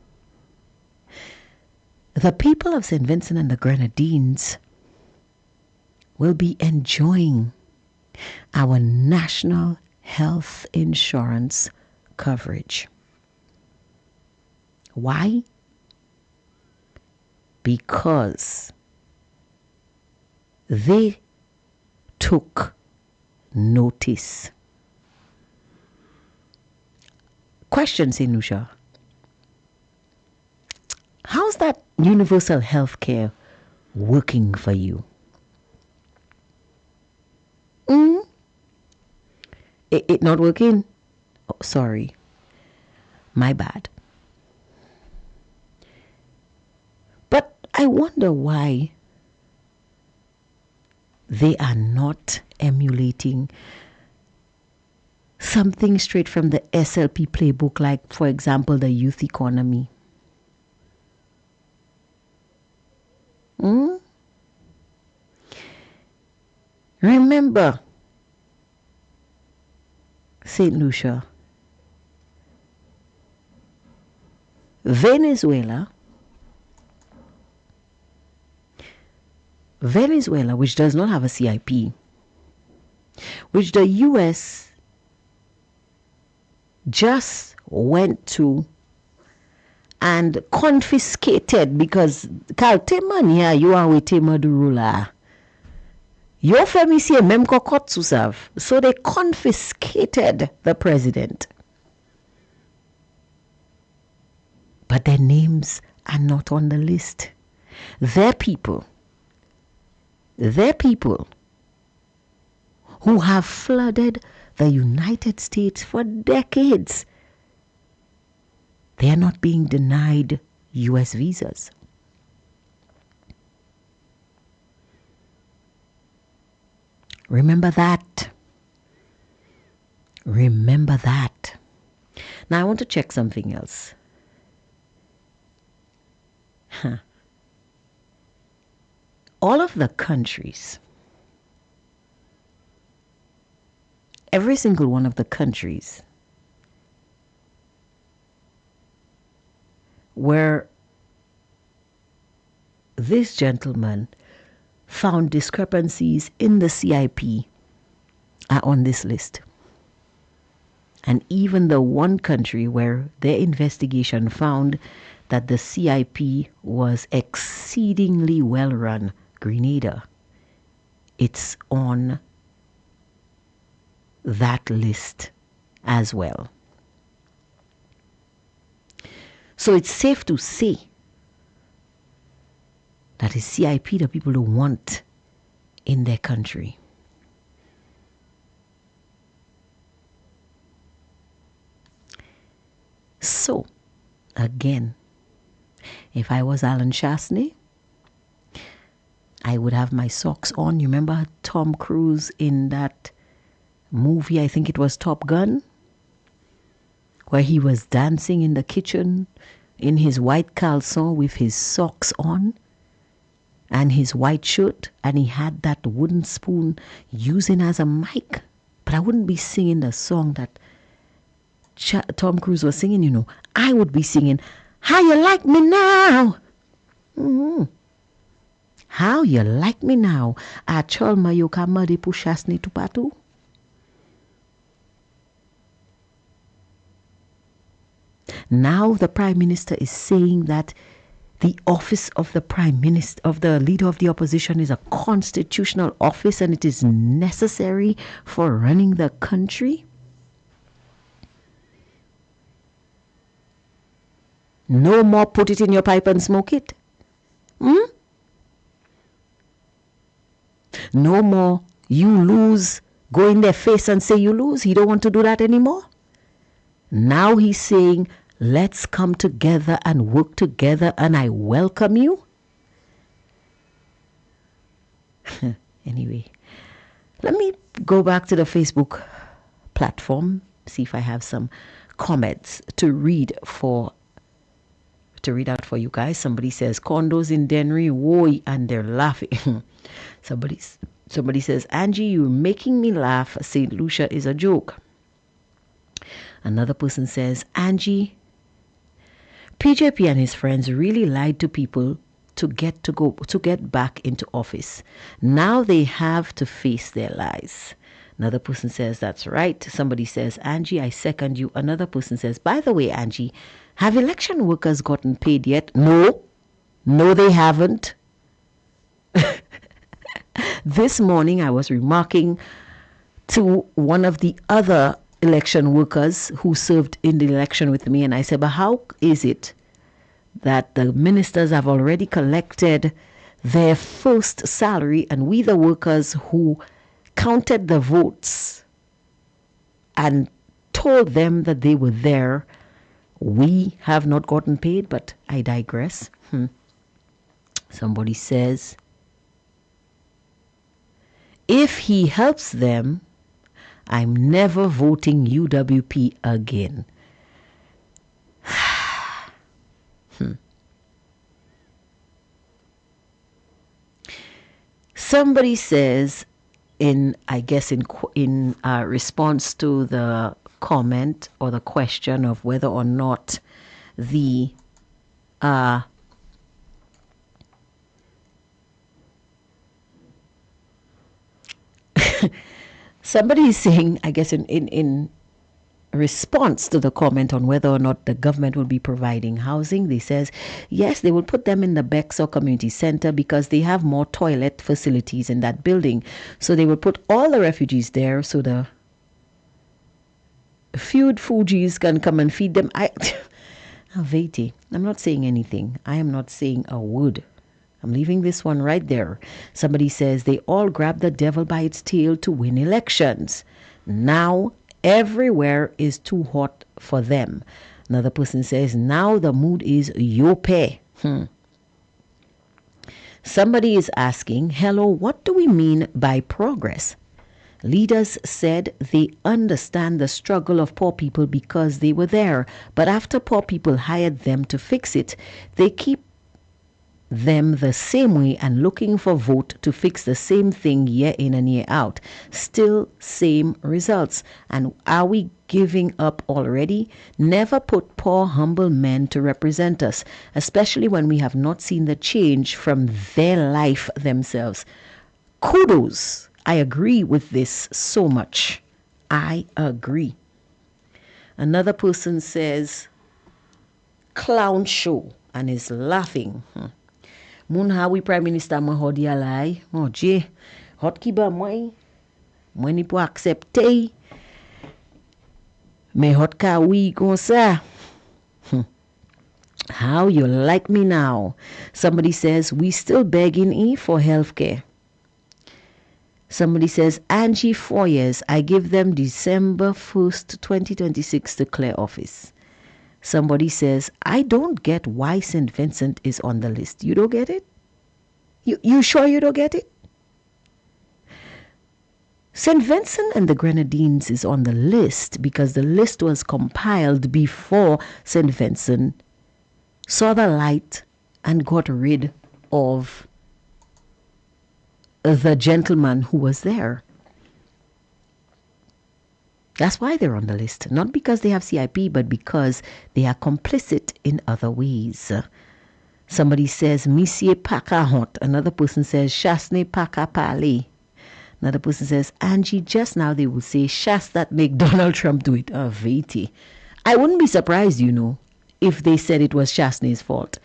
Speaker 1: the people of St. Vincent and the Grenadines will be enjoying our national health insurance coverage. Why? Because they took notice. Question, Sinusha. How's that universal health care working for you? It not working? Oh, sorry. My bad. But I wonder why they are not emulating something straight from the SLP playbook, like, for example, the youth economy. Remember, St. Lucia, Venezuela, which does not have a CIP, which the US just went to and confiscated, because Kalteman, yeah, you are with Madurula. Your family say mem kokotsu sav. So they confiscated the president. But their names are not on the list. Their people who have flooded the United States for decades, they are not being denied US visas. Remember that. Remember that. Now I want to check something else. All of the countries, every single one of the countries where this gentleman found discrepancies in the CIP are on this list. And even the one country where their investigation found that the CIP was exceedingly well run, Grenada, it's on that list as well. So it's safe to say that is CIP the people who want in their country. So, again, if I was Alan Chasney, I would have my socks on. You remember Tom Cruise in that movie, I think it was Top Gun, where he was dancing in the kitchen in his white caleçon with his socks on and his white shirt, and he had that wooden spoon using as a mic. But I wouldn't be singing the song that Tom Cruise was singing, you know. I would be singing, "How You Like Me Now?" How You Like Me Now? Achol mayo kamade pushasni tupatu. Now the Prime Minister is saying that the office of the Prime Minister, of the Leader of the Opposition, is a constitutional office and it is necessary for running the country. No more put it in your pipe and smoke it. No more you lose, go in their face and say you lose. He don't want to do that anymore. Now he's saying, let's come together and work together, and I welcome you. Anyway, let me go back to the Facebook platform, see if I have some comments to read out for you guys. Somebody says condos in Dennery, woi, and they're laughing. Somebody says, Angie, you're making me laugh. St. Lucia is a joke. Another person says, Angie, PJP and his friends really lied to people to get back into office. Now they have to face their lies. Another person says, that's right. Somebody says, Angie, I second you. Another person says, by the way, Angie, have election workers gotten paid yet? No, they haven't. This morning I was remarking to one of the other election workers who served in the election with me, and I said, but how is it that the ministers have already collected their first salary, and we the workers who counted the votes and told them that they were there, we have not gotten paid? But I digress. Somebody says, if he helps them, I'm never voting UWP again. Somebody says, in response to the comment or the question of whether or not the somebody is saying, I guess in response to the comment on whether or not the government will be providing housing, they says, yes, they will put them in the Bexar Community Center because they have more toilet facilities in that building. So they will put all the refugees there so the Fugees can come and feed them. Veti, I'm not saying anything. I am not saying a word. I'm leaving this one right there. Somebody says they all grab the devil by its tail to win elections. Now everywhere is too hot for them. Another person says now the mood is yope. Somebody is asking, hello, what do we mean by progress? Leaders said they understand the struggle of poor people because they were there. But after poor people hired them to fix it, they keep them the same way and looking for vote to fix the same thing year in and year out. Still same results. And are we giving up already? Never put poor humble men to represent us, especially when we have not seen the change from their life themselves. Kudos. I agree with this so much. I agree. Another person says clown show and is laughing. Mun hawi Prime Minister Mahodi alai. Moje. Hot kiba moi. Mweni po accepte. Me hot ka wi gonsa. How you like me now? Somebody says we still begging for healthcare. Somebody says, Angie, 4 years. I give them December 1st, 2026 to clear office. Somebody says, I don't get why St. Vincent is on the list. You don't get it? You sure you don't get it? St. Vincent and the Grenadines is on the list because the list was compiled before St. Vincent saw the light and got rid of the gentleman who was there. That's why they're on the list. Not because they have CIP, but because they are complicit in other ways. Somebody says, Monsieur Paka Hot. Another person says, Shasne Paka Pale. Another person says, Angie, just now they will say, Shas that make Donald Trump do it. Veti. I wouldn't be surprised, if they said it was Shasne's fault.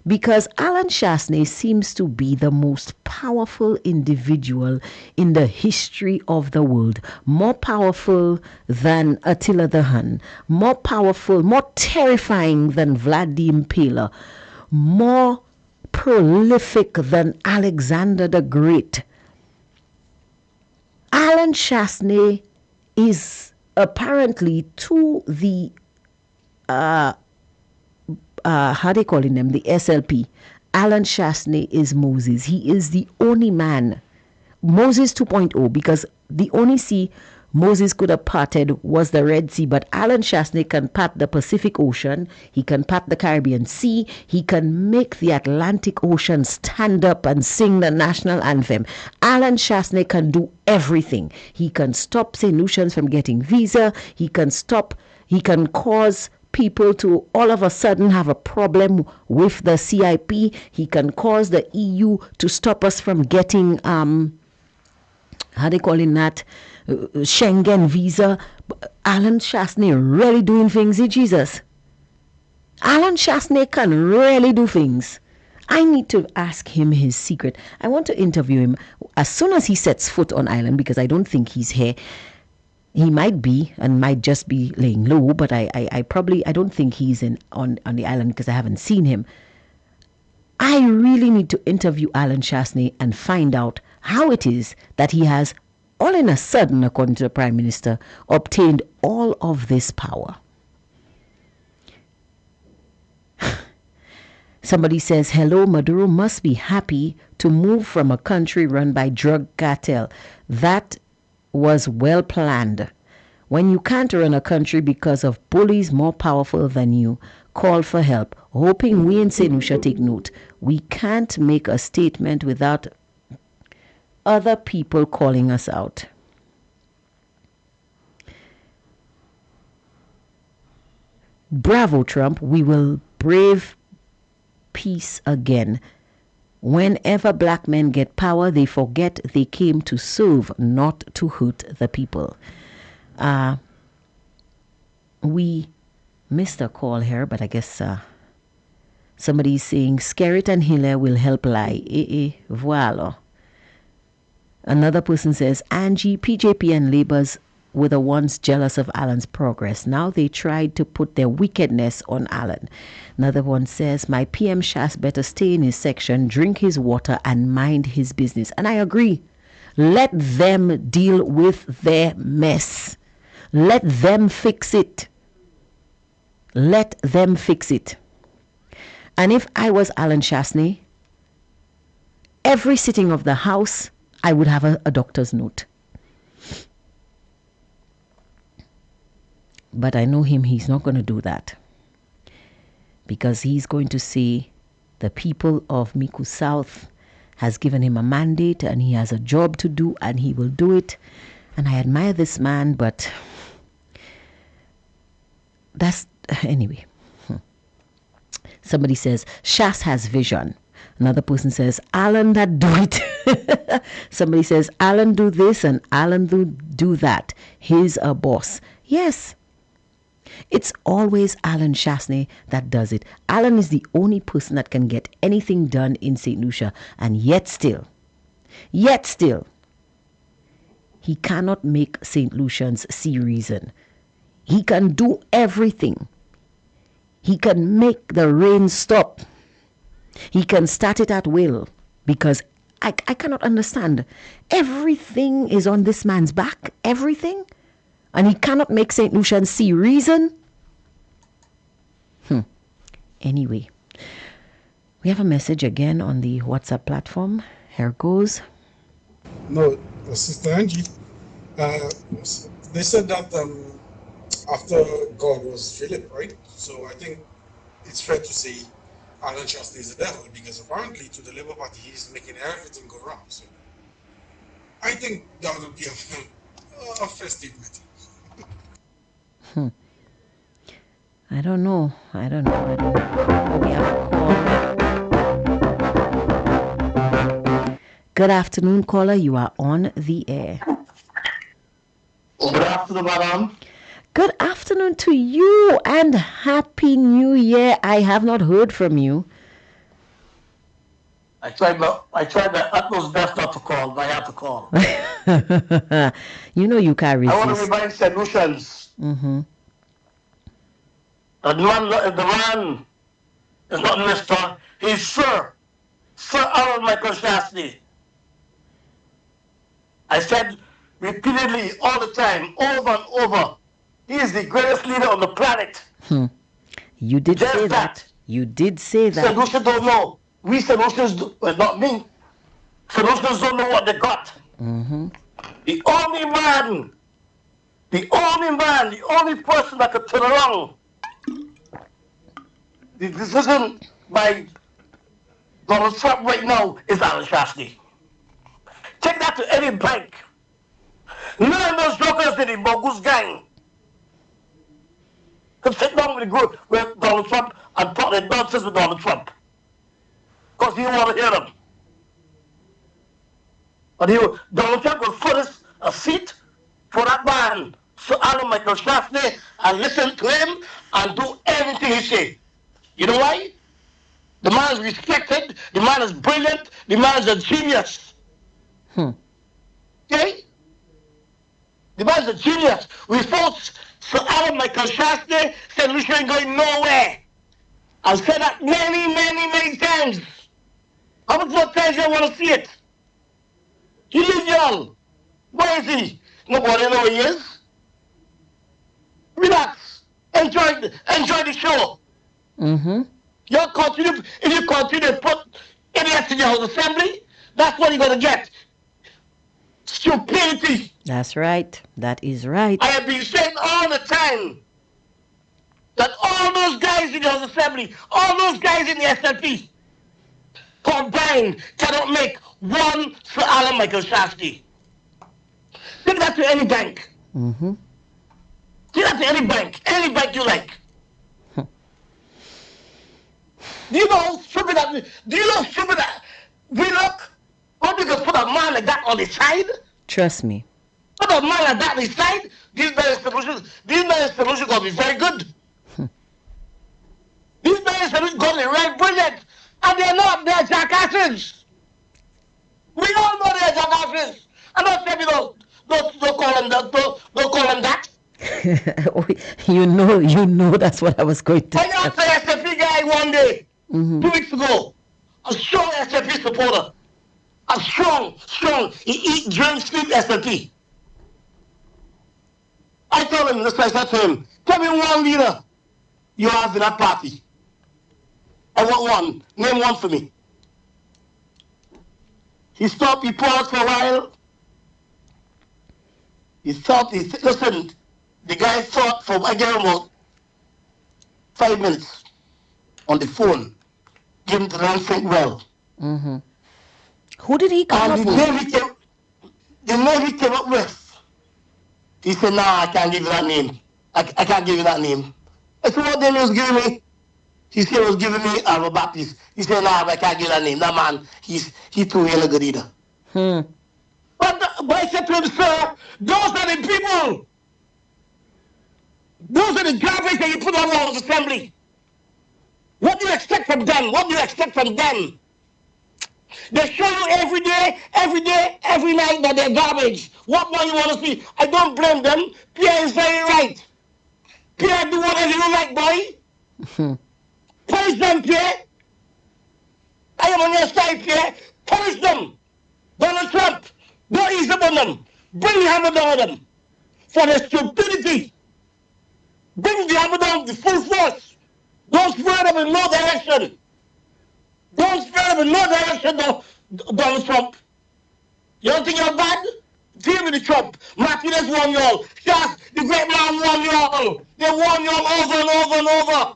Speaker 1: Because Alan Shasney seems to be the most powerful individual in the history of the world. More powerful than Attila the Hun. More powerful, more terrifying than Vlad the Impaler. More prolific than Alexander the Great. Alan Shasney is apparently to the how they calling them, the SLP. Alan Shasney is Moses. He is the only man, Moses 2.0, because the only sea Moses could have parted was the Red Sea, but Alan Shasney can part the Pacific Ocean, he can part the Caribbean Sea, he can make the Atlantic Ocean stand up and sing the national anthem. Alan Shasney can do everything. He can stop St. Lucians from getting visa, he can cause people to all of a sudden have a problem with the CIP. He can cause the EU to stop us from getting, how they calling that, Schengen visa. Alan Chasney really doing things, Jesus. Alan Chasney can really do things. I need to ask him his secret. I want to interview him as soon as he sets foot on island, because I don't think he's here. He might be and might just be laying low, but I don't think he's on the island because I haven't seen him. I really need to interview Alan Chasney and find out how it is that he has, all in a sudden, according to the Prime Minister, obtained all of this power. Somebody says, hello, Maduro must be happy to move from a country run by drug cartel. That was well planned. When you can't run a country because of bullies more powerful than you, call for help. Hoping we in St. Lucia take note. We can't make a statement without other people calling us out. Bravo, Trump. We will brave peace again. Whenever black men get power, they forget they came to serve, not to hurt the people. We missed a call here, but I guess somebody's saying Skerrit and Hiller will help lie. Voilà. Another person says, Angie, PJP and Labours were the ones jealous of Alan's progress. Now they tried to put their wickedness on Alan. Another one says, my PM Shas better stay in his section, drink his water and mind his business. And I agree. Let them deal with their mess. Let them fix it. Let them fix it. And if I was Alan Chasney, every sitting of the House, I would have a doctor's note. But I know him, he's not going to do that. Because he's going to say the people of Miku South has given him a mandate and he has a job to do and he will do it. And I admire this man, but that's, anyway. Somebody says, Shas has vision. Another person says, Alan that do it. Somebody says, Alan do this and Alan do that. He's a boss. Yes. It's always Alan Chasney that does it. Alan is the only person that can get anything done in St. Lucia. And yet still, he cannot make St. Lucians see reason. He can do everything. He can make the rain stop. He can start it at will. Because I cannot understand. Everything is on this man's back. Everything. And he cannot make St. Lucians see reason? Anyway, we have a message again on the WhatsApp platform. Here goes.
Speaker 8: No, Sister Angie, they said that after God was Philip, right? So I think it's fair to say Alan Chasney is the devil, because apparently to the Labour Party he's making everything go wrong. So I think that would be a fair statement.
Speaker 1: I don't know. Oh, we have a call. Good afternoon, caller. You are on the air.
Speaker 9: Good afternoon, madam.
Speaker 1: Good afternoon to you and Happy New Year. I have not heard from you.
Speaker 9: I tried my utmost best not to call, but I have to call.
Speaker 1: You know you can't resist.
Speaker 9: I want to remind solutions. The man is not Mr. He's Sir Alan Michael Chasney. I said repeatedly all the time, over and over, he is the greatest leader on the planet.
Speaker 1: You did
Speaker 9: Just
Speaker 1: say that. You did say that.
Speaker 9: St. Lucians don't know. We St. Lucians, well, not me. St. Lucians don't know what they got. The only person that could turn around the decision by Donald Trump right now is Alan Chasney. Take that to any bank. None of those jokers in the bogus gang could sit down with Donald Trump and talk their nonsense with Donald Trump. Because he didn't want to hear them. But Donald Trump will furnish a seat for that man, so Alan Michael Shaftney, and listen to him and do everything he say. You know why? The man is respected, the man is brilliant, the man is a genius. Okay? The man is a genius. We thought Sir Alan Michael Shaftney said Lucia ain't going nowhere. I've said that many times. How much more times do you want to see it? He is young. Where is he? Nobody knows where he is. Relax. Enjoy the show.
Speaker 1: Mm-hmm.
Speaker 9: If you continue to put idiots in your House Assembly, that's what you're going to get. Stupidity.
Speaker 1: That's right. That is right.
Speaker 9: I have been saying all the time that all those guys in the House Assembly, all those guys in the SLP, combined cannot make one Sir Alan Michael Shaftney. Take that to any bank.
Speaker 1: Mm-hmm.
Speaker 9: Take that to any bank you like. Do you know how stupid that we look? What you can put a man like that on the side?
Speaker 1: Trust me.
Speaker 9: Put a man like that on the side, these men solutions gonna be very good. These men solutions gonna be very brilliant. And they're not, they're jackasses. We all know they're jackasses. And don't tell me don't call them that. Don't call them that.
Speaker 1: you know that's what I was going to
Speaker 9: I got the SFP guy one day, 2 weeks ago. A strong SFP supporter. A strong. He eat, drink, sleep SFP. I told him, I said to him, tell me one leader you have in that party. I want one. Name one for me. He stopped, he paused for a while. Listen, the guy thought for, I gave him about 5 minutes on the phone. Give him to run think well.
Speaker 1: Mm-hmm. Who did he come up with?
Speaker 9: The name he came up with, he said, nah, I can't give you that name. I can't give you that name. I said, what name he was giving me? He said he was giving me Alva Baptist. He said, nah, I can't give you that name. That man, he too really good either. But I said to him, sir, those are the people. Those are the garbage that you put on the assembly. What do you expect from them? They show you every day, every night that they're garbage. What more you want to see? I don't blame them. Pierre is very right. Pierre, do whatever you like, boy. Punish them, Pierre. I am on your side, Pierre. Punish them. Donald Trump, don't ease up on them. Bring the hammer down on them. For their stupidity. Bring the hammer down with full force. Don't spread them in no direction. Donald Trump. You don't think you're bad? Deal with the Trump. Martinez won y'all. Shaq, the great man won y'all. They won y'all over and over and over.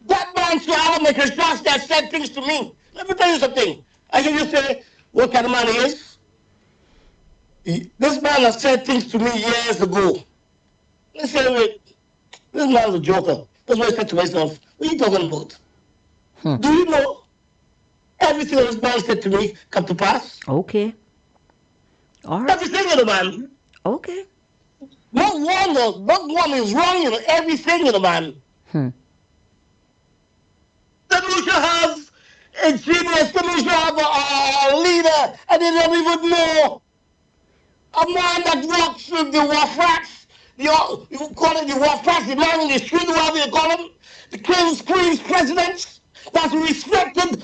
Speaker 9: That man, Sir Alan Michael Shaftney, has said things to me. Let me tell you something. I hear you say what kind of man he is. This man has said things to me years ago. Let's say, wait, this man's a joker. That's what I said to myself. What are you talking about? Do you know everything this man said to me come to pass?
Speaker 1: Okay. All right.
Speaker 9: Everything in the man.
Speaker 1: Okay.
Speaker 9: Not one is wrong in everything in the man. Then we should have a genius, then we should have a leader, and they don't even know. A man that walks with the wharf rats, you call it the wharf rats, the man in the street, whatever you call him, the kings, queens, presidents, that's respected.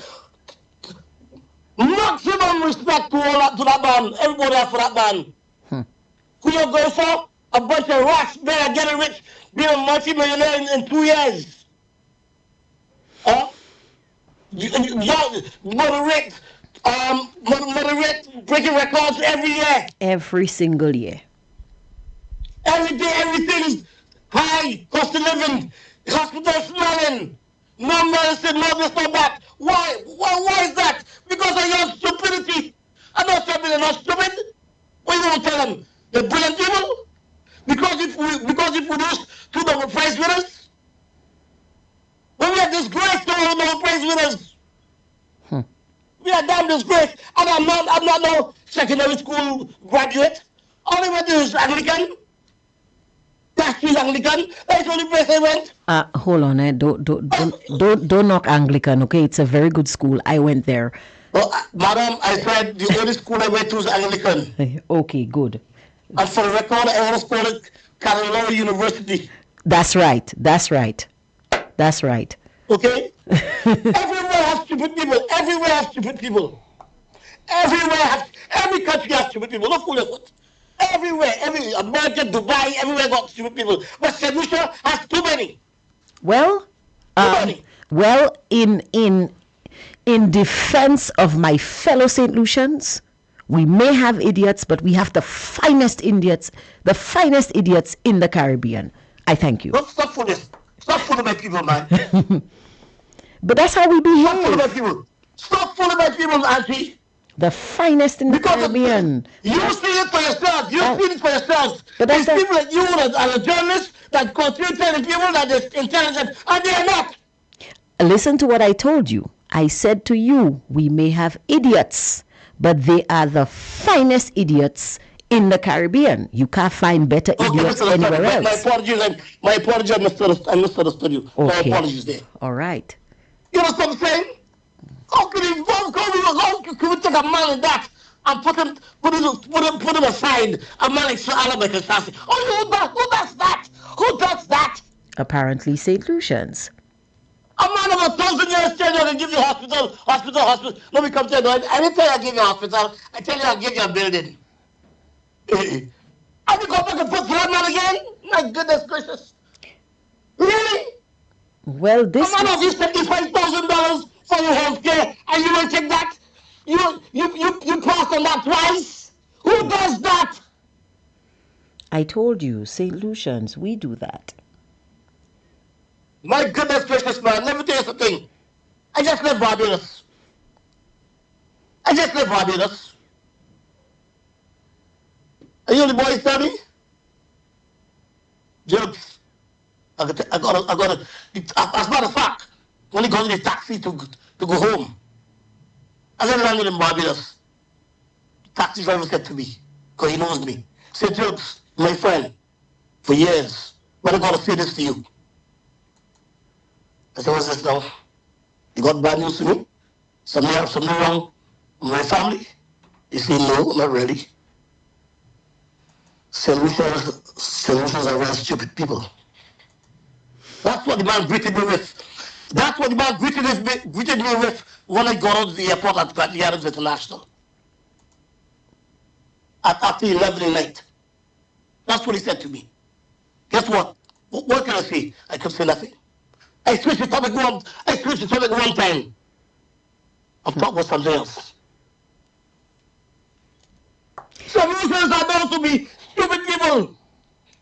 Speaker 9: Maximum respect to that man, everybody else for that man. Who you go for? A bunch of rats better getting rich, being a multi-millionaire in 2 years. Moderate, breaking records every year.
Speaker 1: Every single year.
Speaker 9: Every day, everything's high, cost of living, hospital smelling, no medicine, no this, no that. Why is that? Because of your stupidity. I don't tell me they're not stupid. What you want to tell them? They're brilliant people? Because if we lose 2 Nobel Prize winners? When we are disgraced to all Nobel Prize winners. We are damn disgraced. And I'm not no secondary school graduate. All they went to is Anglican. That's Anglican. That's the only place I went.
Speaker 1: Hold on, don't knock Anglican, okay? It's a very good school. I went there.
Speaker 9: Well, madam, I said the only school I went to is Anglican.
Speaker 1: Okay, good.
Speaker 9: And for the record, I always call it Carolina University.
Speaker 1: That's right. That's right. That's right.
Speaker 9: Okay? Everywhere has stupid people. Everywhere has stupid people. Every country has stupid people. Look, look. Everywhere, America, Dubai, everywhere got stupid people. But St. Lucia has too many.
Speaker 1: Well, well, in defense of my fellow St. Lucians, we may have idiots, but we have the finest idiots in the Caribbean. I thank you.
Speaker 9: Don't stop for this. Stop fooling my people, man.
Speaker 1: But that's how we
Speaker 9: Stop fooling my
Speaker 1: behave.
Speaker 9: people. Stop fooling my people, Auntie.
Speaker 1: The finest in the Caribbean.
Speaker 9: You see it for yourself. You see it for yourself.
Speaker 1: But
Speaker 9: There's
Speaker 1: that's
Speaker 9: people like you that are journalists that continue telling people that they're intelligent, and they are not.
Speaker 1: Listen to what I told you. I said to you, we may have idiots, but they are the finest idiots in the Caribbean. You can't find better idiots anywhere else.
Speaker 9: My apologies, I misunderstood you.
Speaker 1: Okay.
Speaker 9: My apologies there.
Speaker 1: All right.
Speaker 9: You know what I'm saying? How can we take a man like that and put him aside? A man like Sir Alan Kashasi. Oh, who does that? Who does that?
Speaker 1: Apparently St. Lucians.
Speaker 9: A man of 1,000 years tenure and give you hospital. Let me come tell you. I didn't tell you I give you a hospital. I tell you I give you a building. And you go back and put for that man again? My goodness gracious. Really?
Speaker 1: Well, this
Speaker 9: A man of you $75,000 for your health care, and you will take that? You passed on that twice? Who does that?
Speaker 1: I told you, St. Lucians, we do that.
Speaker 9: My goodness gracious, man. Let me tell you something. I just left Barbados. Are you the boys study? Jokes. I got to, as a matter of fact, when he got in the taxi to go home, I got landed in Barbados. The taxi driver said to me, because he knows me, said, Jokes, my friend, for years, but I got to say this to you. I said, what's this now? You got bad news to me? Something wrong with my family? He said, no, not really. Solutions are very stupid people. That's what the man greeted me with. That's what the man greeted me with when I got out of the airport at the Adams International. After 11 at night. That's what he said to me. Guess what? What can I say? I could say nothing. I switched the topic one time. I'm talking about something else. Solutions are known to be stupid people.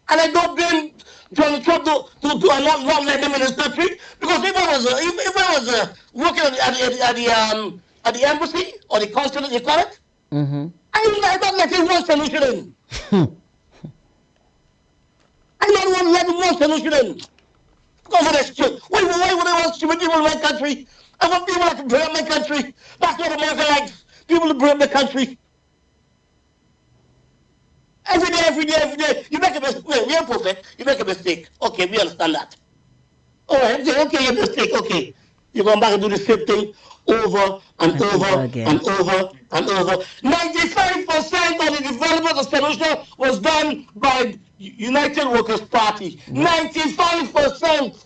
Speaker 9: And I don't blame Donald Trump to not let them in this country, because if I was working at the embassy or the consulate, you call it, I don't let him one solution in. I don't want to let him one solution in. Because of this shit. Why would I want stupid people in my country? I want people that can bring up my country. That's what America likes. People to bring up the country. Every day. You make a mistake. We are perfect. You make a mistake. Okay, we understand that. All right, okay, your mistake. Okay. You come back and do the same thing over and over and over and over. 95% of the development of solution was done by United Workers' Party. 95%.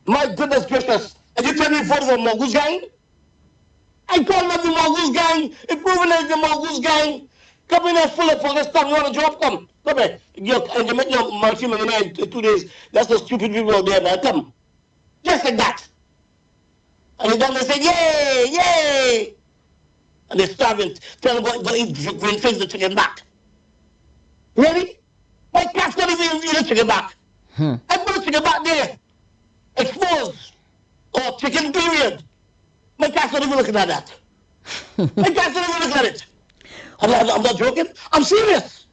Speaker 9: My goodness gracious. And you tell me vote for Mongoose Gang? I call them the Mongoose Gang. It's proven as the Mongoose Gang. Come in and full of this stuff. You want a job? Come here. And you make your multi-millionaire in 2 days. That's the stupid people out there, man. Come. Just like that. And they say, yay. And they're starving. Tell them go eat green things the chicken back. Really? My cat's not even eat the chicken back. I put the chicken back there. Exposed. Or chicken period. My cat's not even looking at that. My cat's not even looking at it. I'm not joking. I'm serious.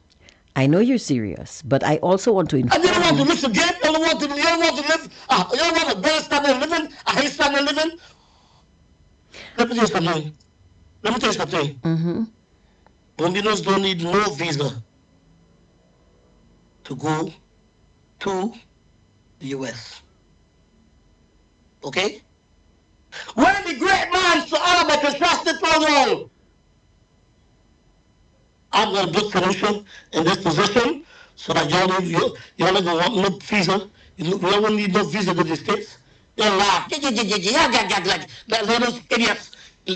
Speaker 1: I know you're serious, but I also want to inform
Speaker 9: you. I don't want to live again. You don't want to live. You don't want a better standard of living, a high standard of living. Let me tell you something. Colombians don't need no visa to go to the US. Okay? When the great man Sir Albert Trusted Program, I'm going to put solution in this position so that y'all don't want no visa. You don't need no visa to the States. You'll laugh. Like those idiots.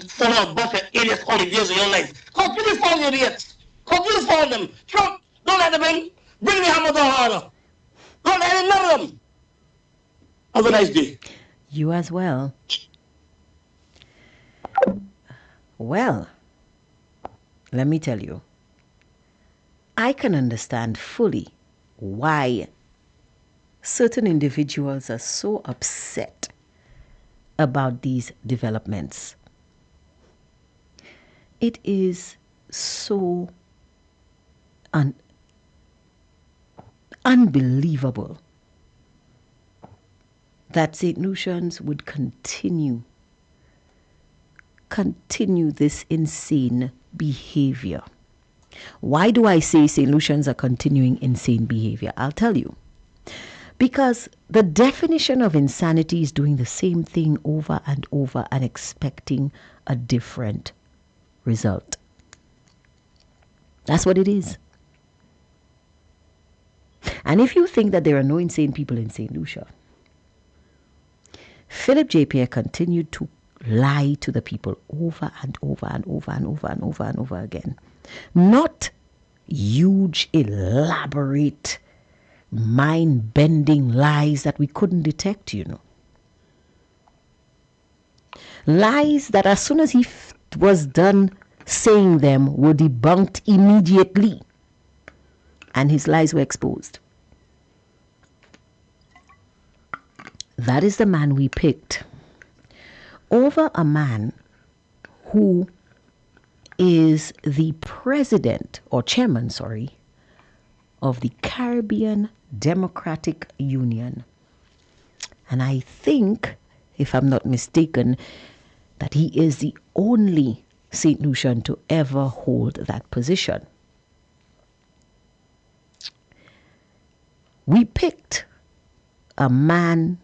Speaker 9: Son of a bunch of idiots all the years of your life. Continue following idiots. Continue following them. Trump, don't let them in. Bring the hammer down harder. Don't let in none of them. Have a nice day.
Speaker 1: You as well. Well, let me tell you, I can understand fully why certain individuals are so upset about these developments. It is so unbelievable that St. Lucians would continue this insane behavior. Why do I say St. Lucians are continuing insane behavior? I'll tell you. Because the definition of insanity is doing the same thing over and over and expecting a different result. That's what it is. And if you think that there are no insane people in St. Lucia, Philip J. Pierre continued to lie to the people over and over and over and over and over and over again. Not huge, elaborate, mind-bending lies that we couldn't detect, you know. Lies that as soon as he was done saying them were debunked immediately. And his lies were exposed. That is the man we picked over a man who is the president, or chairman, of the Caribbean Democratic Union. And I think, if I'm not mistaken, that he is the only St. Lucian to ever hold that position. We picked a man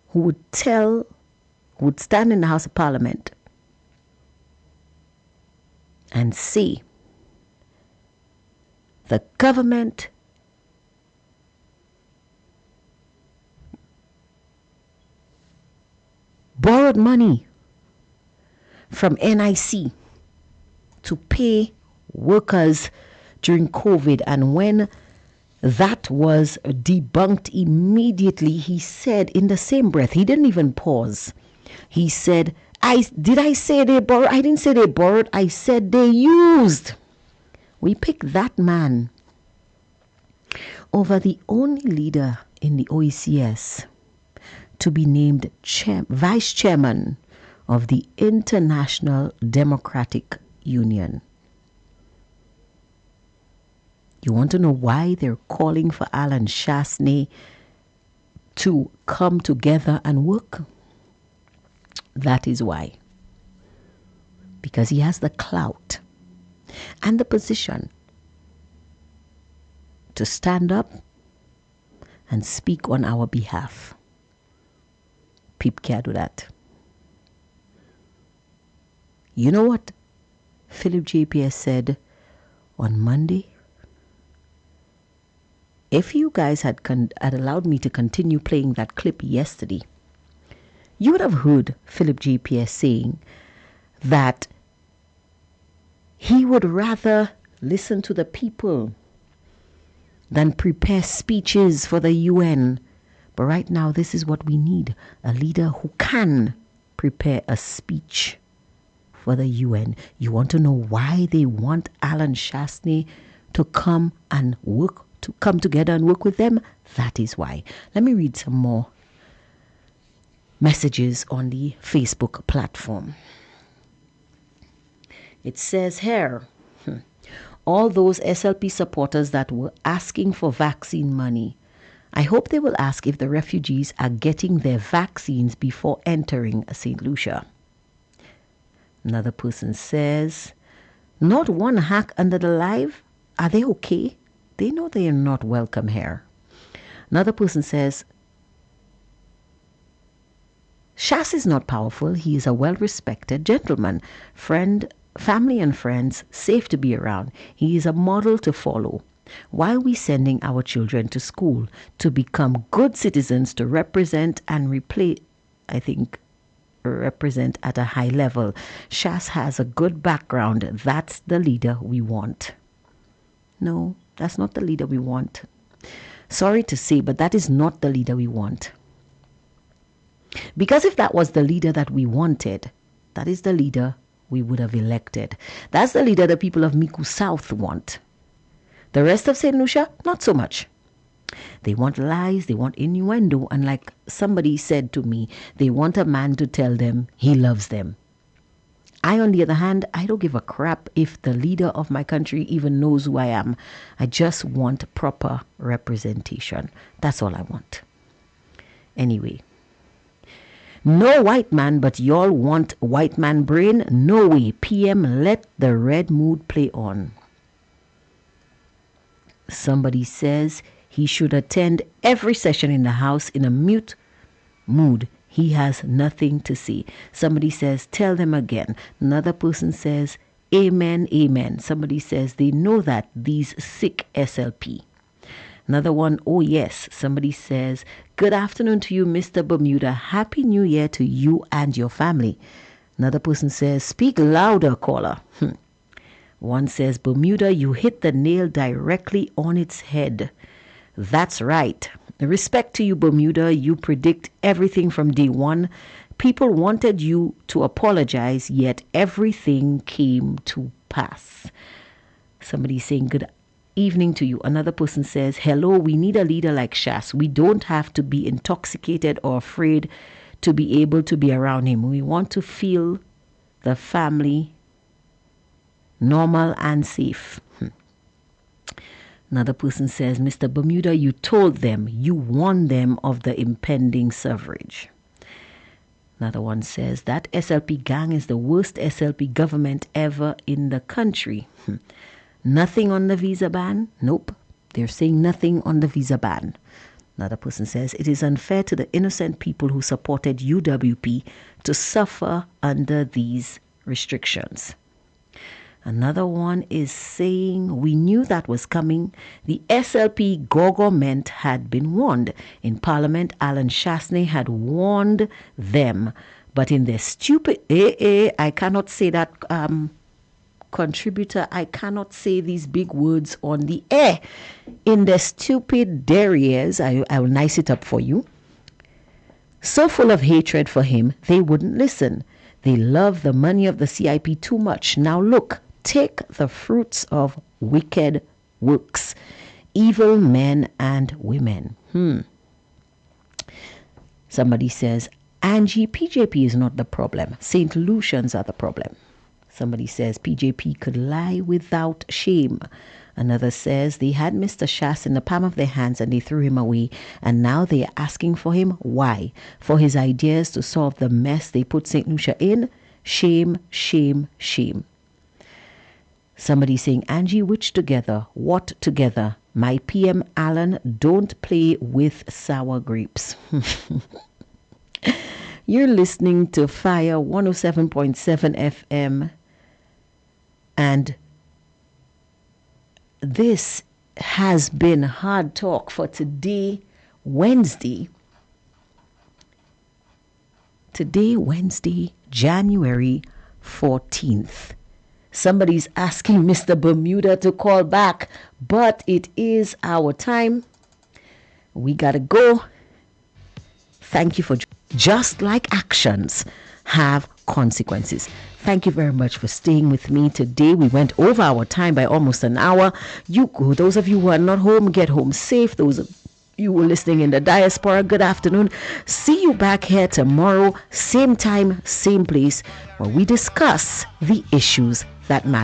Speaker 1: who would stand in the House of Parliament and say the government borrowed money from NIC to pay workers during COVID, and when that was debunked immediately, he said in the same breath, he didn't even pause. He said, did I say they borrowed? I didn't say they borrowed. I said they used. We picked that man over the only leader in the OECS to be named vice chairman of the International Democratic Union. You want to know why they're calling for Alan Chasney to come together and work? That is why. Because he has the clout and the position to stand up and speak on our behalf. People can't do that. You know what Philip JPS said on Monday? If you guys had allowed me to continue playing that clip yesterday, you would have heard Philip JPS saying that he would rather listen to the people than prepare speeches for the UN. But right now, this is what we need: a leader who can prepare a speech for the UN. You want to know why they want Alan Chasney to come together and work with them? That is why. Let me read some more messages on the Facebook platform. It says here, all those SLP supporters that were asking for vaccine money, I hope they will ask if the refugees are getting their vaccines before entering St. Lucia. Another person says, not one hack under the live. Are they okay? They know they are not welcome here. Another person says, Shas is not powerful. He is a well-respected gentleman, friend, family and friends, safe to be around. He is a model to follow. Why are we sending our children to school? To become good citizens, to represent and represent at a high level. Shas has a good background. That's the leader we want. No, that's not the leader we want. Sorry to say, but that is not the leader we want. Because if that was the leader that we wanted, that is the leader we would have elected. That's the leader the people of Miku South want. The rest of St. Lucia, not so much. They want lies, they want innuendo, and like somebody said to me, they want a man to tell them he loves them. I, on the other hand, I don't give a crap if the leader of my country even knows who I am. I just want proper representation. That's all I want. Anyway. No white man, but y'all want white man brain? No way. PM, let the red mood play on. Somebody says he should attend every session in the House in a mute mood. He has nothing to say. Somebody says, tell them again. Another person says, amen, amen. Somebody says, they know that, these sick SLP. Another one, oh yes. Somebody says, good afternoon to you, Mr. Bermuda. Happy New Year to you and your family. Another person says, speak louder, caller. One says, Bermuda, you hit the nail directly on its head. That's right. Respect to you, Bermuda. You predict everything from day one. People wanted you to apologize, yet everything came to pass. Somebody saying, good evening to you. Another person says, hello, we need a leader like Shas. We don't have to be intoxicated or afraid to be able to be around him. We want to feel the family normal and safe. Another person says, Mr. Bermuda, you told them, you warned them of the impending suffrage. Another one says, that SLP gang is the worst SLP government ever in the country. Nothing on the visa ban? Nope. They're saying nothing on the visa ban. Another person says, it is unfair to the innocent people who supported UWP to suffer under these restrictions. Another one is saying, we knew that was coming. The SLP government had been warned. In Parliament, Alan Shasney had warned them. But in their stupid, I cannot say that, contributor, I cannot say these big words on the air. In their stupid derrieres, I will nice it up for you. So full of hatred for him, they wouldn't listen. They love the money of the CIP too much. Now look, take the fruits of wicked works, evil men and women. Somebody says, Angie, PJP is not the problem. St. Lucians are the problem. Somebody says, PJP could lie without shame. Another says, they had Mr. Shas in the palm of their hands and they threw him away. And now they are asking for him. Why? For his ideas to solve the mess they put St. Lucia in? Shame, shame, shame. Somebody saying, Angie, which together? What together? My PM Alan, don't play with sour grapes. You're listening to Fire 107.7 FM. And this has been Hard Talk for today, Wednesday. Today, Wednesday, January 14th. Somebody's asking Mr. Bermuda to call back, but it is our time. We gotta go. Thank you for just like actions have consequences. Thank you very much for staying with me today. We went over our time by almost an hour. You go. Those of you who are not home, get home safe. Those of you who are listening in the diaspora, good afternoon. See you back here tomorrow, same time, same place, where we discuss the issues that matter.